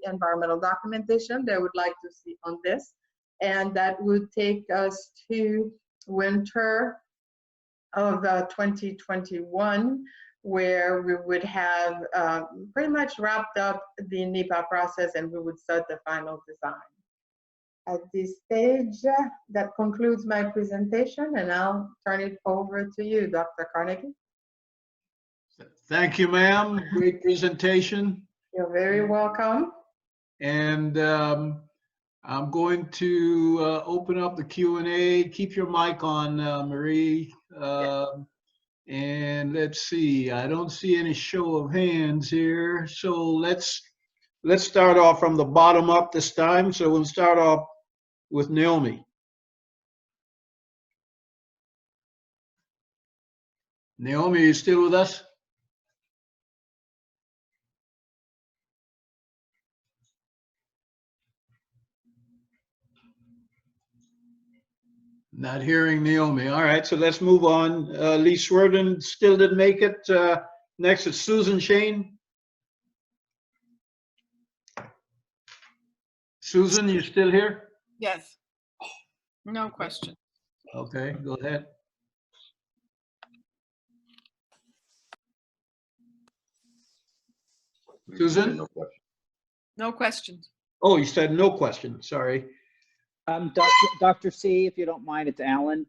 environmental documentation they would like to see on this. And that would take us to winter of 2021, where we would have pretty much wrapped up the NEPA process, and we would start the final design. At this stage, that concludes my presentation, and I'll turn it over to you, Dr. Carnegie. Thank you, ma'am. Great presentation. You're very welcome. And I'm going to open up the Q&A. Keep your mic on, Marie. And let's see, I don't see any show of hands here. So let's start off from the bottom up this time. So we'll start off with Naomi. Naomi, are you still with us? Not hearing Naomi. All right, so let's move on. Lee Swerden still didn't make it. Next is Susan Shane. Susan, you still here? Yes. No question. Okay, go ahead. Susan? No questions. Oh, you said no question. Sorry. Dr. C, if you don't mind, it's Alan.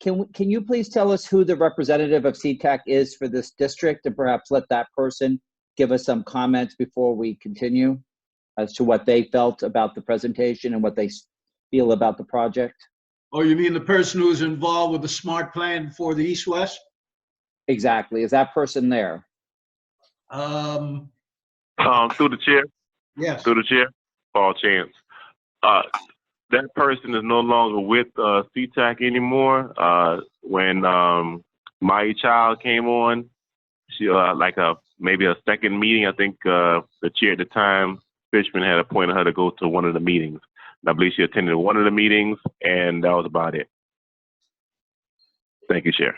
Can you please tell us who the representative of CTAC is for this district, and perhaps let that person give us some comments before we continue as to what they felt about the presentation and what they feel about the project? Oh, you mean the person who's involved with the SMART plan for the East-West? Exactly. Is that person there? Through the chair. Yes. Through the chair. Paul Chance. That person is no longer with CTAC anymore. When Mai Child came on, she maybe a second meeting. I think the chair at the time, Fishman, had appointed her to go to one of the meetings. And I believe she attended one of the meetings, and that was about it. Thank you, Chair.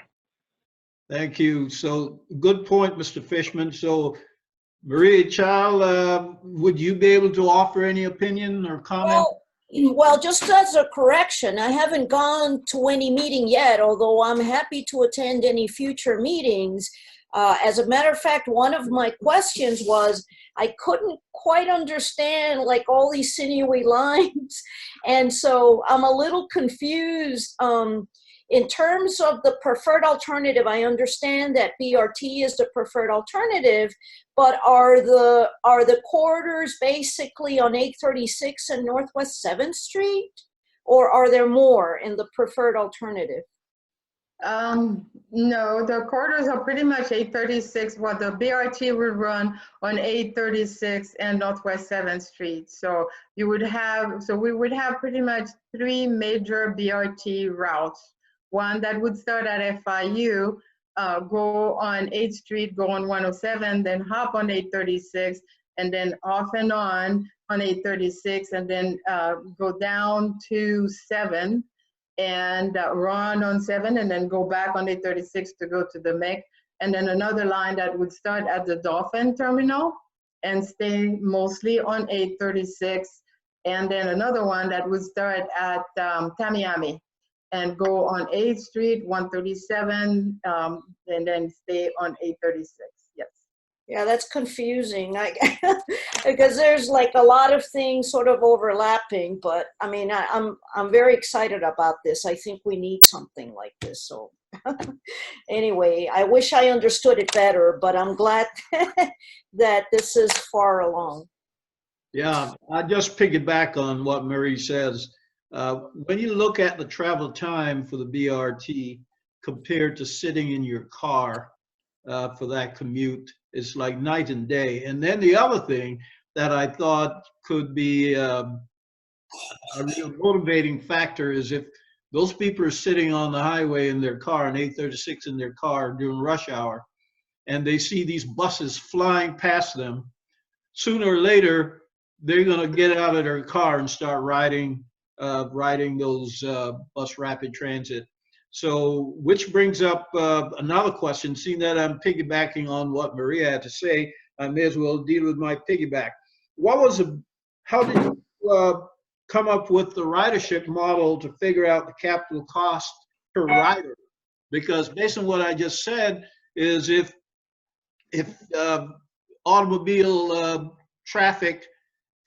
Thank you. So good point, Mr. Fishman. So Maria Child, would you be able to offer any opinion or comment? Well, Well, just as a correction, I haven't gone to any meeting yet, although I'm happy to attend any future meetings. As a matter of fact, one of my questions was, I couldn't quite understand like all these sinewy lines. And so I'm a little confused. In terms of the preferred alternative, I understand that BRT is the preferred alternative, but are the corridors basically on 836 and Northwest 7th Street? Or are there more in the preferred alternative? No, the corridors are pretty much 836. What the BRT would run on 836 and Northwest 7th Street. So we would have pretty much 3 major BRT routes. One that would start at FIU, go on 8th Street, go on 107, then hop on 836, and then off and on 836, and then go down to 7 and run on 7, and then go back on 836 to go to the MEC. And then another line that would start at the Dolphin Terminal and stay mostly on 836. And then another one that would start at Tamiami and go on 8th Street, 137, and then stay on 836, yes. Yeah, that's confusing. Because there's like a lot of things sort of overlapping, but I mean, I'm very excited about this. I think we need something like this. So anyway, I wish I understood it better, but I'm glad that this is far along. Yeah, I just piggyback on what Marie says. When you look at the travel time for the BRT compared to sitting in your car for that commute, it's like night and day. And then the other thing that I thought could be a real motivating factor is if those people are sitting on the highway in their car, in 836 in their car during rush hour, and they see these buses flying past them, sooner or later, they're going to get out of their car and start riding those bus rapid transit. So, which brings up another question. Seeing that I'm piggybacking on what Maria had to say, I may as well deal with my piggyback. How did you come up with the ridership model to figure out the capital cost per rider? Because based on what I just said, is if automobile traffic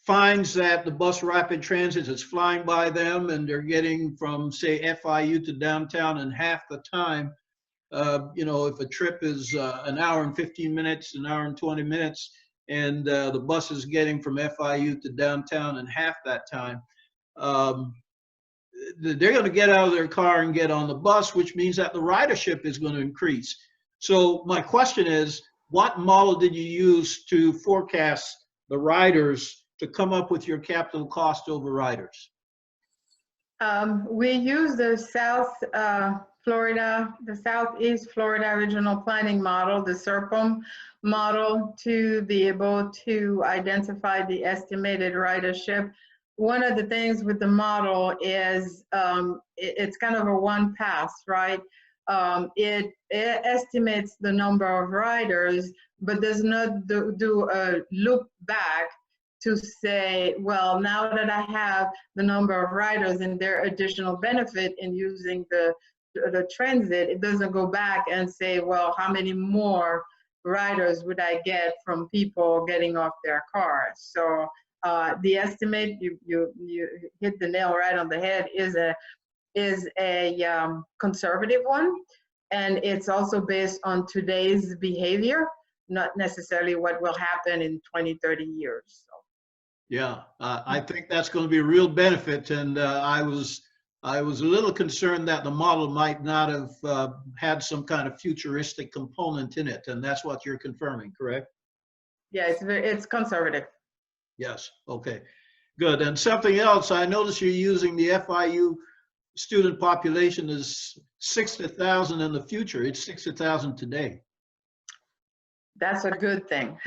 finds that the bus rapid transit is flying by them and they're getting from, say, FIU to downtown in half the time, if a trip is an hour and 15 minutes, an hour and 20 minutes, and the bus is getting from FIU to downtown in half that time, they're going to get out of their car and get on the bus, which means that the ridership is going to increase. So my question is, what model did you use to forecast the riders to come up with your capital cost over riders? We use the Southeast Florida Regional Planning Model, the SERPM model, to be able to identify the estimated ridership. One of the things with the model is it's kind of a one pass, right? It estimates the number of riders, but does not do a loop back to say, well, now that I have the number of riders and their additional benefit in using the transit, it doesn't go back and say, well, how many more riders would I get from people getting off their cars? So the estimate, you hit the nail right on the head, is a conservative one, and it's also based on today's behavior, not necessarily what will happen in 20, 30 years. So. Yeah, I think that's going to be a real benefit, and I was a little concerned that the model might not have had some kind of futuristic component in it, and that's what you're confirming, correct? Yeah, it's conservative. Yes, okay, good. And something else, I noticed you're using the FIU student population as 60,000 in the future. It's 60,000 today. That's a good thing.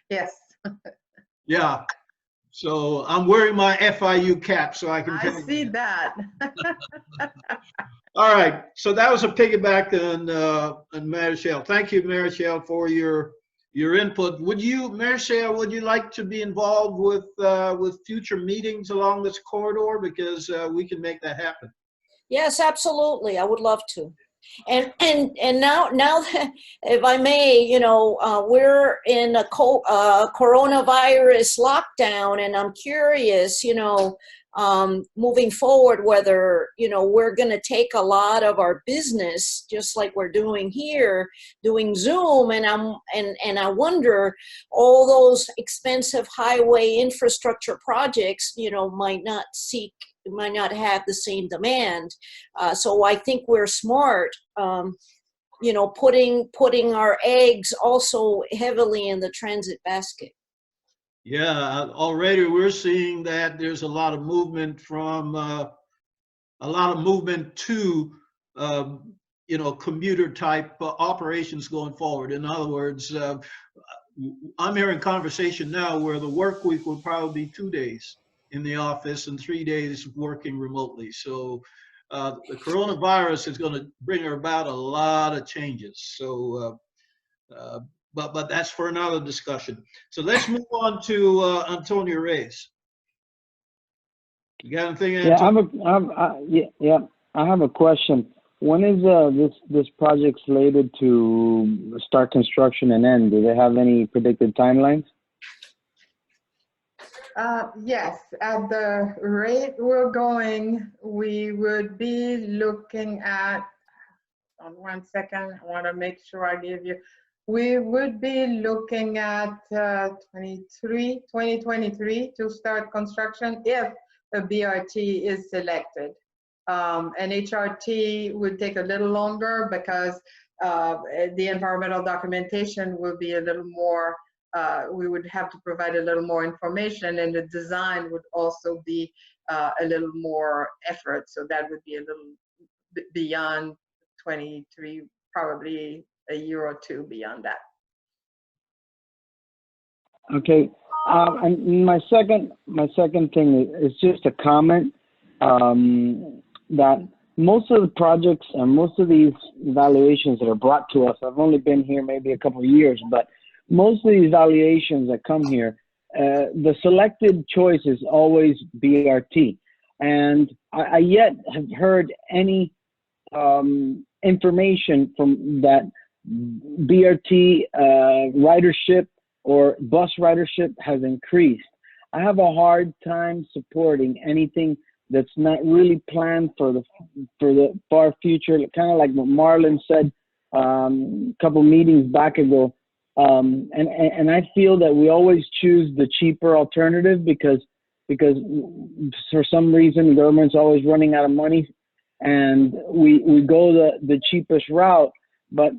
Yes. Yeah, so I'm wearing my FIU cap so I can tell you. See that. All right, so that was a piggyback on Marichelle. Thank you, Marichelle, for your your input. Would you, Marcia, would you like to be involved with future meetings along this corridor? Because we can make that happen. Yes, absolutely. I would love to. And now that, if I may, you know, we're in a coronavirus lockdown, and I'm curious, you know, moving forward, whether, you know, we're going to take a lot of our business, just like we're doing here, doing Zoom, and I wonder, all those expensive highway infrastructure projects, you know, might not have the same demand. So I think we're smart, you know, putting our eggs also heavily in the transit basket. Yeah, already we're seeing that there's a lot of movement to, you know, commuter type operations going forward. In other words, I'm hearing conversation now where the work week will probably be 2 days in the office and 3 days working remotely. So the coronavirus is going to bring about a lot of changes. So, but that's for another discussion. So let's move on to Antonio Reyes. You got anything, Antonio? I have a question. When is this project slated to start construction and end? Do they have any predicted timelines? Yes, at the rate we're going, we would be looking at, on 1 second, I want to make sure I give you, we would be looking at 2023 to start construction if a BRT is selected. An HRT would take a little longer because the environmental documentation will be a little more, we would have to provide a little more information, and the design would also be a little more effort. So that would be a little beyond 23, probably a year or two beyond that. Okay. And my second thing is just a comment that most of the projects and most of these evaluations that are brought to us, I've only been here maybe a couple of years, but most of these evaluations that come here, the selected choice is always BRT. And I yet have heard any information from that BRT ridership or bus ridership has increased. I have a hard time supporting anything that's not really planned for the far future, kind of like what Marlon said a couple meetings back ago. And I feel that we always choose the cheaper alternative because for some reason the government's always running out of money, and we go the cheapest route. But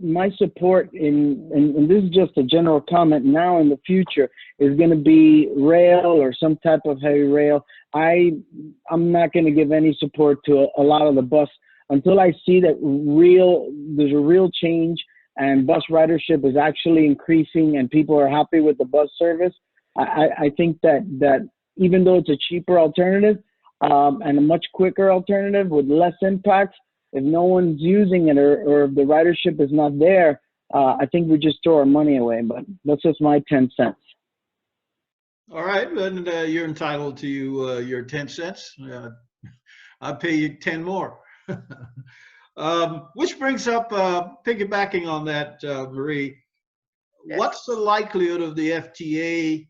my support and this is just a general comment now in the future is going to be rail or some type of heavy rail. I'm not going to give any support to a lot of the bus until I see that there's a real change and bus ridership is actually increasing and people are happy with the bus service. I think that even though it's a cheaper alternative and a much quicker alternative with less impact, if no one's using it or if the ridership is not there, I think we just throw our money away. But that's just my 10 cents. All right, and you're entitled to your 10 cents. I'll pay you 10 more. Which brings up, piggybacking on that, Marie, yes. What's the likelihood of the FTA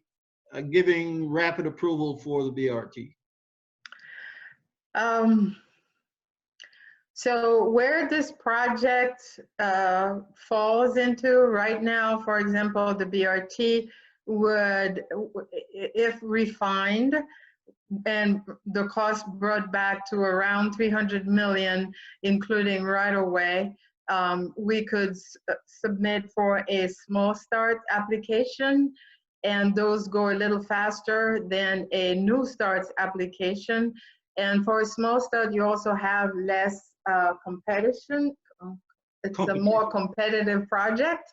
giving rapid approval for the BRT? So where this project falls into right now, for example, the BRT would, if refined and the cost brought back to around 300 million, including right away, we could submit for a small start application, and those go a little faster than a new starts application. And for a small start, you also have less competition. It's a more competitive project.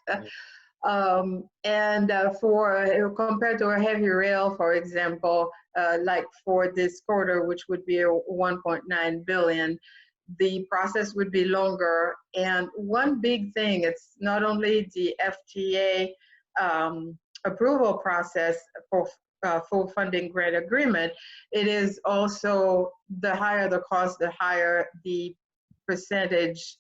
Compared to a heavy rail, for example, like for this quarter, which would be a 1.9 billion, the process would be longer. And one big thing, it's not only the FTA approval process for full funding grant agreement, it is also the higher the cost, the higher the percentage,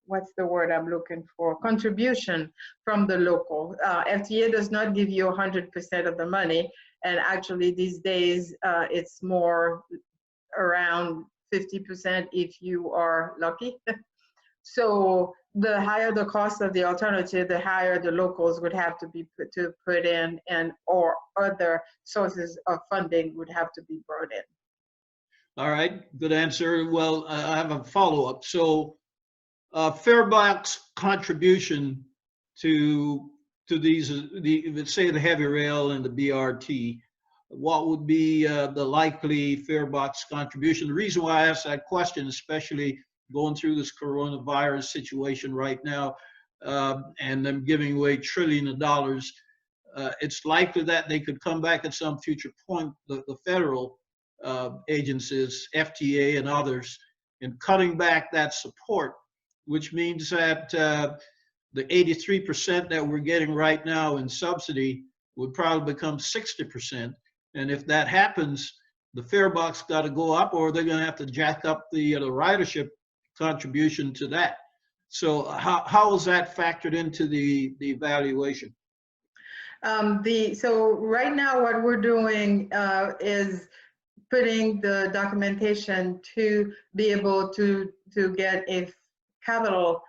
what's the word I'm looking for? Contribution from the local. FTA does not give you 100% of the money. And actually these days, it's more around 50% if you are lucky. So the higher the cost of the alternative, the higher the locals would have to be put in, and or other sources of funding would have to be brought in. All right, good answer. Well, I have a follow-up. So Fairbox contribution to these, let's say the heavy rail and the BRT, what would be the likely Fairbox contribution? The reason why I asked that question, especially going through this coronavirus situation right now, and them giving away trillions of dollars, it's likely that they could come back at some future point, the federal agencies, FTA and others, in cutting back that support, which means that the 83% that we're getting right now in subsidy would probably become 60%. And if that happens, the Fairbox got to go up, or they're going to have to jack up the ridership contribution to that. So how is that factored into the evaluation? So right now what we're doing is putting the documentation to be able to get a capital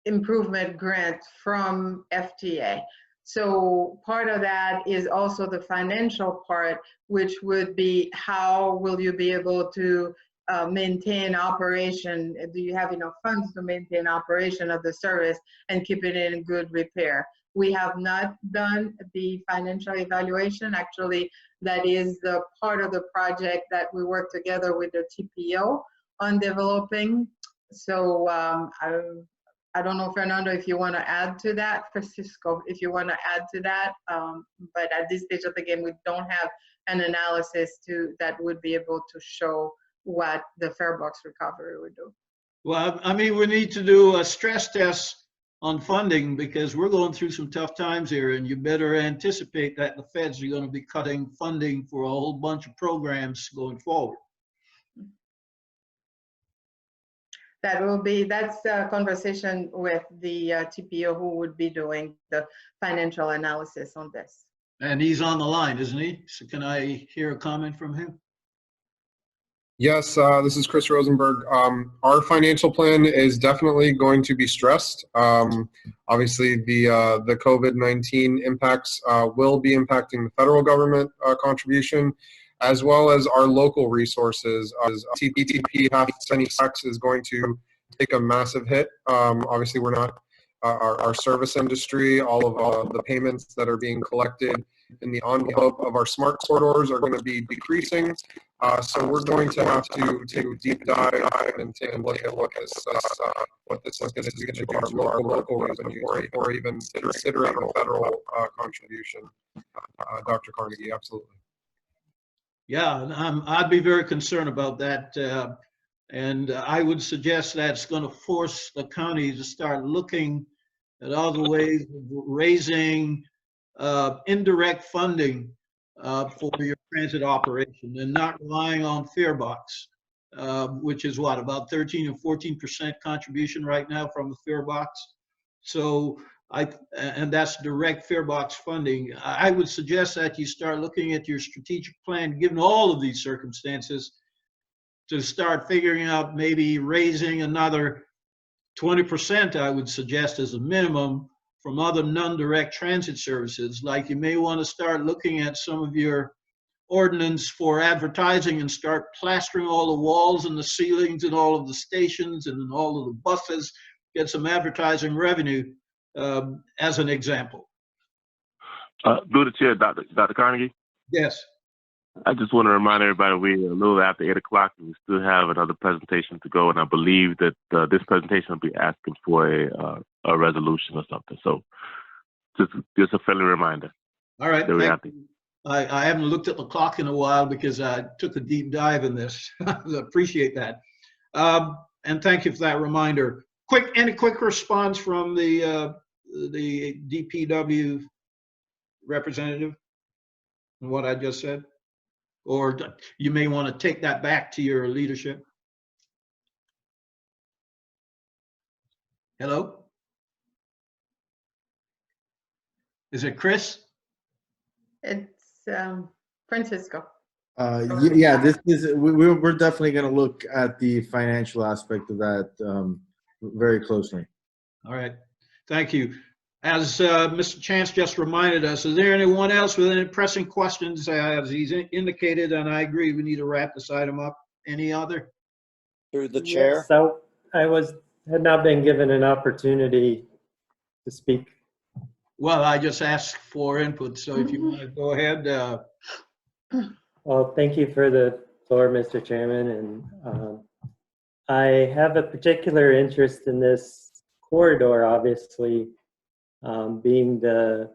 improvement grant from FTA. So part of that is also the financial part, which would be how will you be able to maintain operation? Do you have enough funds to maintain operation of the service and keep it in good repair? We have not done the financial evaluation. Actually, that is the part of the project that we work together with the TPO on developing. So I don't know, Fernando, if you want to add to that, Francisco, if you want to add to that. But at this stage of the game, we don't have an analysis that would be able to show what the Fairbox recovery would do. Well, I mean, we need to do a stress test on funding, because we're going through some tough times here, and you better anticipate that the feds are going to be cutting funding for a whole bunch of programs going forward. That's a conversation with the TPO, who would be doing the financial analysis on this. And he's on the line, isn't he? So can I hear a comment from him? Yes, this is Chris Rosenberg. Our financial plan is definitely going to be stressed. Obviously, the COVID-19 impacts will be impacting the federal government contribution, as well as our local resources. TPP half cent tax is going to take a massive hit. Obviously, we're not our service industry. All of the payments that are being collected in the envelope of our smart corridors are going to be decreasing. So we're going to have to take a deep dive and take a look at what this is going to do to our local revenue, or even considering a federal contribution. Dr. Carnegie, absolutely. Yeah, I'd be very concerned about that. And I would suggest that it's going to force the county to start looking at other ways of raising indirect funding for your transit operation, and not relying on Fairbox, which is what, about 13 or 14% contribution right now from the Fairbox. So and that's direct Fairbox funding. I would suggest that you start looking at your strategic plan, given all of these circumstances, to start figuring out maybe raising another 20%, I would suggest, as a minimum, from other non-direct transit services. Like, you may want to start looking at some of your ordinance for advertising and start plastering all the walls and the ceilings and all of the stations and all of the buses, get some advertising revenue, as an example. Through the chair, Dr. Carnegie. Yes. I just want to remind everybody we're a little after 8 o'clock and we still have another presentation to go. And I believe that this presentation will be asking for a resolution or something. So just a friendly reminder. All right. I haven't looked at the clock in a while because I took a deep dive in this. I appreciate that. And thank you for that reminder. Any quick response from the DPW representative on what I just said? Or you may want to take that back to your leadership. Hello? Is it Chris? It's Francisco. Yeah, this is we're definitely going to look at the financial aspect of that very closely. All right, thank you. As Mr. Chance just reminded us, is there anyone else with any pressing questions? As he's indicated, and I agree, we need to wrap this item up. Any other? Through the chair. So I had not been given an opportunity to speak. Well, I just asked for input, so if you want to go ahead. Well, thank you for the floor, Mr. Chairman. And I have a particular interest in this corridor, obviously, being the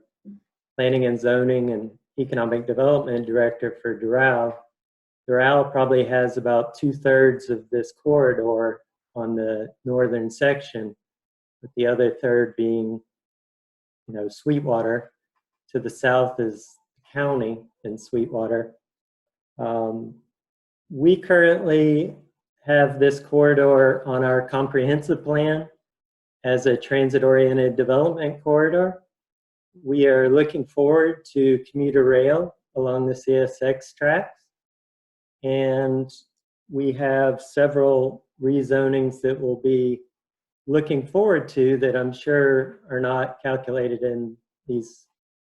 Planning and Zoning and Economic Development Director for Doral. Doral probably has about 2/3 of this corridor on the northern section, with the other third being, Sweetwater. To the south is the county in Sweetwater. We currently have this corridor on our comprehensive plan as a transit-oriented development corridor. We are looking forward to commuter rail along the CSX tracks, and we have several rezonings that we'll be looking forward to that I'm sure are not calculated in these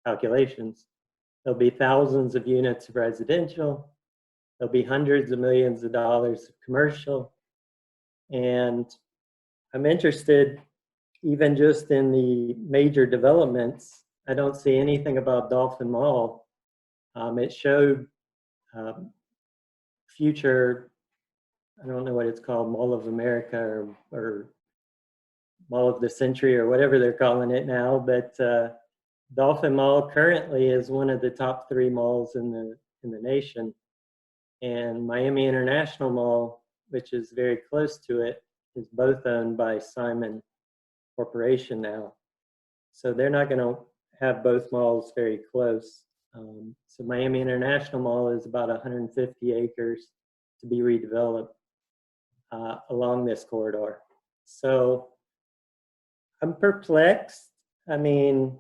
calculations. There'll be thousands of units of residential. There'll be hundreds of millions of dollars of commercial. And I'm interested, even just in the major developments, I don't see anything about Dolphin Mall. It showed future, I don't know what it's called, Mall of America or Mall of the Century or whatever they're calling it now, but Dolphin Mall currently is one of the top 3 malls in the nation. And Miami International Mall, which is very close to it, is both owned by Simon Corporation now. So they're not going to have both malls very close. So Miami International Mall is about 150 acres to be redeveloped along this corridor. So I'm perplexed. I mean,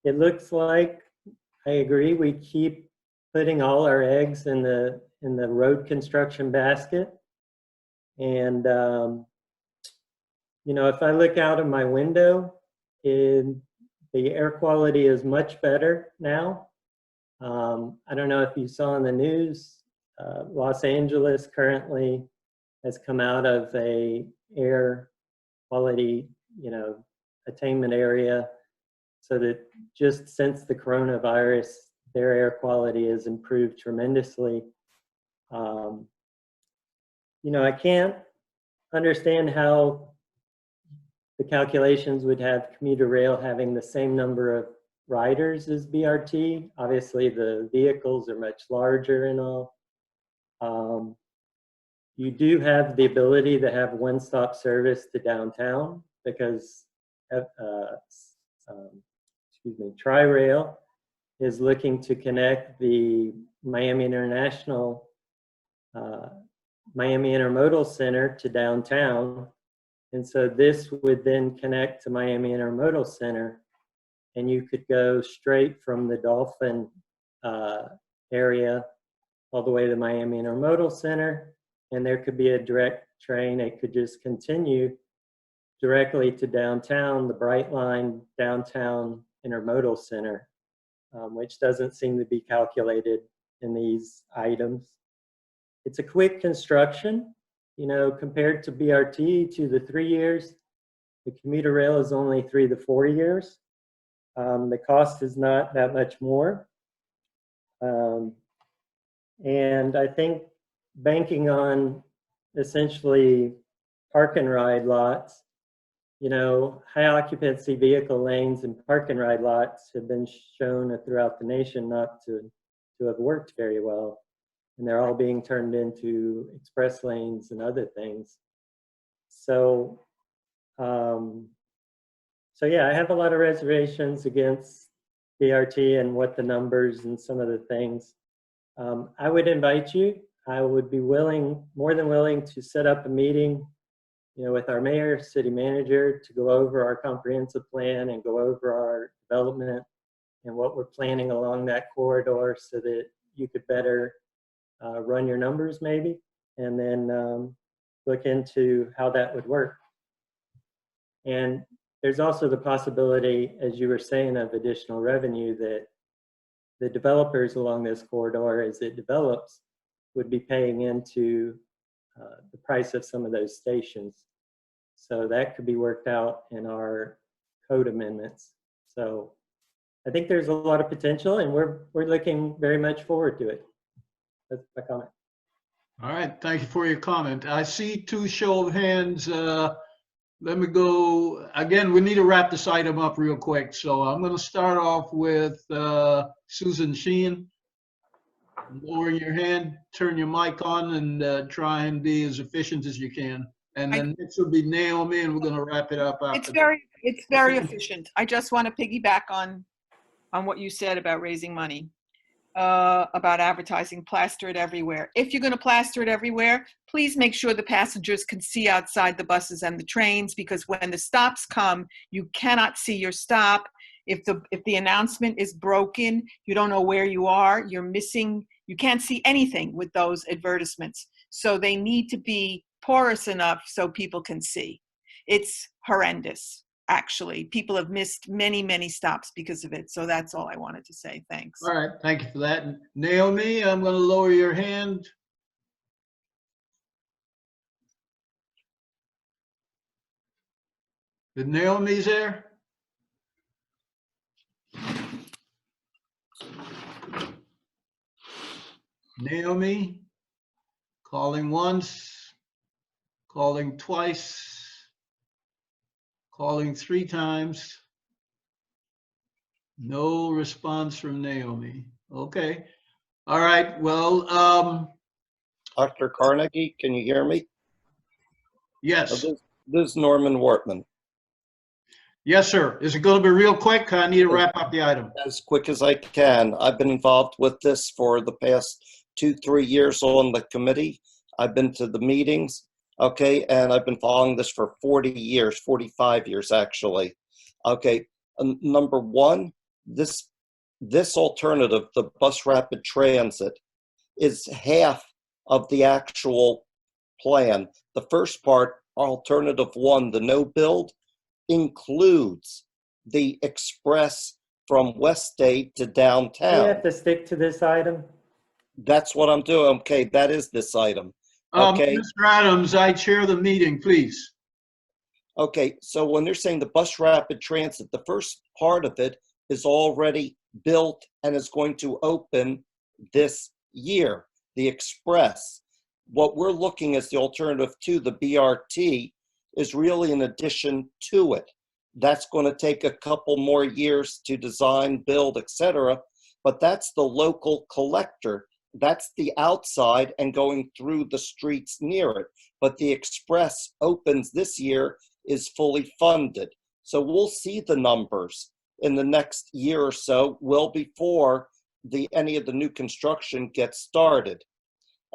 it looks like, I agree, we keep putting all our eggs in the road construction basket. And, if I look out of my window, the air quality is much better now. I don't know if you saw in the news, Los Angeles currently has come out of a air quality, attainment area, so that just since the coronavirus, their air quality has improved tremendously. I can't understand how the calculations would have commuter rail having the same number of riders as BRT. Obviously, the vehicles are much larger and all. You do have the ability to have one-stop service to downtown because Tri-Rail is looking to connect the Miami International, Miami Intermodal Center to downtown. And so this would then connect to Miami Intermodal Center, and you could go straight from the Dolphin area all the way to Miami Intermodal Center, and there could be a direct train. It could just continue directly to downtown, the Bright Line Downtown Intermodal Center, which doesn't seem to be calculated in these items. It's a quick construction, compared to BRT, 2 to 3 years. The commuter rail is only 3 to 4 years. The cost is not that much more. And I think banking on essentially park and ride lots, high occupancy vehicle lanes and park and ride lots have been shown throughout the nation not to to have worked very well. And they're all being turned into express lanes and other things. So, so yeah, I have a lot of reservations against BRT and what the numbers and some of the things. I would invite you. I would be willing, more than willing, to set up a meeting, you know, with our mayor, city manager, to go over our comprehensive plan and go over our development and what we're planning along that corridor, so that you could better run your numbers maybe, and then look into how that would work. And there's also the possibility, as you were saying, of additional revenue that the developers along this corridor, as it develops, would be paying into the price of some of those stations. So that could be worked out in our code amendments. So I think there's a lot of potential, and we're looking very much forward to it. That's my comment. All right, thank you for your comment. I see 2 show of hands. Let me go, again, we need to wrap this item up real quick. So I'm gonna start off with Susan Sheehan. Lower your hand, turn your mic on, and try and be as efficient as you can. And then next will be Naomi, and we're gonna wrap it up after It's very efficient. I just want to piggyback on what you said about raising money, about advertising, plaster it everywhere. If you're going to plaster it everywhere, please make sure the passengers can see outside the buses and the trains, because when the stops come, you cannot see your stop. If the announcement is broken, you don't know where you are, you're missing, you can't see anything with those advertisements. So they need to be porous enough so people can see. It's horrendous, actually. People have missed many, many stops because of it. So that's all I wanted to say. Thanks. All right, thank you for that. Naomi, I'm going to lower your hand. Is Naomi's there? Naomi, calling once, calling twice, calling 3 times. No response from Naomi. Okay. All right. Well, Dr. Carnegie, can you hear me? Yes. This is Norman Wortman. Yes, sir. Is it going to be real quick? I need to wrap up the item. As quick as I can. I've been involved with this for the past 2-3 years on the committee. I've been to the meetings, okay, and I've been following this for 40 years, 45 years actually. Okay, number one, this alternative, the bus rapid transit, is half of the actual plan. The first part, alternative 1, the no build, includes the express from West State to downtown. We have to stick to this item. That's what I'm doing. Okay, that is this item. Okay. Mr. Adams, I chair the meeting, please. Okay, so when they're saying the bus rapid transit, the first part of it is already built and is going to open this year, the express. What we're looking as the alternative to the BRT is really an addition to it. That's going to take a couple more years to design, build, etc. But that's the local collector. That's the outside and going through the streets near it. But the express opens this year, is fully funded. So we'll see the numbers in the next year or so, well before any of the new construction gets started.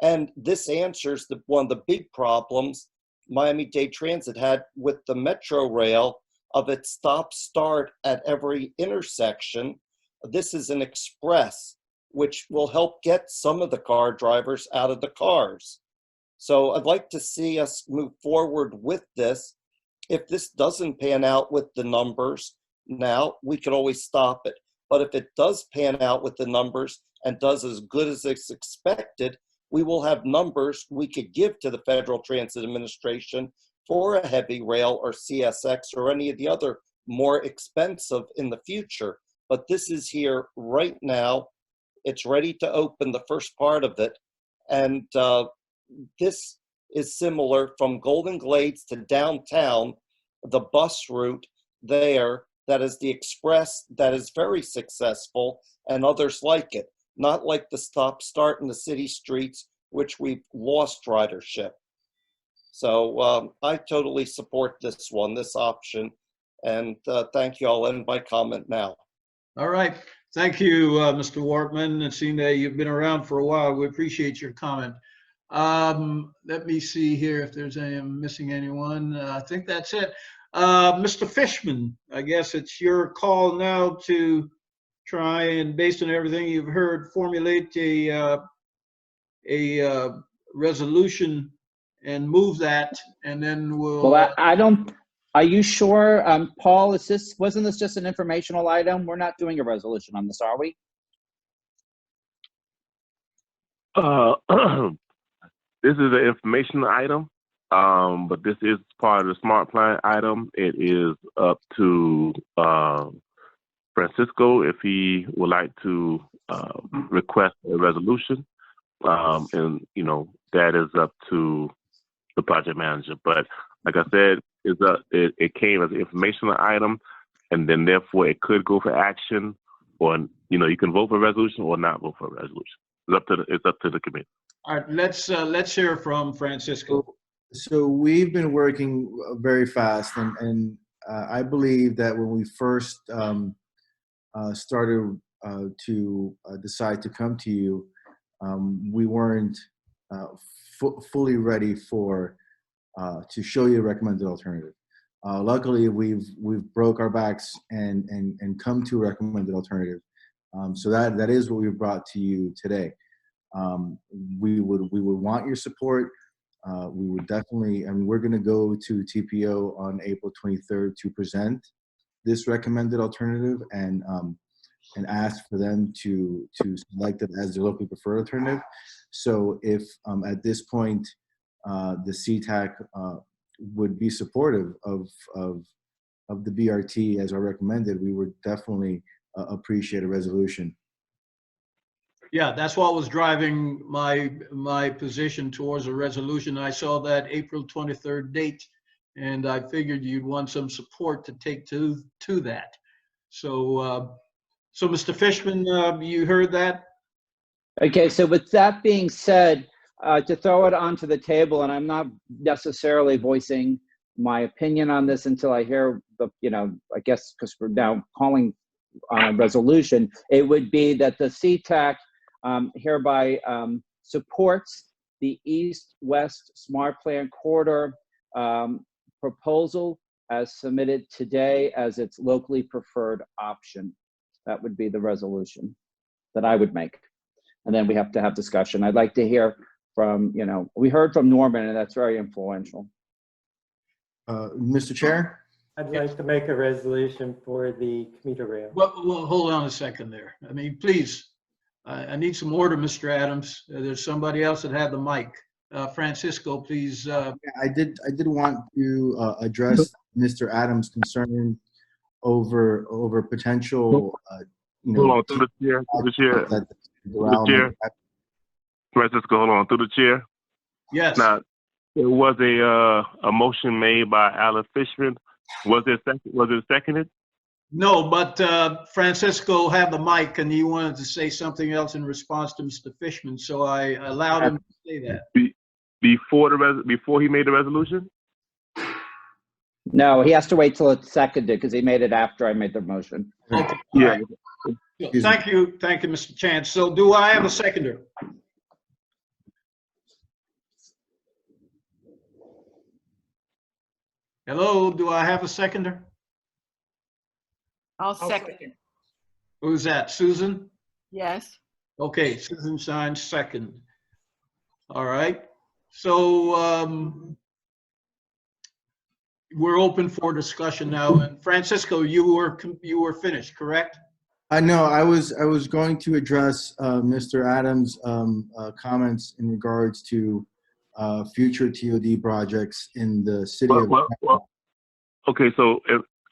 And this answers one of the big problems Miami-Dade Transit had with the Metro Rail of its stop-start at every intersection. This is an express, which will help get some of the car drivers out of the cars. So I'd like to see us move forward with this. If this doesn't pan out with the numbers now, we could always stop it. But if it does pan out with the numbers and does as good as it's expected, we will have numbers we could give to the Federal Transit Administration for a heavy rail or CSX or any of the other more expensive in the future. But this is here right now. It's ready to open the first part of it. And this is similar from Golden Glades to downtown, the bus route there, that is the express that is very successful, and others like it. not like the stop-start in the city streets, which we've lost ridership. So I totally support this one, this option, and thank you. I'll end my comment now. All right. Thank you, Mr. Wortman. It seems that you've been around for a while. We appreciate your comment. Let me see here if there's any, I'm missing anyone. I think that's it. Mr. Fishman, I guess it's your call now to try and, based on everything you've heard, formulate a resolution and move that, and then we'll. Well, I don't. Are you sure, Paul? Wasn't this just an informational item? We're not doing a resolution on this, are we? This is an information item, but this is part of the smart plan item. It is up to Francisco if he would like to request a resolution, and that is up to the project manager. But like I said, it came as an informational item, and then therefore it could go for action, or you can vote for a resolution or not vote for a resolution. It's up to the committee. All right, let's hear from Francisco. So we've been working very fast, and I believe that when we first started to decide to come to you, we weren't fully ready to show you a recommended alternative. Luckily, we've broke our backs and come to a recommended alternative. So that is what we've brought to you today. We would want your support. We would definitely, we're going to go to TPO on April 23rd to present this recommended alternative and ask for them to select it as their locally preferred alternative. So if at this point the CTAC would be supportive of the BRT as our recommended, we would definitely appreciate a resolution. Yeah, that's what was driving my position towards a resolution. I saw that April 23rd date, and I figured you'd want some support to take to that. So, so Mr. Fishman, you heard that? Okay, so with that being said, to throw it onto the table, and I'm not necessarily voicing my opinion on this until I hear the, I guess because we're now calling on a resolution, it would be that the CTAC hereby supports the East-West Smart Plan Corridor proposal as submitted today as its locally preferred option. That would be the resolution that I would make. And then we have to have discussion. I'd like to hear from, we heard from Norman, and that's very influential. Mr. Chair? I'd like to make a resolution for the commuter rail. Well, hold on a second there. Please, I need some order, Mr. Adams. There's somebody else that had the mic. Francisco, please. I did want to address Mr. Adams' concern over potential. Hold on, through the chair. Francisco, hold on, through the chair. Yes. Now, there was a motion made by Alan Fishman. Was it seconded? No, but Francisco had the mic and he wanted to say something else in response to Mr. Fishman, so I allowed him to say that. Before he made the resolution? No, he has to wait till it's seconded because he made it after I made the motion. Okay. Yeah. Right. Thank you, Mr. Chance. So do I have a seconder? Hello, do I have a seconder? I'll second. Who's that, Susan? Yes. Okay, Susan signs second. All right, so we're open for discussion now. And Francisco, you were finished, correct? No, I was going to address Mr. Adams' comments in regards to future TOD projects in the city of. Okay, so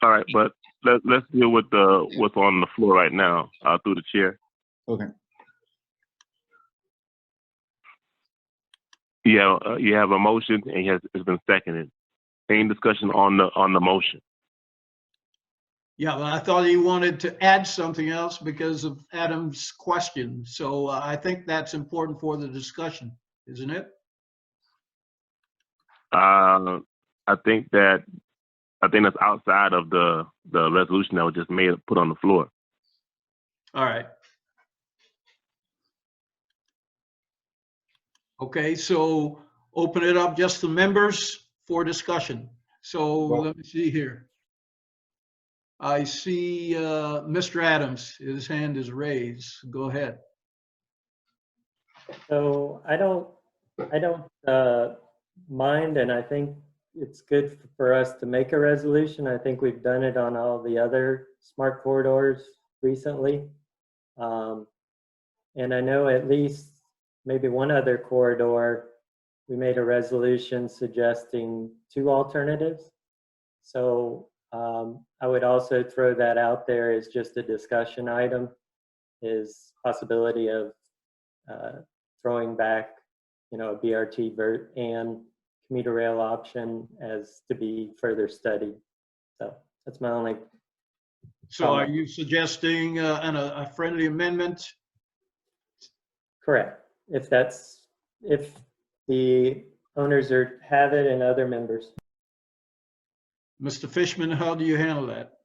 all right, but let's deal with what's on the floor right now through the chair. Okay. You have a motion and it's been seconded. Any discussion on the motion? Yeah, but I thought he wanted to add something else because of Adam's question. So I think that's important for the discussion, isn't it? I think that's outside of the resolution that was just put on the floor. All right. Okay, so open it up just to members for discussion. So let me see here. I see Mr. Adams, his hand is raised. Go ahead. So I don't mind, and I think it's good for us to make a resolution. I think we've done it on all the other smart corridors recently. And I know at least maybe one other corridor, we made a resolution suggesting 2 alternatives. So I would also throw that out there as just a discussion item, is possibility of throwing back, a BRT and commuter rail option as to be further studied. So that's my only So are comment. you suggesting a friendly amendment? Correct. If the owners have it and other members. Mr. Fishman, how do you handle that?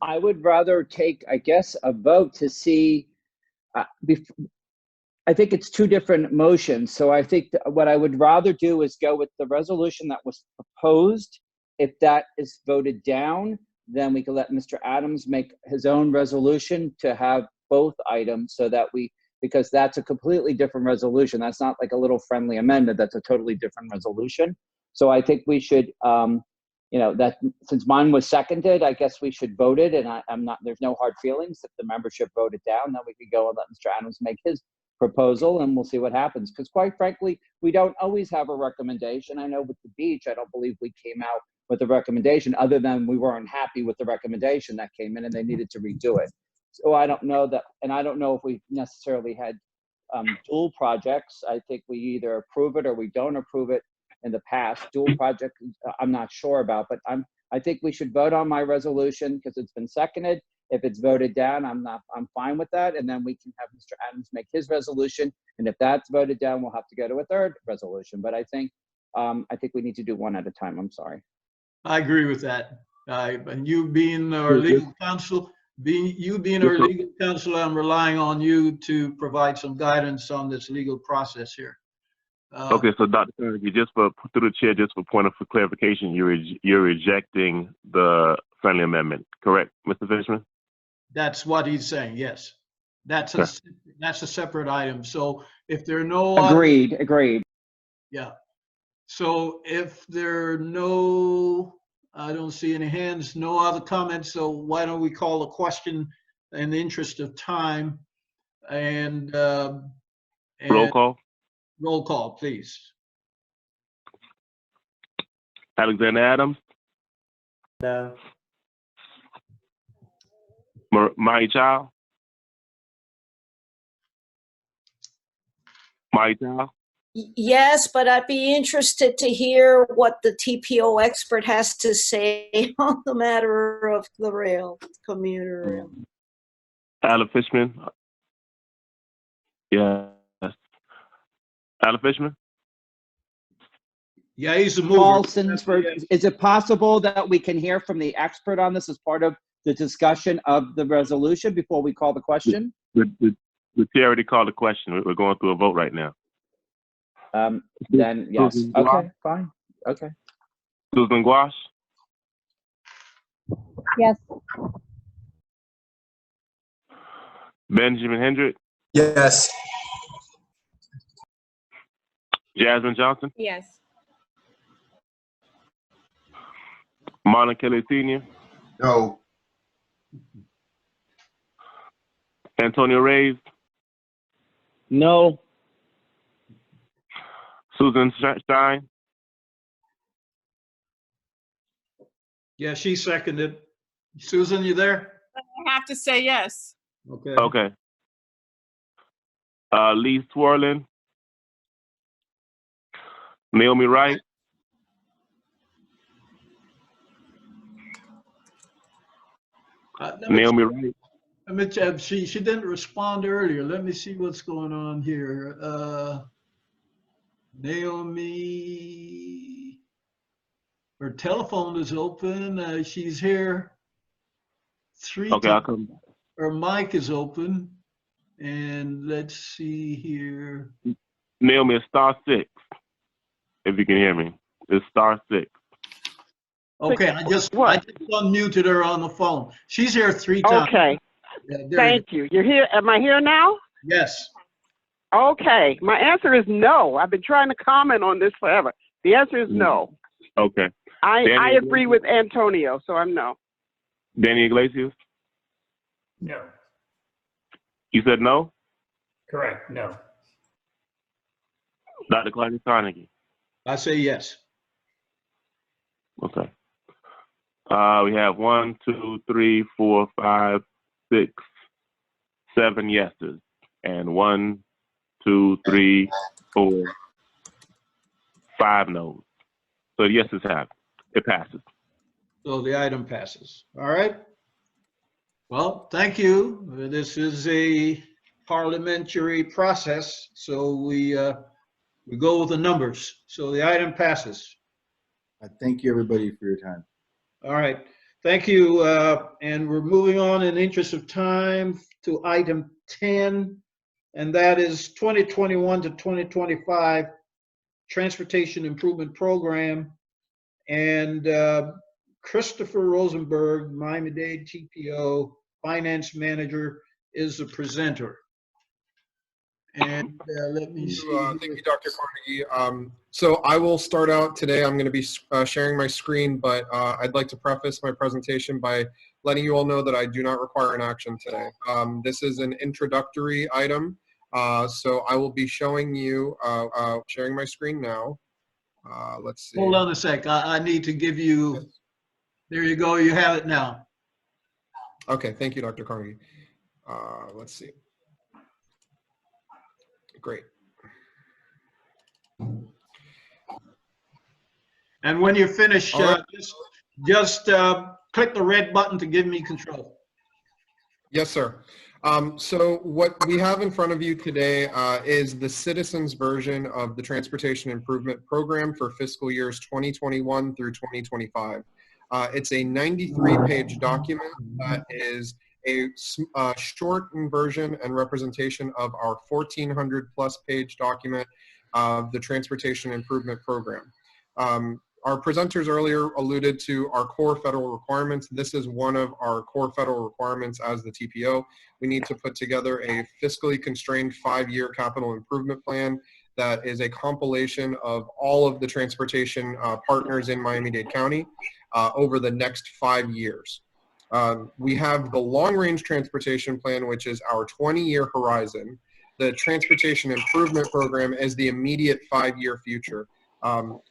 I would rather take, I guess, a vote to see, I think it's 2 different motions. So I think what I would rather do is go with the resolution that was proposed. If that is voted down, then we can let Mr. Adams make his own resolution to have both items so that because that's a completely different resolution. That's not like a little friendly amendment. That's a totally different resolution. So I think we should, that since mine was seconded, I guess we should vote it. And I'm not, there's no hard feelings. If the membership voted down, then we could go and let Mr. Adams make his proposal and we'll see what happens. Because quite frankly, we don't always have a recommendation. I know with the beach, I don't believe we came out with a recommendation other than we weren't happy with the recommendation that came in and they needed to redo it. So I don't know that, and I don't know if we necessarily had dual projects. I think we either approve it or we don't approve it in the past. Dual project, I'm not sure about, but I think we should vote on my resolution because it's been seconded. If it's voted down, I'm fine with that. And then we can have Mr. Adams make his resolution. And if that's voted down, we'll have to go to a third resolution. But I think we need to do one at a time. I'm sorry. I agree with that. And you being our legal counsel, I'm relying on you to provide some guidance on this legal process here. Okay, so Dr. Carnegie, through the chair, just for point of clarification, you're rejecting the friendly amendment, correct, Mr. Fishman? That's what he's saying. Yes, that's a separate item. So if there are no agreed. Yeah. So if there are no, I don't see any hands, no other comments. So why don't we call the question in the interest of time and roll call. Roll call, please. Alexander Adams. No. Mai Chow. Mai Chow. Yes, but I'd be interested to hear what the TPO expert has to say on the matter of the rail, commuter rail. Alan Fishman. Yes. Alan Fishman. Yeah, he's a mover. Paul, is it possible that we can hear from the expert on this as part of the discussion of the resolution before we call the question? The chair already called the question. We're going through a vote right now. Then yes. Okay, fine. Okay. Susan Gouache. Yes. Benjamin Hendrick. Yes. Jasmine Johnson. Yes. Marlon Kelly Sr. No. Antonio Reyes. No. Susan Stein. Yeah, she seconded. Susan, you there? I have to say yes. Okay. Okay. Lee Swerlin. Naomi Wright. Naomi Wright. She didn't respond earlier. Let me see what's going on here. Naomi, her telephone is open. She's here three Okay, I'll times. come. Her mic is open. And let's see here. Naomi, it's *6. If you can hear me, it's *6. Okay, I just unmuted her on the phone. She's here 3 times. Okay. Yeah, Thank you. You're here. Am I here now? Yes. Okay. My answer is no. I've been trying to comment on this forever. The answer is no. Okay. I agree with Antonio, so I'm no. Danny Iglesias? No. You said no? Correct. No. Dr. Claudia Carnegie? I say yes. Okay. We have 1, 2, 3, 4, 5, 6, 7 yeses, and 1, 2, 3, 4, 5 no's. So the yeses have it passes. So the item passes. All right. Well, thank you. This is a parliamentary process, so we go with the numbers. So the item passes. Thank you, everybody, for your time. All right. Thank you. And we're moving on in the interest of time to item 10, and that is 2021 to 2025 Transportation Improvement Program. And Christopher Rosenberg, Miami-Dade TPO Finance Manager, is the presenter. And let me see. Thank you, Dr. Carnegie. So I will start out today. I'm going to be sharing my screen, but I'd like to preface my presentation by letting you all know that I do not require an action today. This is an introductory item. So I will be showing you, sharing my screen now. Let's see. Hold on a sec. I need to give you, there you go. You have it now. Okay, thank you, Dr. Carnegie. Let's see. Great. And when you finish, Right. just click the red button to give me control. Yes, sir. So what we have in front of you today is the citizens version of the Transportation Improvement Program for fiscal years 2021 through 2025. It's a 93-page document that is a shortened version and representation of our 1,400-plus page document of the Transportation Improvement Program. Our presenters earlier alluded to our core federal requirements. This is one of our core federal requirements as the TPO. We need to put together a fiscally constrained 5-year capital improvement plan that is a compilation of all of the transportation partners in Miami-Dade County over the next 5 years. We have the long-range transportation plan, which is our 20-year horizon. The Transportation Improvement Program is the immediate 5-year future.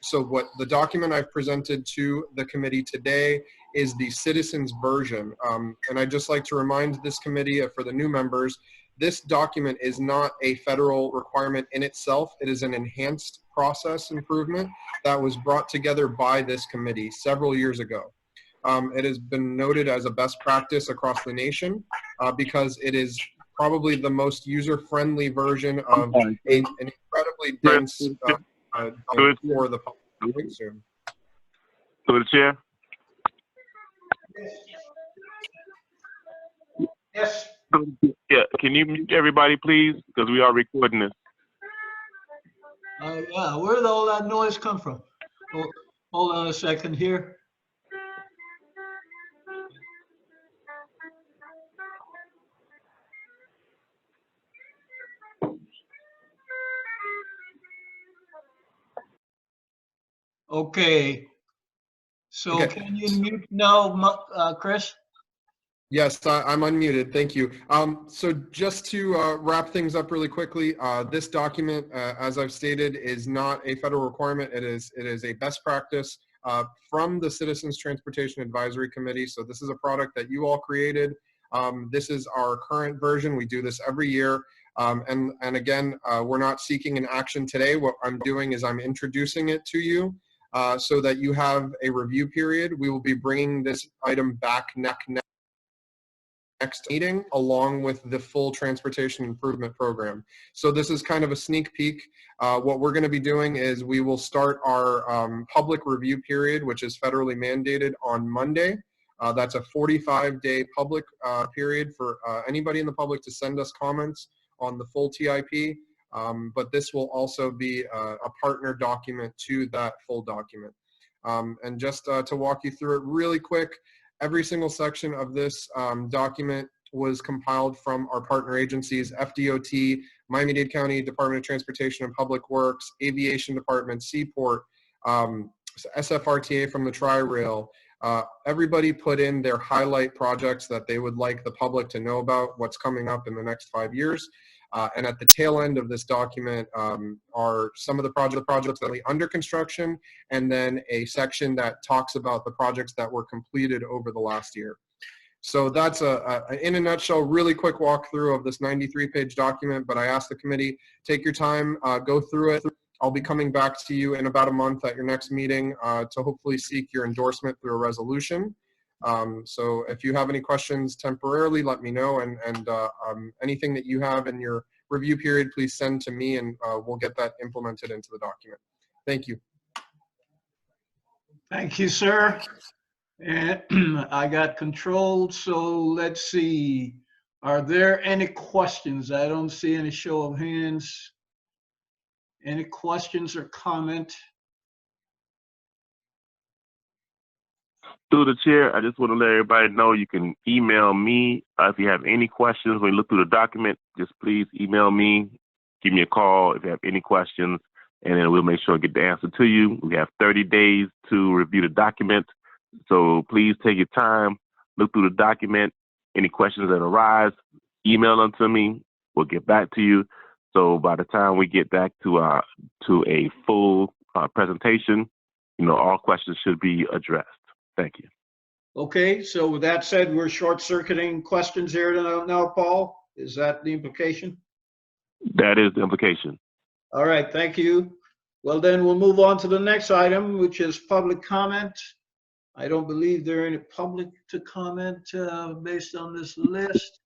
So what the document I've presented to the committee today is the citizens version. And I'd just like to remind this committee, for the new members, this document is not a federal requirement in itself. It is an enhanced process improvement that was brought together by this committee several years ago. It has been noted as a best practice across the nation because it is probably the most user-friendly version of an incredibly dense for the public to consume. To the chair. Yes. Yeah, can you mute everybody, please? Because we are recording this. Yeah, where did all that noise come from? Hold on a second here. Okay. So Okay. can you mute now, Chris? Yes, I'm unmuted. Thank you. So just to wrap things up really quickly, this document, as I've stated, is not a federal requirement. It is a best practice from the Citizens Transportation Advisory Committee. So this is a product that you all created. This is our current version. We do this every year. And again, we're not seeking an action today. What I'm doing is I'm introducing it to you so that you have a review period. We will be bringing this item back next next meeting, along with the full transportation improvement program. So this is kind of a sneak peek. What we're going to be doing is we will start our public review period, which is federally mandated, on Monday. That's a 45-day public period for anybody in the public to send us comments on the full TIP. But this will also be a partner document to that full document. And just to walk you through it really quick, every single section of this document was compiled from our partner agencies: FDOT, Miami-Dade County Department of Transportation and Public Works, Aviation Department, Seaport, SFRTA from the Tri-Rail. Everybody put in their highlight projects that they would like the public to know about, what's coming up in the next 5 years. And at the tail end of this document are some of the projects that are under construction, and then a section that talks about the projects that were completed over the last year. So that's in a nutshell, really quick walkthrough of this 93-page document. But I asked the committee, take your time, go through it. I'll be coming back to you in about a month at your next meeting to hopefully seek your endorsement through a resolution. So if you have any questions temporarily, let me know, and anything that you have in your review period, please send to me, and we'll get that implemented into the document. Thank you. Thank you, sir. And I got control, so let's see. Are there any questions? I don't see any show of hands. Any questions or comment? Through the chair, I just want to let everybody know you can email me if you have any questions. When you look through the document, just please email me, give me a call if you have any questions, and then we'll make sure to get the answer to you. We have 30 days to review the document, so please take your time, look through the document. Any questions that arise, email them to me. We'll get back to you. So by the time we get back to a full presentation, all questions should be addressed. Thank you. Okay, so with that said, we're short-circuiting questions here now, Paul. Is that the implication? That is the implication. All right, thank you. Well, then we'll move on to the next item, which is public comment. I don't believe there are any public to comment based on this list.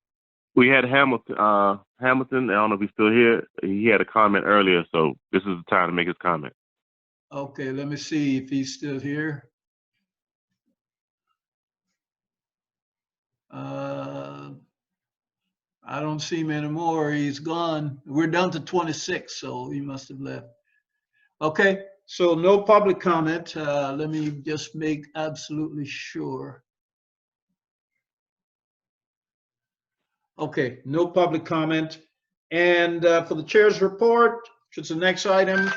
We had Hamilton. I don't know if he's still here. He had a comment earlier, so this is the time to make his comment. Okay, let me see if he's still here. I don't see him anymore. He's gone. We're down to 26, so he must have left. Okay, so no public comment. Let me just make absolutely sure. Okay, no public comment. And for the chair's report, which is the next item,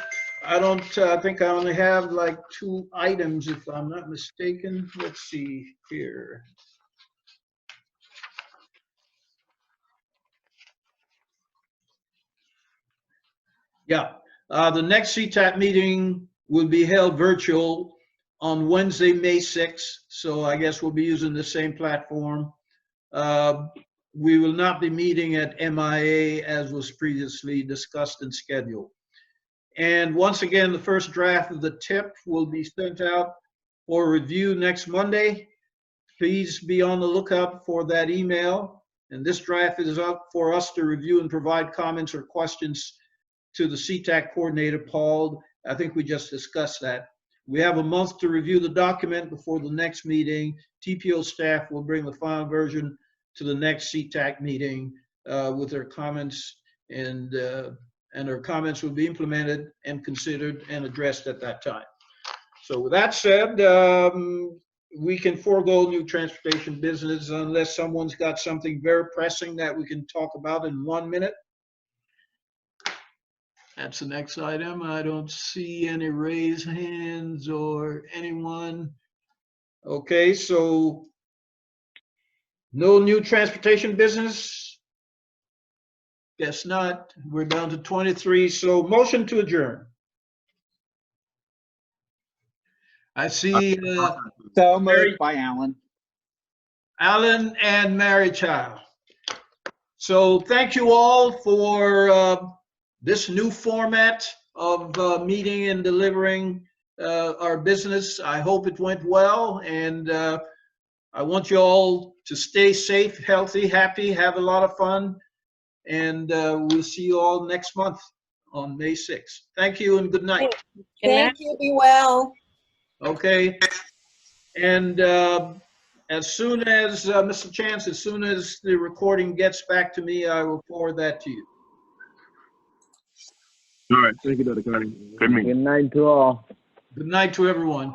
I don't think I only have like 2 items, if I'm not mistaken. Let's see here. Yeah, the next CTAC meeting will be held virtual on Wednesday, May 6th. So I guess we'll be using the same platform. We will not be meeting at MIA as was previously discussed and scheduled. And once again, the first draft of the tip will be sent out for review next Monday. Please be on the lookout for that email. And this draft is up for us to review and provide comments or questions to the CTAC coordinator, Paul. I think we just discussed that. We have a month to review the document before the next meeting. TPO staff will bring the final version to the next CTAC meeting with their comments, and their comments will be implemented and considered and addressed at that time. So with that said, we can forego new transportation business unless someone's got something very pressing that we can talk about in 1 minute. That's the next item. I don't see any raised hands or anyone. Okay, so no new transportation business? Guess not. We're down to 23. So motion to adjourn. I see so moved by Alan. Alan and Mary Child. So thank you all for this new format of meeting and delivering our business. I hope it went well, and I want you all to stay safe, healthy, happy, have a lot of fun, and we'll see you all next month on May 6th. Thank you and good night. Thank you. Be well. Okay. And as soon as, Mr. Chance, as soon as the recording gets back to me, I will forward that to you. All right. Thank you, Dr. Carney. Good meeting. Good night to all. Good night to everyone.